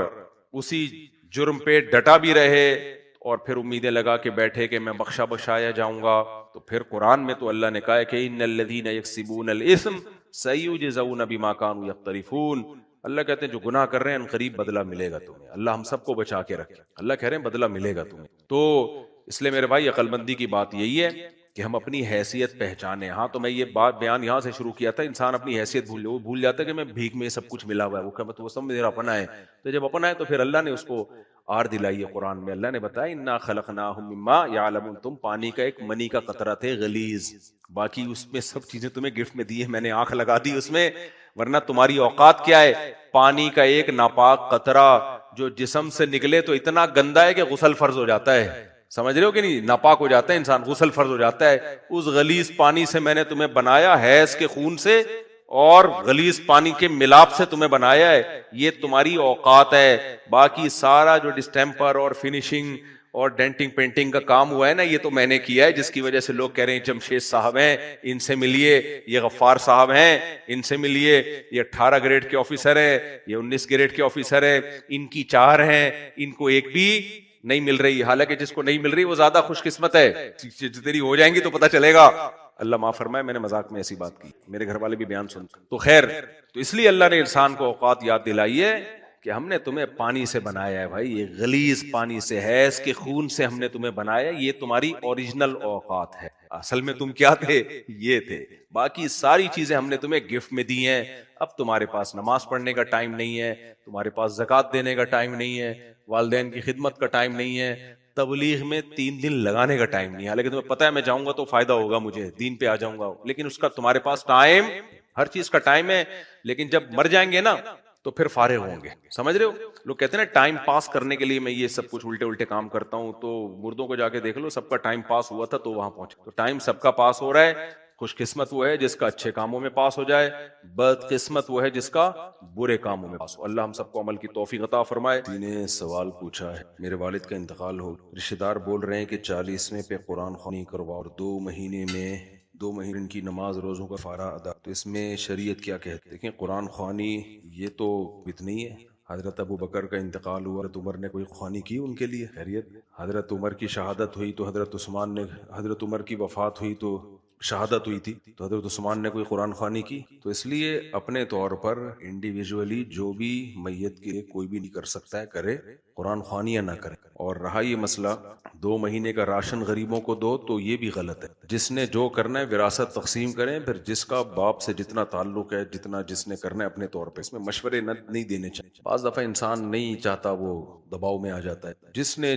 اسی جرم پہ ڈٹا بھی رہے اور پھر امیدیں لگا کے بیٹھے کہ میں بخشایا جاؤں گا. تو پھر قرآن میں تو اللہ نے کہا ہے کہ ان الذین یکسبون الاثم سیجزون بما کانوا یقترفون. اللہ کہتے ہیں جو گناہ کر رہے ہیں ان قریب بدلہ ملے گا تمہیں. اللہ ہم سب کو بچا کے رکھے, اللہ کہہ رہے ہیں بدلہ ملے گا تمہیں. تو اس لیے میرے بھائی عقل مندی کی بات یہی ہے کہ ہم اپنی حیثیت پہچانے. ہاں تو میں یہ بات بیان یہاں سے شروع کیا تھا, انسان اپنی حیثیت بھول جاتا ہے کہ میں بھیک میں سب کچھ ملا ہوا ہے, وہ سب میرا اپنا ہے. تو جب اپنا ہے تو پھر اللہ نے اس کو آر دلائی ہے. قرآن میں اللہ نے بتایا انا خلقناہم مما یعلمون, تم پانی کا ایک منی کا قطرہ تھے غلیظ, باقی اس میں سب چیزیں تمہیں گفٹ میں دی ہے, میں نے آنکھ لگا دی اس میں, ورنہ تمہاری اوقات کیا ہے, پانی کا ایک ناپاک قطرہ جو جسم سے نکلے تو اتنا گندا ہے کہ غسل فرض ہو جاتا ہے. سمجھ رہے ہو کہ نہیں, ناپاک ہو جاتا ہے انسان, غسل فرض ہو جاتا ہے. اس غلیظ پانی سے میں نے تمہیں بنایا, حیض کے خون سے اور غلیظ پانی کے ملاپ سے تمہیں بنایا ہے. یہ تمہاری اوقات ہے, باقی سارا جو ڈسٹیمپر اور فنیشنگ اور ڈینٹنگ پینٹنگ کا کام ہوا ہے نا, یہ تو میں نے کیا ہے, جس کی وجہ سے لوگ کہہ رہے ہیں جمشید صاحب ہیں ان سے ملیے, یہ غفار صاحب ہیں ان سے ملیے, یہ 18 گریڈ کے آفیسر ہیں, یہ 19 گریڈ کے آفیسر ہیں, ان کی 4 ہیں, ان کو ایک بھی نہیں مل رہی. حالانکہ جس کو نہیں مل رہی وہ زیادہ خوش قسمت ہے, تیری ہو جائیں گی تو پتہ چلے گا. اللہ معاف فرمائے, میں نے مذاق میں ایسی بات کی, میرے گھر والے بھی بیان سن. تو خیر, تو اس لیے اللہ نے انسان کو اوقات یاد دلائی ہے کہ ہم نے تمہیں پانی سے بنایا ہے بھائی, یہ غلیظ پانی سے, حیض کے خون سے ہم نے تمہیں بنایا, یہ تمہاری اوریجنل اوقات ہے. اصل میں تم کیا تھے, یہ تھے. باقی ساری چیزیں ہم نے تمہیں گفٹ میں دی ہیں. اب تمہارے پاس نماز پڑھنے کا ٹائم نہیں ہے, تمہارے پاس زکوٰۃ دینے کا ٹائم نہیں ہے, والدین کی خدمت کا ٹائم نہیں ہے, تبلیغ میں 3 دن لگانے کا ٹائم نہیں ہے. حالانکہ تمہیں پتہ ہے میں جاؤں گا تو فائدہ ہوگا, مجھے دین پہ آ جاؤں گا, لیکن اس کا تمہارے پاس ٹائم, ہر چیز کا ٹائم ہے, لیکن جب مر جائیں گے نا تو پھر فارغ ہوں گے. سمجھ رہے ہو, لوگ کہتے ہیں نا ٹائم پاس کرنے کے لیے میں یہ سب کچھ الٹے کام کرتا ہوں, تو مردوں کو جا کے دیکھ لو, سب کا ٹائم پاس ہوا تھا تو وہاں پہنچے. تو ٹائم سب کا پاس ہو رہا ہے, خوش قسمت وہ ہے جس کا اچھے کاموں میں پاس ہو جائے، بد قسمت وہ ہے جس کا برے کاموں میں پاس ہو۔ اللہ ہم سب کو عمل کی توفیق عطا فرمائے۔ کسی نے سوال پوچھا ہے، میرے والد کا انتقال ہو، رشتہ دار بول رہے ہیں کہ 40ویں پہ قرآن خوانی کرواؤ اور 2 مہینے کی نماز روزوں کا کفارہ ادا، تو اس میں شریعت کیا کہتے؟ دیکھیں قرآن خوانی یہ تو اتنی ہے، حضرت ابو بکر کا انتقال ہوا، حضرت عمر نے کوئی خوانی کی ان کے لیے؟ خیریت، حضرت عمر کی شہادت ہوئی تو حضرت عمر کی وفات ہوئی تو شہادت ہوئی تھی، تو حضرت عثمان نے کوئی قرآن خوانی کی؟ تو اس لیے اپنے طور پر انڈیویجولی جو بھی میت کے لیے کوئی بھی نہیں کر سکتا ہے کرے، قرآن خوانی یا نہ کرے۔ اور رہا یہ مسئلہ 2 مہینے کا راشن غریبوں کو دو، تو یہ بھی غلط ہے۔ جس نے جو کرنا ہے وراثت تقسیم کریں، پھر جس کا باپ سے جتنا تعلق ہے، جس نے کرنا ہے اپنے طور پہ، اس میں مشورے نہیں دینے چاہیے۔ بعض دفعہ انسان نہیں چاہتا، وہ دباؤ میں آ جاتا ہے۔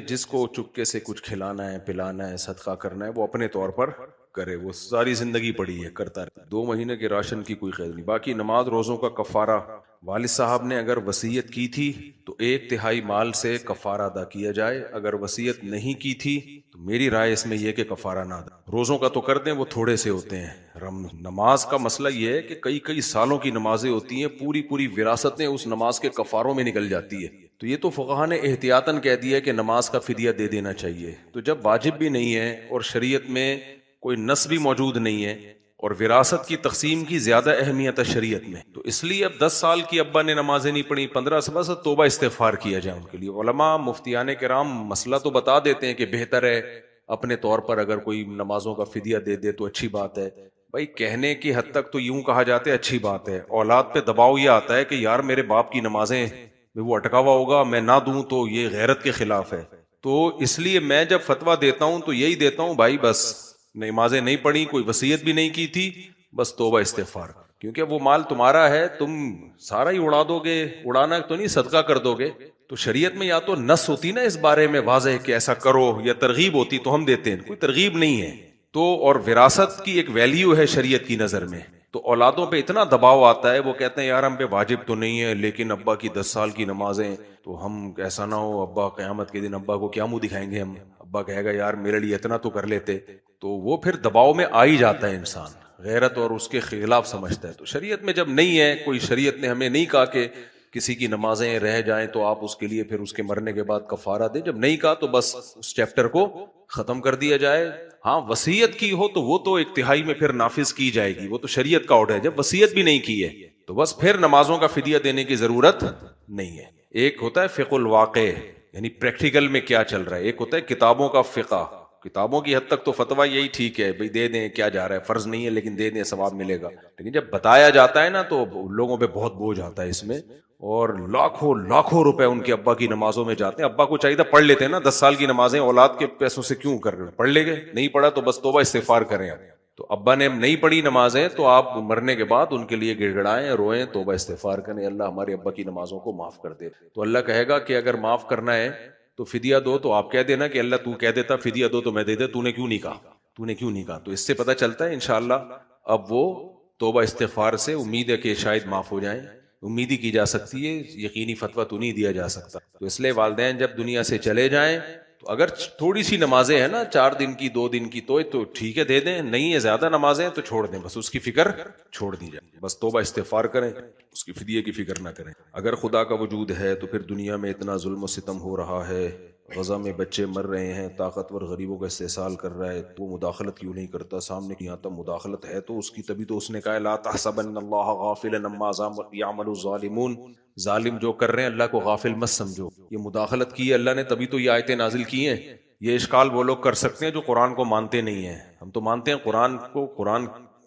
جس کو چپکے سے کچھ کھلانا ہے، پلانا ہے، صدقہ کرنا ہے، وہ اپنے طور پر کرے، وہ ساری زندگی پڑی ہے کرتا رہتا ہے۔ 2 مہینے کے راشن کی کوئی قید نہیں۔ باقی نماز روزوں کا کفارہ، والد صاحب نے اگر وصیت کی تھی تو 1/3 مال سے کفارہ ادا کیا جائے، اگر وصیت نہیں کی تھی تو میری رائے اس میں یہ کہ کفارہ نہ ادا۔ روزوں کا تو کر دیں، وہ تھوڑے سے ہوتے ہیں۔ نماز کا مسئلہ یہ ہے کہ کئی سالوں کی نمازیں ہوتی ہیں، پوری وراثتیں اس نماز کے کفاروں میں نکل جاتی ہے، تو یہ تو فقہا نے احتیاطاً کہہ دیا کہ نماز کا فدیہ دے دینا چاہیے۔ تو جب واجب بھی نہیں ہے اور شریعت میں کوئی نص بھی موجود نہیں ہے اور وراثت کی تقسیم کی زیادہ اہمیت ہے شریعت میں، تو اس لیے اب 10 سال کی ابا نے نمازیں نہیں پڑھی، 15 سے بس توبہ استغفار کیا جائے ان کے لیے۔ علماء مفتیان کرام مسئلہ تو بتا دیتے ہیں کہ بہتر ہے اپنے طور پر اگر کوئی نمازوں کا فدیہ دے دے تو اچھی بات ہے۔ بھائی کہنے کی حد تک تو یوں کہا جاتا ہے اچھی بات ہے، اولاد پہ دباؤ یہ آتا ہے کہ یار میرے باپ کی نمازیں وہ اٹکا ہوا ہوگا، میں نہ دوں تو یہ غیرت کے خلاف ہے۔ تو اس لیے میں جب فتویٰ دیتا ہوں تو یہی دیتا ہوں، بھائی بس نمازیں نہیں پڑھی، کوئی وصیت بھی نہیں کی تھی، بس توبہ استغفار، کیونکہ وہ مال تمہارا ہے، تم سارا ہی اڑا دو گے، اڑانا تو نہیں صدقہ کر دو گے۔ تو شریعت میں یا تو نص ہوتی نا اس بارے میں واضح کہ ایسا کرو، یا ترغیب ہوتی تو ہم دیتے ہیں، کوئی ترغیب نہیں ہے۔ تو اور وراثت کی ایک ویلیو ہے شریعت کی نظر میں، تو اولادوں پہ اتنا دباؤ آتا ہے، وہ کہتے ہیں یار ہم پہ واجب تو نہیں ہے لیکن ابا کی 10 سال کی نمازیں، تو ہم ایسا نہ ہو ابا قیامت کے دن ابا کو کیا منہ دکھائیں گے ہم، ابا کہے گا یار میرے لیے اتنا تو کر لیتے، تو وہ پھر دباؤ میں آ ہی جاتا ہے انسان، غیرت اور اس کے خلاف سمجھتا ہے۔ تو شریعت میں جب نہیں ہے کوئی، شریعت نے ہمیں نہیں کہا کہ کسی کی نمازیں رہ جائیں تو آپ اس کے لیے پھر اس کے مرنے کے بعد کفارہ دیں، جب نہیں کہا تو بس اس چیپٹر کو ختم کر دیا جائے۔ ہاں وصیت کی ہو تو وہ تو 1/3 میں پھر نافذ کی جائے گی، وہ تو شریعت کا آرڈر ہے۔ جب وصیت بھی نہیں کی ہے تو بس پھر نمازوں کا فدیہ دینے کی ضرورت نہیں ہے۔ ایک ہوتا ہے فقہ الواقع، یعنی پریکٹیکل میں کیا چل رہا ہے، ایک ہوتا ہے کتابوں کا فقہ۔ کتابوں کی حد تک تو فتویٰ یہی ٹھیک ہے، بھئی دے دیں، کیا جا رہا ہے، فرض نہیں ہے لیکن دے دیں ثواب ملے گا، لیکن جب بتایا جاتا ہے نا تو لوگوں پہ بہت بوجھ آتا ہے اس میں، اور لاکھوں روپے ان کے ابا کی نمازوں میں جاتے ہیں۔ ابا کو چاہیے تھا پڑھ لیتے ہیں نا 10 سال کی نمازیں، اولاد کے پیسوں سے کیوں کر رہے ہیں، پڑھ لے گئے، نہیں پڑھا تو بس توبہ استغفار کریں۔ تو ابا نے نہیں پڑھی نمازیں تو آپ مرنے کے بعد ان کے لیے گڑ گڑائیں، روئیں، توبہ استغفار کریں، اللہ ہمارے ابا کی نمازوں کو معاف کر دے۔ تو اللہ کہے گا کہ اگر معاف کرنا ہے تو فدیہ دو، تو آپ کہہ دینا کہ اللہ تو کہہ دیتا فدیہ دو تو میں دے دے، تو نے کیوں نہیں کہا؟ تو اس سے پتہ چلتا ہے انشاءاللہ اب وہ توبہ استغفار سے امید ہے کہ شاید معاف ہو جائیں، امید ہی کی جا سکتی ہے، یقینی فتویٰ تو نہیں دیا جا سکتا۔ تو اس لیے والدین جب دنیا سے چلے جائیں تو اگر تھوڑی سی نمازیں ہیں نا 4 دن کی 2 دن کی تو ٹھیک ہے دے دیں، نہیں ہے زیادہ نمازیں تو چھوڑ دیں، بس اس کی فکر چھوڑ دی جائے، بس توبہ استغفار کریں، اس کی فدیے کی فکر نہ کریں۔ اگر خدا کا وجود ہے تو پھر دنیا میں اتنا ظلم و ستم ہو رہا ہے، غزہ میں بچے مر رہے ہیں، طاقتور غریبوں کا استحصال کر رہا ہے، تو مداخلت کیوں نہیں کرتا؟ سامنے کی آتا مداخلت ہے تو اس کی، تبھی تو اس نے کہا لا تحسبن اللہ غافلا عما یعمل الظالمون، ظالم جو کر رہے ہیں اللہ کو غافل مت سمجھو۔ یہ مداخلت کی ہے اللہ نے، تبھی تو یہ آیتیں نازل کی ہیں۔ یہ اشکال وہ لوگ کر سکتے ہیں جو قرآن کو مانتے نہیں ہیں، ہم تو مانتے ہیں قرآن کو،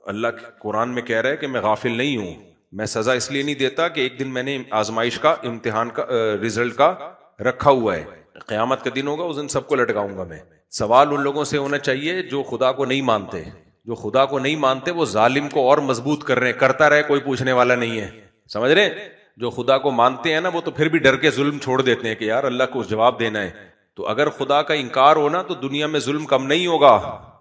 اللہ قرآن میں کہہ رہا ہے کہ میں غافل نہیں ہوں، میں سزا اس لیے نہیں دیتا کہ ایک دن میں نے آزمائش کا، امتحان کا، رزلٹ کا رکھا ہوا ہے، قیامت کا دن ہوگا اس دن سب کو لٹکاؤں گا میں۔ سوال ان لوگوں سے ہونا چاہیے جو خدا کو نہیں مانتے، جو خدا کو نہیں مانتے وہ ظالم کو اور مضبوط کر رہے ہیں، کرتا رہے کوئی پوچھنے والا نہیں ہے، سمجھ رہے ہیں؟ جو خدا کو مانتے ہیں نا وہ تو پھر بھی ڈر کے ظلم چھوڑ دیتے ہیں کہ یار اللہ کو جواب دینا ہے۔ تو اگر خدا کا انکار ہونا تو دنیا میں ظلم کم نہیں ہوگا،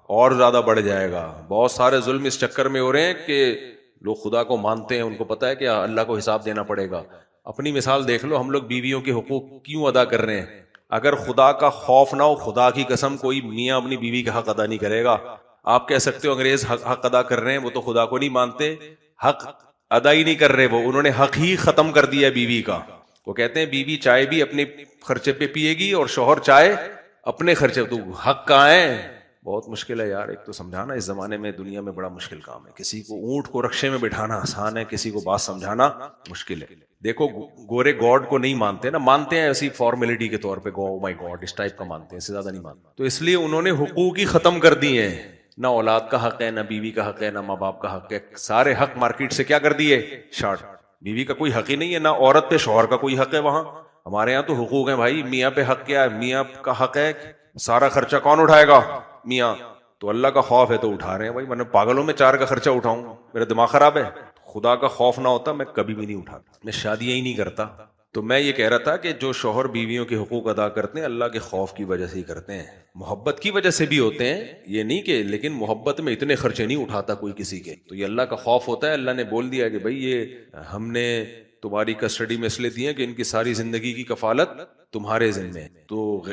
اور زیادہ بڑھ جائے گا۔ بہت سارے ظلم اس چکر میں ہو رہے ہیں کہ لوگ خدا کو مانتے ہیں، ان کو پتا ہے کہ اللہ کو حساب دینا پڑے گا۔ اپنی مثال دیکھ لو، ہم لوگ بیویوں کے حقوق کیوں ادا کر رہے ہیں؟ اگر خدا کا خوف نہ ہو، خدا کی قسم کوئی میاں اپنی بیوی کا حق ادا نہیں کرے گا۔ آپ کہہ سکتے ہو انگریز حق ادا کر رہے ہیں، وہ تو خدا کو نہیں مانتے، حق ادا ہی نہیں کر رہے، وہ انہوں نے حق ہی ختم کر دیا بیوی کا. وہ کہتے ہیں بیوی چائے بھی اپنے خرچے پہ پیے گی اور شوہر چائے اپنے خرچے. تو حق کہاں ہے؟ بہت مشکل ہے یار. ایک تو سمجھانا اس زمانے میں دنیا میں بڑا مشکل کام ہے. کسی کو اونٹ کو رکشے میں بٹھانا آسان ہے، کسی کو بات سمجھانا مشکل ہے. دیکھو گورے گاڈ کو نہیں مانتے نا، مانتے ہیں ایسی فارمیلٹی کے طور پہ، گو مائی گاڈ اس ٹائپ کا مانتے ہیں، اس سے زیادہ نہیں مانتے. تو اس لیے انہوں نے حقوق ہی ختم کر دی ہیں. نہ اولاد کا حق ہے، نہ بیوی کا حق ہے، نہ ماں باپ کا حق ہے. سارے حق مارکیٹ سے کیا کر دیے؟ شارٹ. بیوی کا کوئی حق ہی نہیں ہے، نہ عورت پہ شوہر کا کوئی حق ہے. وہاں ہمارے یہاں تو حقوق ہیں بھائی. میاں پہ حق کیا ہے؟ میاں کا حق ہے سارا خرچہ کون اٹھائے گا؟ میاں. تو اللہ کا خوف ہے تو اٹھا رہے ہیں بھائی، میں پاگلوں میں 4 کا خرچہ اٹھاؤں؟ میرا دماغ خراب ہے. خدا کا خوف نہ ہوتا میں کبھی بھی نہیں اٹھاتا، میں شادیاں ہی نہیں کرتا. تو میں یہ کہہ رہا تھا کہ جو شوہر بیویوں کے حقوق ادا کرتے ہیں اللہ کے خوف کی وجہ سے ہی کرتے ہیں، محبت کی وجہ سے بھی ہوتے ہیں، یہ نہیں کہ، لیکن محبت میں اتنے خرچے نہیں اٹھاتا کوئی کسی کے. تو یہ اللہ کا خوف ہوتا ہے. اللہ نے بول دیا کہ بھائی یہ ہم نے تمہاری کسٹڈی میں اس لیے دی ہے کہ ان کی ساری زندگی کی کفالت تمہارے ذمہ ہے. تو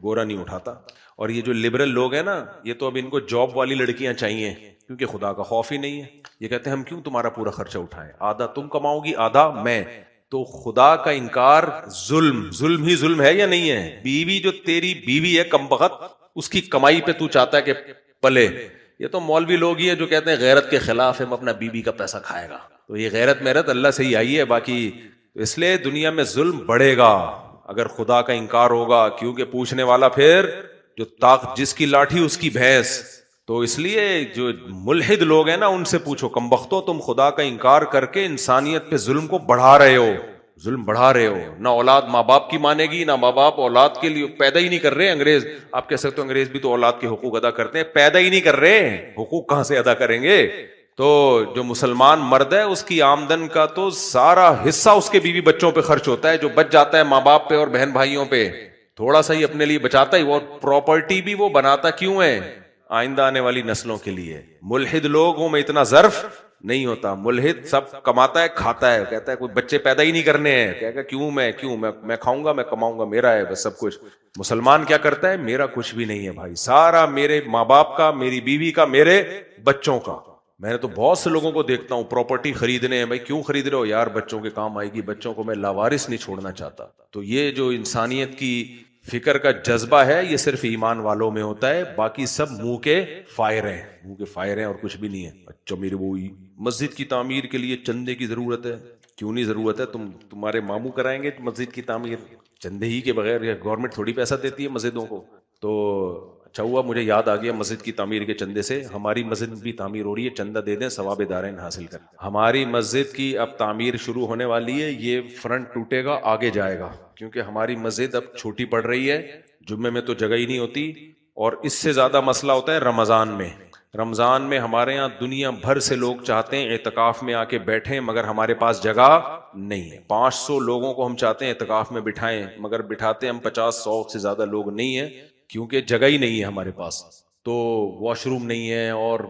گورا نہیں اٹھاتا. اور یہ جو لبرل لوگ ہیں نا، یہ تو اب ان کو جاب والی لڑکیاں چاہیے کیونکہ خدا کا خوف ہی نہیں ہے. یہ کہتے ہیں ہم کیوں تمہارا پورا خرچہ اٹھائیں، آدھا تم کماؤ گی آدھا میں. تو خدا کا انکار ظلم ہی ظلم ہے یا نہیں ہے؟ بیوی جو تیری بیوی ہے کمبخت، اس کی کمائی پہ تو چاہتا ہے کہ پلے. یہ تو مولوی لوگ ہی ہیں جو کہتے ہیں غیرت کے خلاف ہے، اپنا بیوی کا پیسہ کھائے گا. تو یہ غیرت محرت اللہ سے ہی آئی ہے. باقی اس لیے دنیا میں ظلم بڑھے گا اگر خدا کا انکار ہوگا، کیونکہ پوچھنے والا پھر جو جس کی لاٹھی اس کی بھینس. تو اس لیے جو ملحد لوگ ہیں نا ان سے پوچھو، کمبختو تم خدا کا انکار کر کے انسانیت پہ ظلم کو بڑھا رہے ہو، ظلم بڑھا رہے ہو. نہ اولاد ماں باپ کی مانے گی، نہ ماں باپ اولاد کے لیے پیدا ہی نہیں کر رہے. انگریز آپ کہہ سکتے ہو انگریز بھی تو اولاد کے حقوق ادا کرتے ہیں، پیدا ہی نہیں کر رہے، حقوق کہاں سے ادا کریں گے؟ تو جو مسلمان مرد ہے اس کی آمدن کا تو سارا حصہ اس کے بیوی بچوں پہ خرچ ہوتا ہے، جو بچ جاتا ہے ماں باپ پہ اور بہن بھائیوں پہ تھوڑا سا ہی اپنے لیے بچاتا ہے. اور پراپرٹی بھی وہ بناتا کیوں ہے؟ آئندہ آنے والی نسلوں کے لیے. ملحد لوگوں میں اتنا ظرف نہیں ہوتا. ملحد سب کماتا ہے کھاتا ہے، کہتا ہے کوئی بچے پیدا ہی نہیں کرنے ہیں، کہے گا کیوں میں کھاؤں گا، میں کماؤں گا، میرا ہے بس سب کچھ. مسلمان کیا کرتا ہے؟ میرا کچھ بھی نہیں ہے بھائی، سارا میرے ماں باپ کا، میری بیوی کا، میرے بچوں کا. میں نے تو بہت سے لوگوں کو دیکھتا ہوں پراپرٹی خریدنے ہیں. بھائی کیوں خرید رہے ہو؟ یار بچوں کے کام آئے گی، بچوں کو میں لاوارث نہیں چھوڑنا چاہتا. تو یہ جو انسانیت کی فکر کا جذبہ ہے یہ صرف ایمان والوں میں ہوتا ہے، باقی سب منہ کے فائر ہیں اور کچھ بھی نہیں ہے. اچھا میرے وہ مسجد کی تعمیر کے لیے چندے کی ضرورت ہے. کیوں نہیں ضرورت ہے؟ تمہارے ماموں کرائیں گے مسجد کی تعمیر چندے ہی کے بغیر؟ گورنمنٹ تھوڑی پیسہ دیتی ہے مسجدوں کو. تو اچھا ہوا مجھے یاد آ گیا، مسجد کی تعمیر کے چندے سے ہماری مسجد بھی تعمیر ہو رہی ہے، چندہ دے دیں ثواب دارین حاصل کریں. ہماری مسجد کی اب تعمیر شروع ہونے والی ہے. یہ فرنٹ ٹوٹے گا، آگے جائے گا، کیونکہ ہماری مسجد اب چھوٹی پڑ رہی ہے، جمعے میں تو جگہ ہی نہیں ہوتی. اور اس سے زیادہ مسئلہ ہوتا ہے رمضان میں ہمارے ہاں دنیا بھر سے لوگ چاہتے ہیں اعتکاف میں آ کے بیٹھیں، مگر ہمارے پاس جگہ نہیں ہے. 500 لوگوں کو ہم چاہتے ہیں اعتکاف میں بٹھائیں، مگر بٹھاتے ہم 50-100 سے زیادہ لوگ نہیں ہیں، کیونکہ جگہ ہی نہیں ہے ہمارے پاس. تو واش روم نہیں ہے اور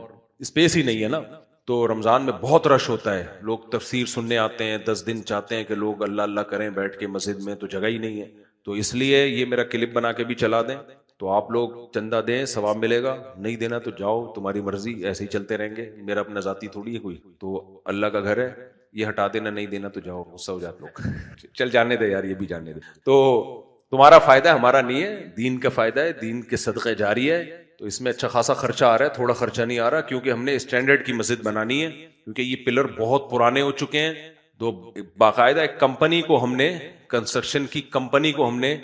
اسپیس ہی نہیں ہے نا. تو رمضان میں بہت رش ہوتا ہے، لوگ تفسیر سننے آتے ہیں، 10 دن چاہتے ہیں کہ لوگ اللہ اللہ کریں بیٹھ کے مسجد میں، تو جگہ ہی نہیں ہے. تو اس لیے یہ میرا کلپ بنا کے بھی چلا دیں، تو آپ لوگ چندہ دیں، ثواب ملے گا. نہیں دینا تو جاؤ، تمہاری مرضی، ایسے ہی چلتے رہیں گے. میرا اپنا ذاتی تھوڑی ہے کوئی، تو اللہ کا گھر ہے. یہ ہٹا دینا، نہیں دینا تو جاؤ، غصہ ہو جاتے لوگ. چل جانے دے یار، یہ بھی جانے دے. تو تمہارا فائدہ ہے، ہمارا نہیں ہے، دین کا فائدہ ہے، دین کے صدقے جاری ہے. تو اس میں اچھا خاصا خرچہ آ رہا ہے، تھوڑا خرچہ نہیں آ رہا، کیونکہ ہم نے اسٹینڈرڈ کی مسجد بنانی ہے، کیونکہ یہ پلر بہت پرانے ہو چکے ہیں. تو باقاعدہ ایک کمپنی کو ہم نے، کنسٹرکشن کی کمپنی کو ہم نے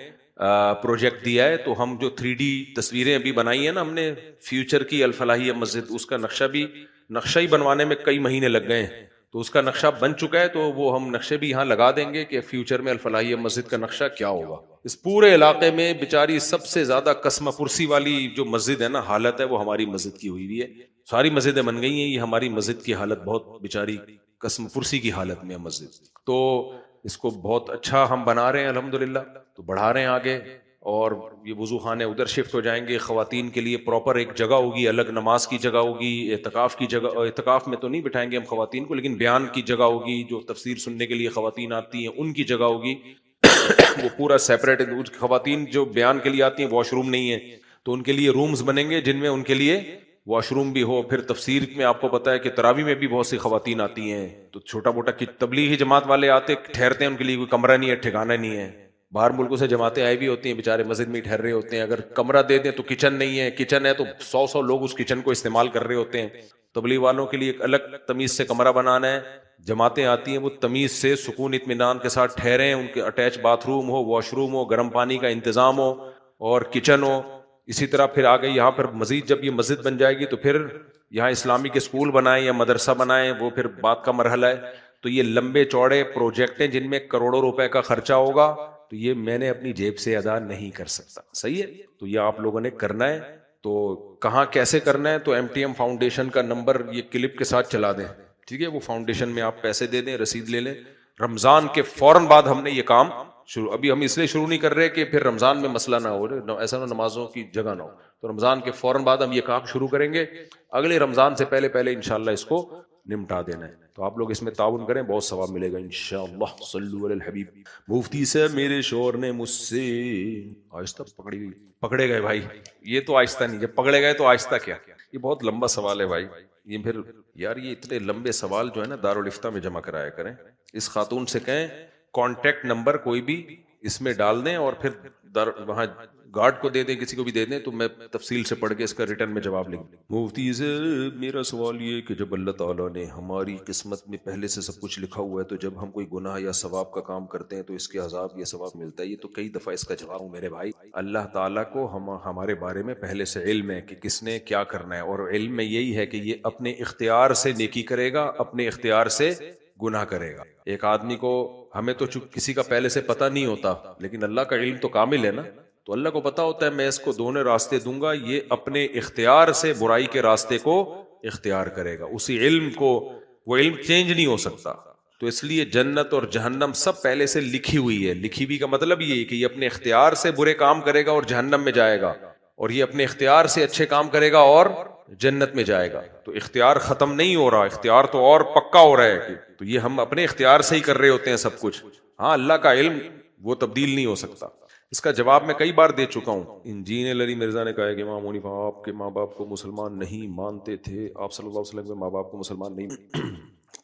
پروجیکٹ دیا ہے. تو ہم جو 3D تصویریں ابھی بنائی ہیں نا ہم نے فیوچر کی الفلاحیہ مسجد، اس کا نقشہ ہی بنوانے میں کئی مہینے لگ گئے ہیں. تو اس کا نقشہ بن چکا ہے، تو وہ ہم نقشے بھی یہاں لگا دیں گے کہ فیوچر میں الفلاحیہ مسجد کا نقشہ کیا ہوگا. اس پورے علاقے میں بیچاری سب سے زیادہ قسم پرسی والی جو مسجد ہے نا، حالت ہے، وہ ہماری مسجد کی ہوئی ہے. ساری مسجدیں بن گئی ہیں، یہ ہماری مسجد کی حالت بہت بیچاری قسم پرسی کی حالت میں ہے مسجد. تو اس کو بہت اچھا ہم بنا رہے ہیں الحمدللہ، تو بڑھا رہے ہیں آگے. اور یہ وضو خانے ادھر شفٹ ہو جائیں گے. خواتین کے لیے پراپر ایک جگہ ہوگی، الگ نماز کی جگہ ہوگی، اعتکاف کی جگہ. اعتکاف میں تو نہیں بٹھائیں گے ہم خواتین کو، لیکن بیان کی جگہ ہوگی. جو تفسیر سننے کے لیے خواتین آتی ہیں ان کی جگہ ہوگی، وہ پورا سیپریٹ. خواتین جو بیان کے لیے آتی ہیں، واش روم نہیں ہے، تو ان کے لیے رومز بنیں گے جن میں ان کے لیے واش روم بھی ہو. پھر تفسیر میں آپ کو پتا ہے کہ تراویح میں بھی بہت سی خواتین آتی ہیں, تو چھوٹا موٹا تبلیغی جماعت والے آتے ٹھہرتے ہیں, ان کے لیے کوئی کمرہ نہیں ہے, ٹھکانہ نہیں ہے. باہر ملکوں سے جماعتیں آئی بھی ہوتی ہیں, بیچارے مسجد میں ٹھہر رہے ہوتے ہیں, اگر کمرہ دے دیں تو کچن نہیں ہے, کچن ہے تو 100 لوگ اس کچن کو استعمال کر رہے ہوتے ہیں. تبلیغ والوں کے لیے ایک الگ تمیز سے کمرہ بنانا ہے. جماعتیں آتی ہیں وہ تمیز سے سکون اطمینان کے ساتھ ٹھہریں, ان کے اٹیچ باتھ روم ہو, واش روم ہو, گرم پانی کا انتظام ہو اور کچن ہو. اسی طرح پھر آگے یہاں پر مزید جب یہ مسجد بن جائے گی تو پھر یہاں اسلامی کے اسکول بنائیں یا مدرسہ بنائیں, وہ پھر بات کا مرحلہ ہے. تو یہ لمبے چوڑے پروجیکٹ ہیں جن میں کروڑوں روپے کا خرچہ ہوگا, تو یہ میں نے اپنی جیب سے ادا نہیں کر سکتا. صحیح ہے, تو یہ آپ لوگوں نے کرنا ہے. تو کہاں کیسے کرنا ہے, تو ایم ٹی ایم فاؤنڈیشن کا نمبر یہ کلپ کے ساتھ چلا دیں, ٹھیک ہے. وہ فاؤنڈیشن میں آپ پیسے دے دیں, رسید لے لیں. رمضان کے فوراً بعد ہم نے یہ کام شروع, ابھی ہم اس لیے شروع نہیں کر رہے کہ پھر رمضان میں مسئلہ نہ ہو, ایسا نہ نمازوں کی جگہ نہ ہو. تو رمضان کے فوراً بعد ہم یہ کام شروع کریں گے, اگلے رمضان سے پہلے پہلے انشاءاللہ اس کو نمٹا دینا ہے. تو آپ لوگ اس میں تعاون کریں, بہت ثواب ملے گا انشاءاللہ. صلو علی الحبیب. مفتی سے میرے شوہر نے مجھ سے آہستہ پکڑے گئے بھائی, یہ تو آہستہ نہیں, جب پکڑے گئے تو آہستہ کیا, یہ بہت لمبا سوال ہے بھائی. یہ پھر یار یہ اتنے لمبے سوال جو ہے نا دارالفتہ میں جمع کرایا کریں. اس خاتون سے کہیں کانٹیکٹ نمبر کوئی بھی اس میں ڈال دیں اور پھر وہاں گارڈ کو دے دیں, کسی کو بھی دے دیں, تو میں تفصیل سے پڑھ کے اس کا ریٹرن میں جواب لکھ دوں. مفتی سے میرا سوال یہ کہ جب اللہ تعالیٰ نے ہماری قسمت میں پہلے سے سب کچھ لکھا ہوا ہے, تو جب ہم کوئی گناہ یا ثواب کا کام کرتے ہیں تو اس کے عذاب یا ثواب ملتا ہے. یہ تو کئی دفعہ اس کا جواب ہوں میرے بھائی. اللہ تعالیٰ کو ہمارے بارے میں پہلے سے علم ہے کہ کس نے کیا کرنا ہے, اور علم میں یہی ہے کہ یہ اپنے اختیار سے نیکی کرے گا, اپنے اختیار سے گناہ کرے گا. ایک آدمی کو, ہمیں تو کسی کا پہلے سے پتہ نہیں ہوتا, لیکن اللہ کا علم تو کامل ہے نا, تو اللہ کو پتا ہوتا ہے میں اس کو دونوں راستے دوں گا, یہ اپنے اختیار سے برائی کے راستے کو اختیار کرے گا. اسی علم کو, وہ علم چینج نہیں ہو سکتا. تو اس لیے جنت اور جہنم سب پہلے سے لکھی ہوئی ہے. لکھی ہوئی کا مطلب یہ ہے کہ یہ اپنے اختیار سے برے کام کرے گا اور جہنم میں جائے گا, اور یہ اپنے اختیار سے اچھے کام کرے گا اور جنت میں جائے گا. تو اختیار ختم نہیں ہو رہا, اختیار تو اور پکا ہو رہا ہے. تو یہ ہم اپنے اختیار سے ہی کر رہے ہوتے ہیں سب کچھ. ہاں اللہ کا علم وہ تبدیل نہیں ہو سکتا. اس کا جواب میں کئی بار دے چکا ہوں. انجینئر علی مرزا نے کہا ہے کہ امام حنیفہ آپ کے ماں باپ کو مسلمان نہیں مانتے تھے, آپ صلی اللہ علیہ وسلم کے ماں باپ کو مسلمان نہیں.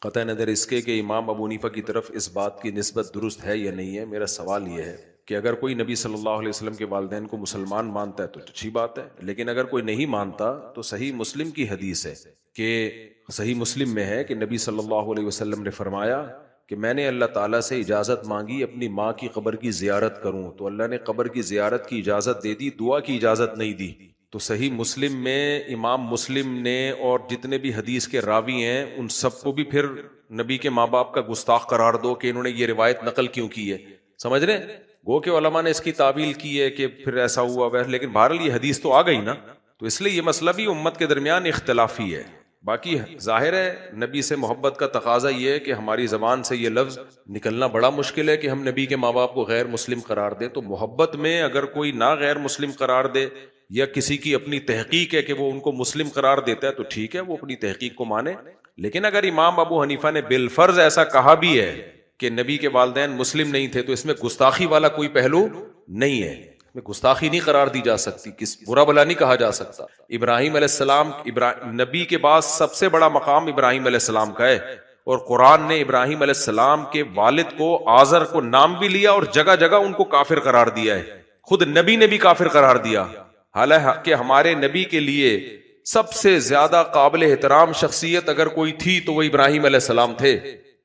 قطع نظر اس کے کہ امام ابو حنیفہ کی طرف اس بات کی نسبت درست ہے یا نہیں ہے, میرا سوال یہ ہے کہ اگر کوئی نبی صلی اللہ علیہ وسلم کے والدین کو مسلمان مانتا ہے تو اچھی بات ہے, لیکن اگر کوئی نہیں مانتا تو صحیح مسلم کی حدیث ہے, کہ صحیح مسلم میں ہے کہ نبی صلی اللہ علیہ وسلم نے فرمایا کہ میں نے اللہ تعالیٰ سے اجازت مانگی اپنی ماں کی قبر کی زیارت کروں, تو اللہ نے قبر کی زیارت کی اجازت دے دی, دعا کی اجازت نہیں دی. تو صحیح مسلم میں امام مسلم نے اور جتنے بھی حدیث کے راوی ہیں ان سب کو بھی پھر نبی کے ماں باپ کا گستاخ قرار دو کہ انہوں نے یہ روایت نقل کیوں کی ہے. سمجھ رہے ہیں, گو کہ علماء نے اس کی تعویل کی ہے کہ پھر ایسا ہوا ویسا, لیکن بہرحال یہ حدیث تو آ گئی نا, تو اس لیے یہ مسئلہ بھی امت کے درمیان اختلافی ہے. باقی ظاہر ہے نبی سے محبت کا تقاضا یہ ہے کہ ہماری زبان سے یہ لفظ نکلنا بڑا مشکل ہے کہ ہم نبی کے ماں باپ کو غیر مسلم قرار دیں. تو محبت میں اگر کوئی نہ غیر مسلم قرار دے, یا کسی کی اپنی تحقیق ہے کہ وہ ان کو مسلم قرار دیتا ہے, تو ٹھیک ہے, وہ اپنی تحقیق کو مانے. لیکن اگر امام ابو حنیفہ نے بالفرض ایسا کہا بھی ہے کہ نبی کے والدین مسلم نہیں تھے, تو اس میں گستاخی والا کوئی پہلو نہیں ہے, میں گستاخی نہیں قرار دی جا سکتی, کس برا بلا نہیں کہا جا سکتا. ابراہیم علیہ السلام, نبی کے بعد سب سے بڑا مقام ابراہیم علیہ السلام کا ہے, اور قرآن نے ابراہیم علیہ السلام کے والد کو آزر کو نام بھی لیا اور جگہ جگہ ان کو کافر قرار دیا ہے. خود نبی نے بھی کافر قرار دیا, حالانکہ ہمارے نبی کے لیے سب سے زیادہ قابل احترام شخصیت اگر کوئی تھی تو وہ ابراہیم علیہ السلام تھے,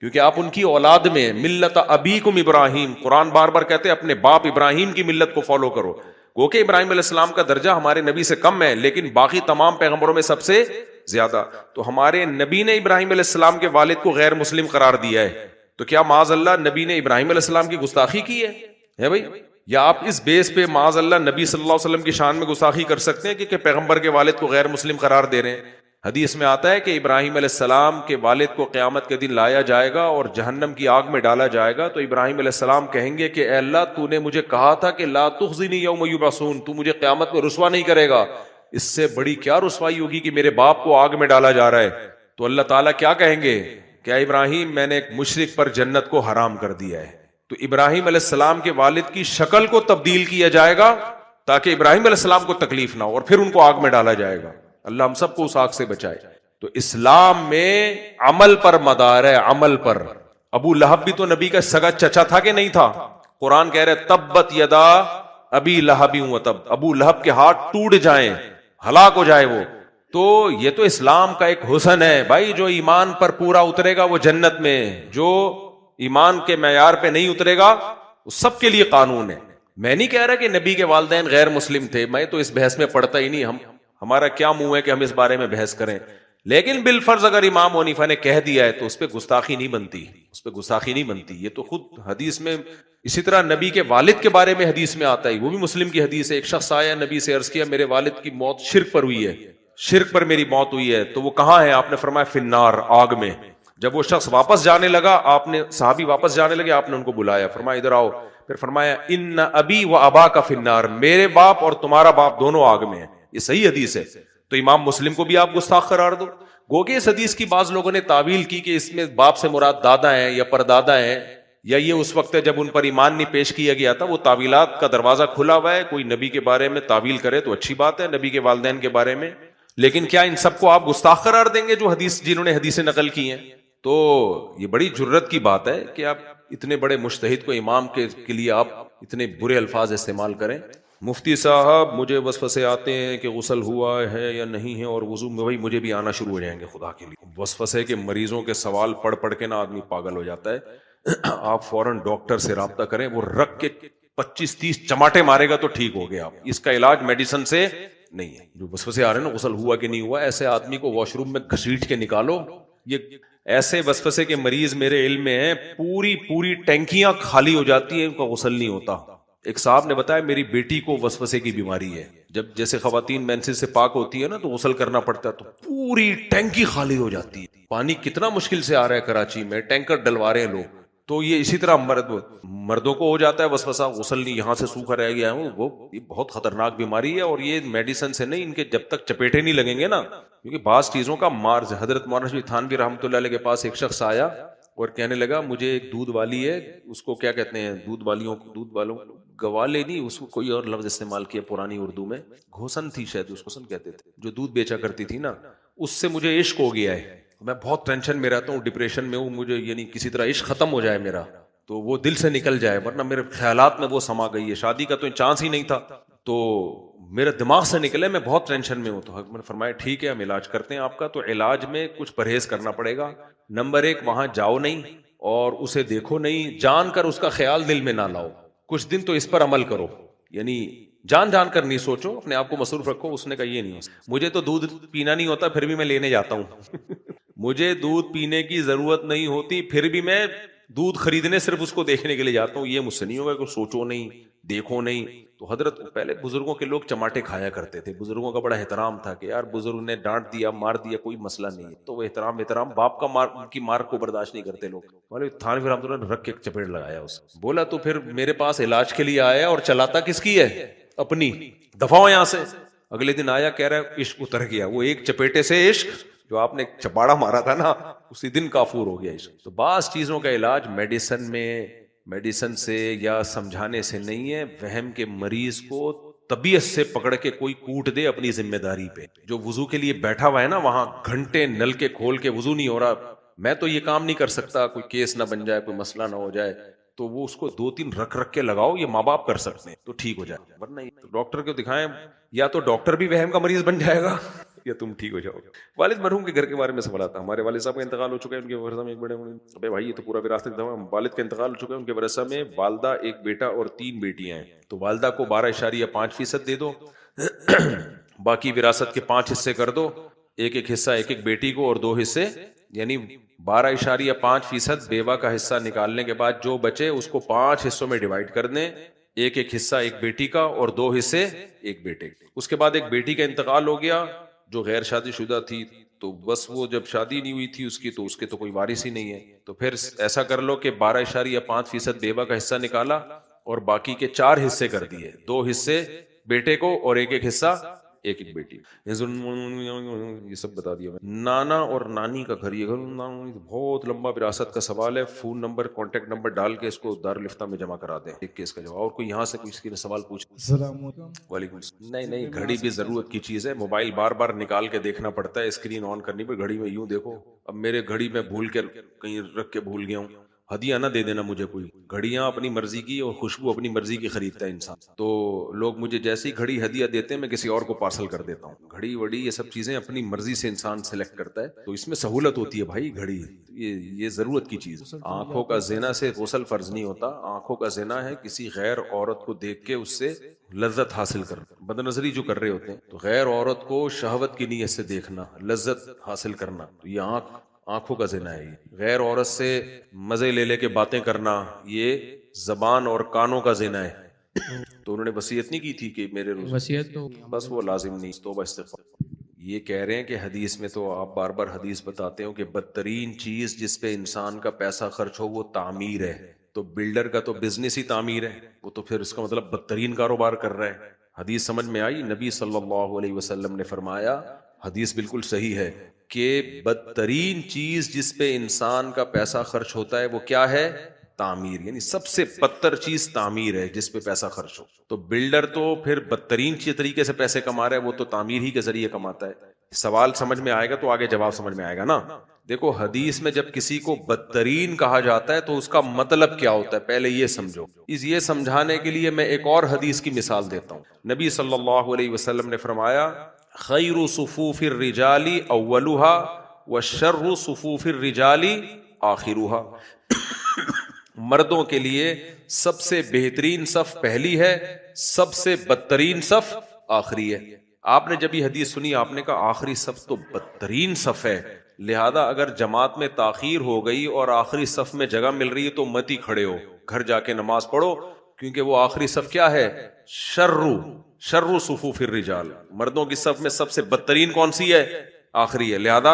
کیونکہ آپ ان کی اولاد میں ملت ابیکم ابراہیم, قرآن بار بار کہتے ہیں اپنے باپ ابراہیم کی ملت کو فالو کرو. گو کہ ابراہیم علیہ السلام کا درجہ ہمارے نبی سے کم ہے, لیکن باقی تمام پیغمبروں میں سب سے زیادہ. تو ہمارے نبی نے ابراہیم علیہ السلام کے والد کو غیر مسلم قرار دیا ہے, تو کیا معاذ اللہ نبی نے ابراہیم علیہ السلام کی گستاخی کی ہے بھائی؟ یا آپ اس بیس پہ معاذ اللہ نبی صلی اللہ علیہ وسلم کی شان میں گستاخی کر سکتے ہیں کہ پیغمبر کے والد کو غیر مسلم قرار دے رہے ہیں؟ حدیث میں آتا ہے کہ ابراہیم علیہ السلام کے والد کو قیامت کے دن لایا جائے گا اور جہنم کی آگ میں ڈالا جائے گا, تو ابراہیم علیہ السلام کہیں گے کہ اے اللہ تو نے مجھے کہا تھا کہ لا تخزنی یوم یبعثون, تو مجھے قیامت میں رسوا نہیں کرے گا. اس سے بڑی کیا رسوائی ہوگی کہ میرے باپ کو آگ میں ڈالا جا رہا ہے. تو اللہ تعالیٰ کیا کہیں گے کہ اے ابراہیم میں نے ایک مشرک پر جنت کو حرام کر دیا ہے. تو ابراہیم علیہ السلام کے والد کی شکل کو تبدیل کیا جائے گا تاکہ ابراہیم علیہ السلام کو تکلیف نہ ہو, اور پھر ان کو آگ میں ڈالا جائے گا. اللہ ہم سب کو اس آگ سے بچائے. تو اسلام میں عمل پر مدار ہے, عمل پر. ابو لہب بھی تو نبی کا سگا چچا تھا کہ نہیں تھا؟ قرآن کہہ رہے تبت یدا ابی لہب وتب, ابو لہب کے ہاتھ ٹوٹ جائیں, ہلاک ہو جائے وہ. تو یہ تو اسلام کا ایک حسن ہے بھائی, جو ایمان پر پورا اترے گا وہ جنت میں, جو ایمان کے معیار پہ نہیں اترے گا وہ سب کے لیے قانون ہے. میں نہیں کہہ رہا کہ نبی کے والدین غیر مسلم تھے, میں تو اس بحث میں پڑھتا ہی نہیں, ہمارا کیا منہ ہے کہ ہم اس بارے میں بحث کریں. لیکن بالفرض اگر امام حنیفہ نے کہہ دیا ہے تو اس پہ گستاخی نہیں بنتی, اس پہ گستاخی نہیں بنتی. یہ تو خود حدیث میں, اسی طرح نبی کے والد کے بارے میں حدیث میں آتا ہے, وہ بھی مسلم کی حدیث ہے. ایک شخص آیا نبی سے عرض کیا میرے والد کی موت شرک پر ہوئی ہے, شرک پر میری موت ہوئی ہے, تو وہ کہاں ہے؟ آپ نے فرمایا فی النار, آگ میں. جب وہ شخص واپس جانے لگا, آپ نے, صحابی واپس جانے لگے, آپ نے ان کو بلایا, فرمایا ادھر آؤ. پھر فرمایا ان ابی و ابا کا فی النار, میرے باپ اور تمہارا باپ دونوں آگ میں ہیں. یہ صحیح حدیث ہے. تو امام مسلم کو بھی آپ گستاخ قرار دو. گو کہ اس حدیث کی بعض لوگوں نے تعویل کی کہ اس میں باپ سے مراد دادا ہیں یا پردادا ہیں, یا یہ اس وقت ہے جب ان پر ایمان نہیں پیش کیا گیا تھا. وہ تعویلات کا دروازہ کھلا ہوا ہے, کوئی نبی کے بارے میں تعویل کرے تو اچھی بات ہے, نبی کے والدین کے بارے میں. لیکن کیا ان سب کو آپ گستاخ قرار دیں گے جو حدیث, جنہوں نے حدیثیں نقل کی ہیں؟ تو یہ بڑی جرت کی بات ہے کہ آپ اتنے بڑے مجتہد کو, امام کے لیے آپ اتنے برے الفاظ استعمال کریں. مفتی صاحب مجھے وسوسے آتے ہیں کہ غسل ہوا ہے یا نہیں ہے اور وضو میں, وہی مجھے بھی آنا شروع ہو جائیں گے خدا کے لیے. وسوسے کے مریضوں کے سوال پڑھ پڑھ کے نا آدمی پاگل ہو جاتا ہے. آپ فوراً ڈاکٹر سے رابطہ کریں, وہ رکھ کے 25-30 چماٹے مارے گا تو ٹھیک ہو گیا. اس کا علاج میڈیسن سے نہیں ہے. جو وسوسے آ رہے ہیں نا غسل ہوا کہ نہیں ہوا, ایسے آدمی کو واش روم میں گھسیٹ کے نکالو. یہ ایسے وسوسے کے مریض میرے علم میں ہیں, پوری ٹینکیاں خالی ہو جاتی ہیں, ان کا غسل نہیں ہوتا. ایک صاحب نے بتایا میری بیٹی کو وسوسے کی بیماری ہے, جب جیسے خواتین مینسز سے پاک ہوتی ہے نا تو غسل کرنا پڑتا ہے, تو پوری ٹینکی خالی ہو جاتی ہے. پانی کتنا مشکل سے آ رہا ہے کراچی میں, ٹینکر ڈلوا رہے ہیں لوگ. تو یہ اسی طرح مردوں کو ہو جاتا ہے وسوسہ, غسل نہیں, یہاں سے سوکھا رہ گیا ہے, وہ یہ بہت خطرناک بیماری ہے. اور یہ میڈیسن سے نہیں, ان کے جب تک چپیٹے نہیں لگیں گے نا, کیونکہ بعض چیزوں کا مارز. حضرت مولانا شفیع تھانوی رحمۃ اللہ علیہ کے پاس ایک شخص آیا اور کہنے لگا مجھے ایک دودھ والی ہے, اس کو کیا کہتے ہیں, دودھ والوں گوالے نہیں, اس کو کوئی اور لفظ استعمال کیا پرانی اردو میں, گھوسن تھی شاید, اس کو گھوسن کہتے تھے, جو دودھ بیچا کرتی تھی نا, اس سے مجھے عشق ہو گیا ہے, میں بہت ٹینشن میں رہتا ہوں, ڈپریشن میں ہوں, مجھے یعنی کسی طرح عشق ختم ہو جائے میرا, تو وہ دل سے نکل جائے, ورنہ میرے خیالات میں وہ سما گئی ہے, شادی کا تو چانس ہی نہیں تھا, تو میرے دماغ سے نکلے, میں بہت ٹینشن میں ہوں. تو حضرت نے فرمایا ٹھیک ہے ہم علاج کرتے ہیں آپ کا. تو علاج میں کچھ پرہیز کرنا پڑے گا. نمبر 1, وہاں جاؤ نہیں اور اسے دیکھو نہیں, جان کر اس کا خیال دل میں نہ لاؤ. کچھ دن تو اس پر عمل کرو, یعنی جان کر نہیں سوچو, اپنے آپ کو مصروف رکھو. اس نے کہا یہ نہیں ہو, مجھے تو دودھ پینا نہیں ہوتا پھر بھی میں لینے جاتا ہوں. مجھے دودھ پینے کی ضرورت نہیں ہوتی پھر بھی میں دودھ خریدنے صرف اس کو دیکھنے کے لیے جاتا ہوں. یہ مجھ سے نہیں ہوگا کہ سوچو نہیں, دیکھو نہیں. تو حضرت پہلے بزرگوں کے لوگ چماٹے کھایا کرتے تھے, بزرگوں کا بڑا احترام تھا کہ یار بزرگ نے ڈانٹ دیا, مار دیا, کوئی مسئلہ نہیں. تو وہ احترام باپ کا کی مار کو برداشت نہیں کرتے لوگ. مولوی تھانوی رحمۃ اللہ نے رکھ کے چپیڑ لگایا اسے, بولا تو پھر میرے پاس علاج کے لیے آیا اور چلاتا کس کی ہے, اپنی, دفعہ یہاں سے. اگلے دن آیا کہہ رہا ہے عشق اتر گیا, وہ ایک چپیٹے سے عشق جو آپ نے چپاڑا مارا تھا نا اسی دن کافور ہو گیا عشق. تو بعض چیزوں کا علاج میڈیسن سے یا سمجھانے سے نہیں ہے. وہم کے مریض کو طبیعت سے پکڑ کے کوئی کوٹ دے اپنی ذمہ داری پہ. جو وضو کے لیے بیٹھا ہوا ہے نا وہاں گھنٹے نل کے کھول کے وضو نہیں ہو رہا, میں تو یہ کام نہیں کر سکتا, کوئی کیس نہ بن جائے, کوئی مسئلہ نہ ہو جائے, تو وہ اس کو 2-3 رکھ کے لگاؤ. یہ ماں باپ کر سکتے ہیں تو ٹھیک ہو جائے, ورنہ ڈاکٹر کو دکھائیں, یا تو ڈاکٹر بھی وہم کا مریض بن جائے گا یا تم ٹھیک ہو جاؤ گے. والد مرحوم کے گھر کے بارے میں سوال آتا. ہمارے والد صاحب کا انتقال ہو چکا ہے, ان کے ورثہ میں ایک بڑے ابے بھائی یہ تو پورا وراثت دوا. والد کا انتقال ہو چکا ہے, ان کے ورثہ میں والدہ, ایک بیٹا اور 3 بیٹیاں ہیں. تو والدہ کو 12.5% دے دو, باقی وراثت کے 5 حصے کر دو, ایک حصہ ایک بیٹی کو اور 2 حصے, یعنی 12.5% بیوہ کا حصہ نکالنے کے بعد جو بچے اس کو 5 حصوں میں ڈیوائڈ کر دیں, ایک حصہ ایک بیٹی کا اور 2 حصے ایک بیٹے. اس کے بعد ایک بیٹی کا انتقال ہو گیا جو غیر شادی شدہ تھی, تو بس وہ جب شادی نہیں ہوئی تھی اس کی, تو اس کے تو کوئی وارث ہی نہیں ہے. تو پھر ایسا کر لو کہ 12.5% بیوہ کا حصہ نکالا اور باقی کے 4 حصے کر دیے, 2 حصے بیٹے کو اور ایک حصہ ایک ایک بیٹی، یہ سب بتا دیا میں. نانا اور نانی کا گھر، یہ گھر بہت لمبا وراثت کا سوال ہے. فون نمبر کانٹیکٹ نمبر ڈال کے اس کو دارالفتہ میں جمع کرا دیں، ایک کیس کا جواب. اور کوئی یہاں سے کوئی کسی نے سوال پوچھا؟ السلام علیکم. وعلیکم السلام. نہیں گھڑی بھی ضرورت کی چیز ہے، موبائل بار بار نکال کے دیکھنا پڑتا ہے، اسکرین آن کرنی پہ گھڑی میں یوں دیکھو. اب میرے گھڑی میں بھول کے کہیں رکھ کے بھول گیا ہوں، ہدیہ نہ دے دینا مجھے کوئی. گھڑیاں اپنی مرضی کی اور خوشبو اپنی مرضی کی خریدتا ہے انسان، تو لوگ مجھے جیسی گھڑی ہدیہ دیتے ہیں میں کسی اور کو پارسل کر دیتا ہوں. گھڑی وڑی یہ سب چیزیں اپنی مرضی سے انسان سلیکٹ کرتا ہے، تو اس میں سہولت ہوتی ہے بھائی. گھڑی یہ ضرورت کی چیز. آنکھوں کا زنا سے غسل فرض نہیں ہوتا. آنکھوں کا زنا ہے کسی غیر عورت کو دیکھ کے اس سے لذت حاصل کرنا، بد نظری جو کر رہے ہوتے ہیں. تو غیر عورت کو شہوت کی نیت سے دیکھنا، لذت حاصل کرنا، تو یہ آنکھوں کا زنا ہے. یہ غیر عورت سے مزے لے کے باتیں کرنا، یہ زبان اور کانوں کا زنا ہے. تو انہوں نے وصیت نہیں کی تھی کہ میرے وصیت تو بس وہ لازم نہیں، توبہ استغفار. یہ کہہ رہے ہیں کہ حدیث میں تو آپ بار بار حدیث بتاتے ہو کہ بدترین چیز جس پہ انسان کا پیسہ خرچ ہو وہ تعمیر ہے. تو بلڈر کا تو بزنس ہی تعمیر ہے، وہ تو پھر اس کا مطلب بدترین کاروبار کر رہا ہے. حدیث سمجھ میں آئی؟ نبی صلی اللہ علیہ وسلم نے فرمایا، حدیث بالکل صحیح ہے، کہ بدترین چیز جس پہ انسان کا پیسہ خرچ ہوتا ہے وہ کیا ہے؟ تعمیر. یعنی سب سے بدتر چیز تعمیر ہے جس پہ پیسہ خرچ ہو. تو بلڈر تو پھر بدترین طریقے سے پیسے کما رہا ہے، وہ تو تعمیر ہی کے ذریعے کماتا ہے. سوال سمجھ میں آئے گا تو آگے جواب سمجھ میں آئے گا نا. دیکھو حدیث میں جب کسی کو بدترین کہا جاتا ہے تو اس کا مطلب کیا ہوتا ہے پہلے یہ سمجھو. یہ سمجھانے کے لیے میں ایک اور حدیث کی مثال دیتا ہوں. نبی صلی اللہ علیہ وسلم نے فرمایا، خیر صفوف الرجال اولها وشر صفوف الرجال آخرها. مردوں کے لیے سب سے بہترین صف پہلی ہے، سب سے بدترین صف آخری ہے. آپ نے جب یہ حدیث سنی آپ نے کہا آخری صف تو بدترین صف ہے، لہذا اگر جماعت میں تاخیر ہو گئی اور آخری صف میں جگہ مل رہی ہے تو مت ہی کھڑے ہو، گھر جا کے نماز پڑھو، کیونکہ وہ آخری صف کیا ہے؟ شر صفوف الرجال. مردوں کی صف میں سب سے بدترین کون سی ہے؟ آخری ہے. لہذا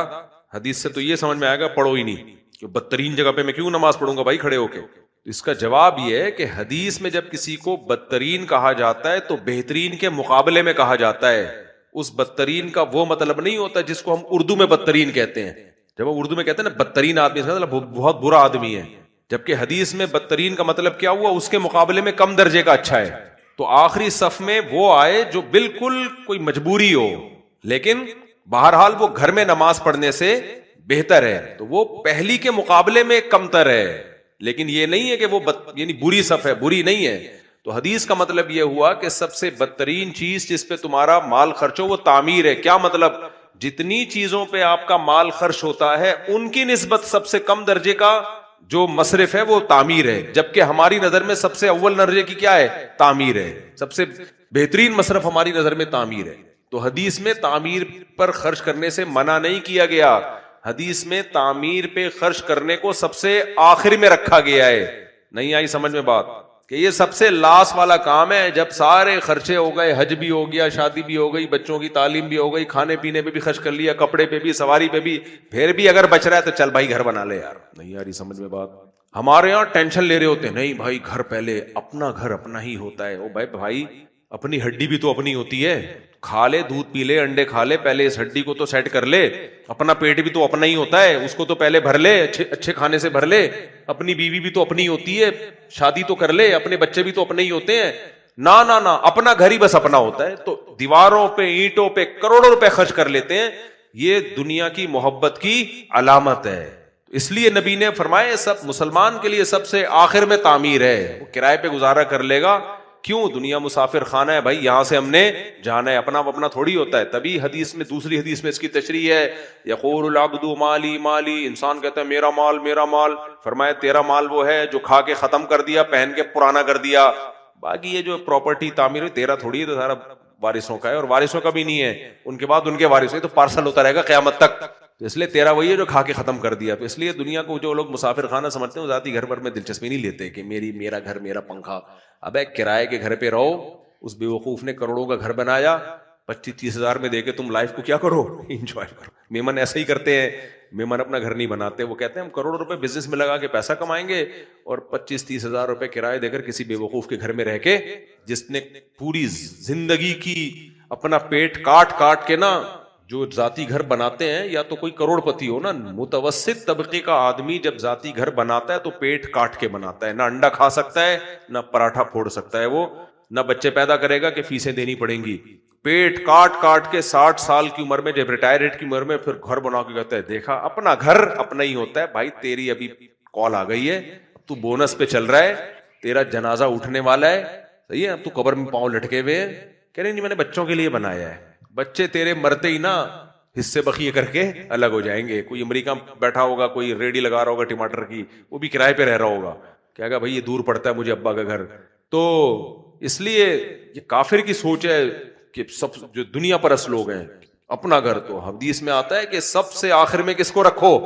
حدیث سے تو یہ سمجھ میں آئے گا پڑھو ہی نہیں، کہ بدترین جگہ پہ میں کیوں نماز پڑھوں گا بھائی کھڑے ہو کے. اس کا جواب یہ ہے کہ حدیث میں جب کسی کو بدترین کہا جاتا ہے تو بہترین کے مقابلے میں کہا جاتا ہے. اس بدترین کا وہ مطلب نہیں ہوتا جس کو ہم اردو میں بدترین کہتے ہیں. جب ہم اردو میں کہتے ہیں نا بدترین آدمی، اس کا مطلب بہت برا آدمی ہے، جبکہ حدیث میں بدترین کا مطلب کیا ہوا؟ اس کے مقابلے میں کم درجے کا اچھا ہے. تو آخری صف میں وہ آئے جو بالکل کوئی مجبوری ہو، لیکن بہرحال وہ گھر میں نماز پڑھنے سے بہتر ہے، تو وہ پہلی کے مقابلے میں کمتر ہے. لیکن یہ نہیں ہے کہ وہ یعنی بری صف ہے، بری نہیں ہے. تو حدیث کا مطلب یہ ہوا کہ سب سے بدترین چیز جس پہ تمہارا مال خرچ ہو وہ تعمیر ہے. کیا مطلب؟ جتنی چیزوں پہ آپ کا مال خرچ ہوتا ہے ان کی نسبت سب سے کم درجے کا جو مصرف ہے وہ تعمیر ہے، جبکہ ہماری نظر میں سب سے اول درجے کی کیا ہے؟ تعمیر ہے. سب سے بہترین مصرف ہماری نظر میں تعمیر ہے. تو حدیث میں تعمیر پر خرچ کرنے سے منع نہیں کیا گیا، حدیث میں تعمیر پہ خرچ کرنے کو سب سے آخر میں رکھا گیا ہے. نہیں آئی سمجھ میں بات؟ کہ یہ سب سے لاس والا کام ہے. جب سارے خرچے ہو گئے، حج بھی ہو گیا، شادی بھی ہو گئی، بچوں کی تعلیم بھی ہو گئی، کھانے پینے پہ بھی خرچ کر لیا، کپڑے پہ بھی، سواری پہ بھی، پھر بھی اگر بچ رہا ہے تو چل بھائی گھر بنا لے یار. نہیں یار یہ سمجھ میں بات؟ ہمارے یہاں ٹینشن لے رہے ہوتے ہیں، نہیں بھائی گھر پہلے، اپنا گھر اپنا ہی ہوتا ہے. او بھائی اپنی ہڈی بھی تو اپنی ہوتی ہے، کھا لے، دودھ پی لے، انڈے کھا لے، پہلے اس ہڈی کو تو سیٹ کر لے. اپنا پیٹ بھی تو اپنا ہی ہوتا ہے، اس کو تو پہلے بھر لے، اچھے کھانے سے بھر لے. اپنی بیوی بھی تو اپنی ہوتی ہے، شادی تو کر لے، اپنے بچے بھی تو اپنے ہی ہوتے ہیں. نہ اپنا گھر ہی بس اپنا ہوتا ہے. تو دیواروں پہ، اینٹوں پہ کروڑوں روپے خرچ کر لیتے ہیں. یہ دنیا کی محبت کی علامت ہے. اس لیے نبی نے فرمایا سب مسلمان کے لیے سب سے آخر میں تعمیر ہے. وہ کرائے پہ گزارا کر لے گا، کیوں؟ دنیا مسافر خانہ ہے بھائی، یہاں سے ہم نے جانا ہے، اپنا تھوڑی ہوتا ہے. تبھی حدیث میں، دوسری حدیث میں اس کی تشریح ہے، یقول العبد مالی مالی، انسان کہتا ہے میرا مال میرا مال. فرمایا تیرا مال وہ ہے جو کھا کے ختم کر دیا، پہن کے پرانا کر دیا. باقی یہ جو پراپرٹی تعمیر ہے تیرا تھوڑی ہے، تو سارا وارثوں کا ہے، اور وارثوں کا بھی نہیں ہے، ان کے بعد ان کے وارث ہے، تو پارسل ہوتا رہے گا قیامت تک. تو اس لیے تیرا وہی ہے جو کھا کے ختم کر دیا. تو اس لیے دنیا کو جو لوگ مسافر خانہ سمجھتے ہیں وہ ذاتی گھر پر میں دلچسپی نہیں لیتے کہ میرا گھر میرا پنکھا. ابے کرائے کے گھر پہ رہو. اس بے وقوف نے کروڑوں کا گھر بنایا، 25-30 ہزار میں دے کے تم لائف کو کیا کرو؟ انجوائے کرو. میمن ایسا ہی کرتے ہیں، میمن اپنا گھر نہیں بناتے. وہ کہتے ہیں ہم کروڑوں روپے بزنس میں لگا کے پیسہ کمائیں گے، اور 25-30 ہزار روپے کرائے دے کر کسی بے وقوف کے گھر میں رہ کے، جس نے پوری زندگی کی اپنا پیٹ کاٹ کاٹ کے نا جو ذاتی گھر بناتے ہیں، یا تو کوئی کروڑپتی ہو نا، متوسط طبقے کا آدمی جب ذاتی گھر بناتا ہے تو پیٹ کاٹ کے بناتا ہے، نہ انڈا کھا سکتا ہے، نہ پراٹھا پھوڑ سکتا ہے وہ، نہ بچے پیدا کرے گا کہ فیسیں دینی پڑیں گی، پیٹ کاٹ کاٹ کے 60 سال کی عمر میں جب ریٹائرڈ کی عمر میں پھر گھر بنا کے کہتا ہے دیکھا اپنا گھر اپنا ہی ہوتا ہے بھائی، تیری ابھی کال آ گئی ہے، تو بونس پہ چل رہا ہے، تیرا جنازہ اٹھنے والا ہے، صحیح ہے، اب تو قبر میں پاؤں لٹکے ہوئے ہیں، کہہ رہے نہیں میں نے بچوں کے لیے بنایا ہے، بچے تیرے مرتے ہی نا حصے بخیے کر کے الگ ہو جائیں گے، کوئی امریکہ بیٹھا ہوگا، کوئی ریڈی لگا رہا ہوگا ٹماٹر کی، وہ بھی کرائے پہ رہ رہا ہوگا، کہے گا بھائی یہ دور پڑتا ہے مجھے ابا کا گھر، تو اس لیے یہ کافر کی سوچ ہے کہ سب جو دنیا پرست لوگ ہیں اپنا گھر، تو حدیث میں آتا ہے کہ سب سے آخر میں کس کو رکھو،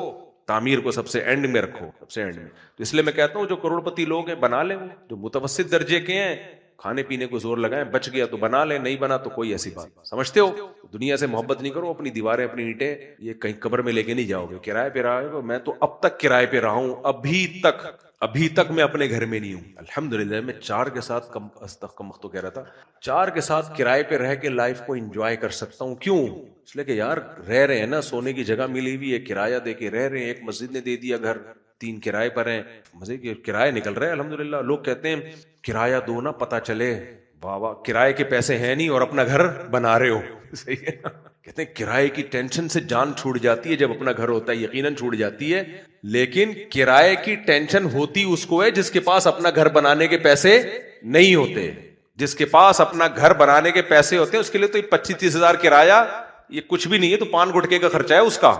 تعمیر کو سب سے اینڈ میں رکھو، سب سے اینڈ میں، تو اس لیے میں کہتا ہوں جو کروڑپتی لوگ ہیں بنا لیں، وہ جو متوسط درجے کے ہیں کھانے پینے کو زور لگائیں، بچ گیا تو بنا لیں، نہیں بنا تو کوئی ایسی بات، سمجھتے ہو، دنیا سے محبت نہیں کرو، اپنی دیواریں اپنی اینٹیں یہ کہیں قبر میں لے کے نہیں جاؤ گے، کرائے پہ رہا ہے، میں تو اب تک کرائے پہ رہا ہوں، ابھی تک میں اپنے گھر میں نہیں ہوں، الحمدللہ، میں 4 کے ساتھ کم وقت تو کہہ رہا تھا 4 کے ساتھ کرائے پہ رہ کے لائف کو انجوائے کر سکتا ہوں، کیوں؟ اس لیے کہ یار رہ رہے ہیں نا، سونے کی جگہ ملی ہوئی ہے، کرایہ دے کے رہ رہے ہیں، ایک مسجد نے دے دیا گھر، 3 کرائے پر ہیں، مزے کے کرایہ نکل رہے ہیں الحمدللہ، لوگ کہتے ہیں کرایہ دو نا پتہ چلے، واہ واہ، کرائے کے پیسے ہیں نہیں اور اپنا گھر بنا رہے ہو، صحیح ہے نا؟ کہتے ہیں کرائے کی ٹینشن سے جان چھوٹ جاتی ہے جب اپنا گھر ہوتا ہے، یقیناً چھوٹ جاتی ہے، لیکن کرائے کی ٹینشن ہوتی اس کو ہے جس کے پاس اپنا گھر بنانے کے پیسے نہیں ہوتے، جس کے پاس اپنا گھر بنانے کے پیسے ہوتے ہیں اس کے لیے تو 25-30 ہزار کرایہ یہ کچھ بھی نہیں ہے، تو 5 گٹکے کا خرچہ ہے اس کا،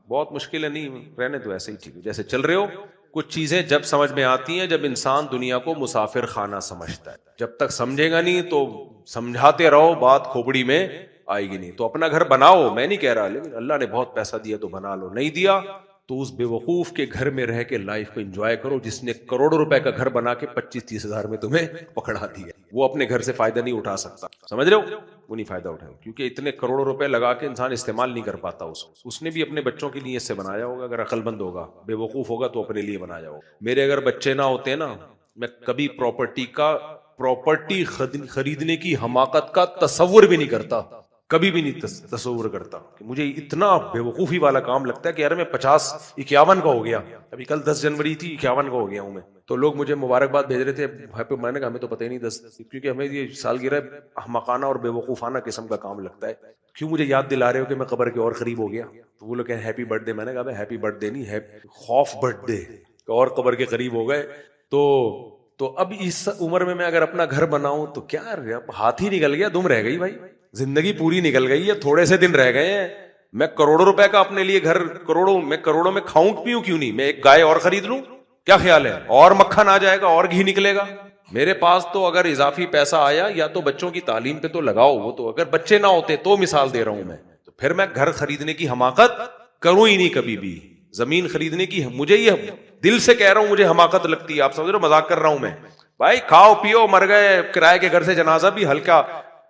بہت مشکل ہے، نہیں رہنے تو ایسے ہی ٹھیک ہے جیسے چل رہے ہو۔ کچھ چیزیں جب سمجھ میں آتی ہیں جب انسان دنیا کو مسافر خانہ سمجھتا ہے، جب تک سمجھے گا نہیں تو سمجھاتے رہو بات کھوپڑی میں آئے گی نہیں، تو اپنا گھر بناؤ، میں نہیں کہہ رہا، لیکن اللہ نے بہت پیسہ دیا تو بنا لو، نہیں دیا تو اس بے وقوف کے گھر میں رہ کے لائف کو انجوائے کرو جس نے کروڑوں روپے کا گھر بنا کے 25-30 ہزار میں تمہیں پکڑا دیا، وہ اپنے گھر سے فائدہ نہیں اٹھا سکتا، سمجھ رہے ہو، وہ نہیں فائدہ اٹھائے، کیونکہ اتنے کروڑوں روپے لگا کے انسان استعمال نہیں کر پاتا، اس نے بھی اپنے بچوں کے لیے اس سے بنایا ہوگا، اگر عقل مند ہوگا، بے وقوف ہوگا تو اپنے لیے بنایا ہوگا۔ میرے اگر بچے نہ ہوتے نا، میں کبھی پراپرٹی خریدنے کی حماقت کا تصور بھی نہیں کرتا، کبھی بھی نہیں تصور کرتا، کہ مجھے اتنا بے وقوفی والا کام لگتا ہے کہ یار میں 51 کا ہو گیا، ابھی کل 10 جنوری تھی، 51 کا ہو گیا ہوں میں، تو لوگ مجھے مبارکباد بھیج رہے تھے، میں نے کہا ہمیں تو پتہ ہی نہیں 10، کیونکہ ہمیں یہ سالگرہ احمقانہ اور بے وقوفانہ قسم کا کام لگتا ہے، کیوں مجھے یاد دلا رہے ہو کہ میں قبر کے اور قریب ہو گیا، تو وہ لوگ کہیں ہیپی برتھ ڈے، میں نے کہا ہیپی برتھ ڈے نہیں، خوف برتھ ڈے، اور قبر کے قریب ہو گئے، تو اب اس عمر میں اگر اپنا گھر بناؤں تو کیا، ہاتھ ہی نکل گیا، دم رہ گئی بھائی، زندگی پوری نکل گئی ہے، تھوڑے سے دن رہ گئے ہیں، میں کروڑوں روپے کا اپنے لیے گھر، کروڑوں میں کھاؤں پیوں کیوں نہیں، میں ایک گائے اور خرید لوں، کیا خیال ہے، اور مکھن آ جائے گا اور گھی نکلے گا میرے پاس، تو اگر اضافی پیسہ آیا یا تو بچوں کی تعلیم پہ تو لگاؤ، وہ تو اگر بچے نہ ہوتے تو مثال دے رہا ہوں میں، تو پھر میں گھر خریدنے کی حماقت کروں ہی نہیں کبھی بھی، زمین خریدنے کی مجھے یہ دل سے کہہ رہا ہوں مجھے حماقت لگتی ہے، آپ سمجھ رہے ہو مذاق کر رہا ہوں میں، بھائی کھاؤ پیو، مر گئے، کرائے کے گھر سے جنازہ بھی ہلکا،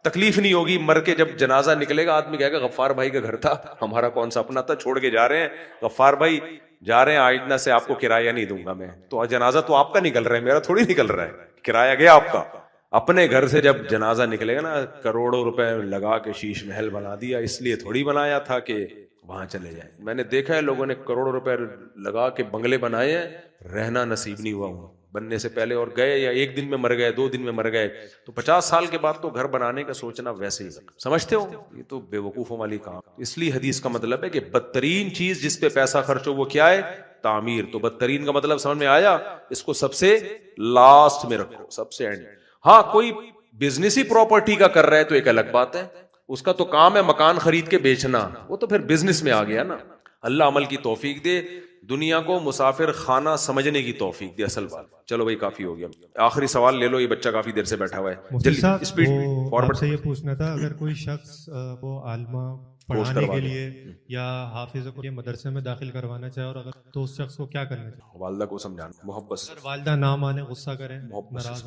تکلیف نہیں ہوگی، مر کے جب جنازہ نکلے گا آدمی کہے گا غفار بھائی کا گھر تھا، ہمارا کون سا اپنا تھا، چھوڑ کے جا رہے ہیں، غفار بھائی جا رہے ہیں، آئندہ سے آپ کو کرایہ نہیں دوں گا میں، تو جنازہ تو آپ کا نکل رہا ہے، میرا تھوڑی نکل رہا ہے، کرایہ گیا آپ کا، اپنے گھر سے جب جنازہ نکلے گا نا، کروڑوں روپے لگا کے شیش محل بنا دیا، اس لیے تھوڑی بنایا تھا کہ وہاں چلے جائیں، میں نے دیکھا ہے لوگوں نے کروڑوں روپے لگا کے بنگلے بنائے ہیں، رہنا نصیب نہیں ہوا ہوں بننے سے پہلے، اور گئے یا 1 دن میں مر گئے، 2 دن میں مر گئے، تو 50 سال کے بعد تو گھر بنانے کا سوچنا ویسے ہی، سمجھتے ہو، یہ تو بے وقوفوں والی کام، اس لیے حدیث کا مطلب ہے کہ بدترین چیز جس پہ پیسہ خرچ ہو وہ کیا ہے، تعمیر، تو بدترین کا مطلب سمجھ میں آیا، اس کو سب سے لاسٹ میں رکھو، سب سے اینڈ، ہاں کوئی بزنس ہی پراپرٹی کا کر رہا ہے تو ایک الگ بات ہے، اس کا تو کام ہے مکان خرید کے بیچنا، وہ تو پھر بزنس میں آ گیا نا، اللہ عمل کی توفیق دے، دنیا کو مسافر خانہ سمجھنے کی توفیق دے، اصل بات، چلو بھائی کافی ہو گیا، آخری سوال لے لو، یہ بچہ کافی دیر سے بیٹھا ہوا ہے، مفتی صاحب اسپیڈ آپ سے یہ پوچھنا تھا، اگر کوئی شخص وہ عالمہ پڑھانے کے لیے یا حافظ کو یہ مدرسے میں داخل کروانا چاہے، اور اگر تو اس شخص کو کیا کرنا چاہیے؟ والدہ کو سمجھانا، محبت سے، اگر والدہ نہ مانے، غصہ کریں، محبت سے ناراض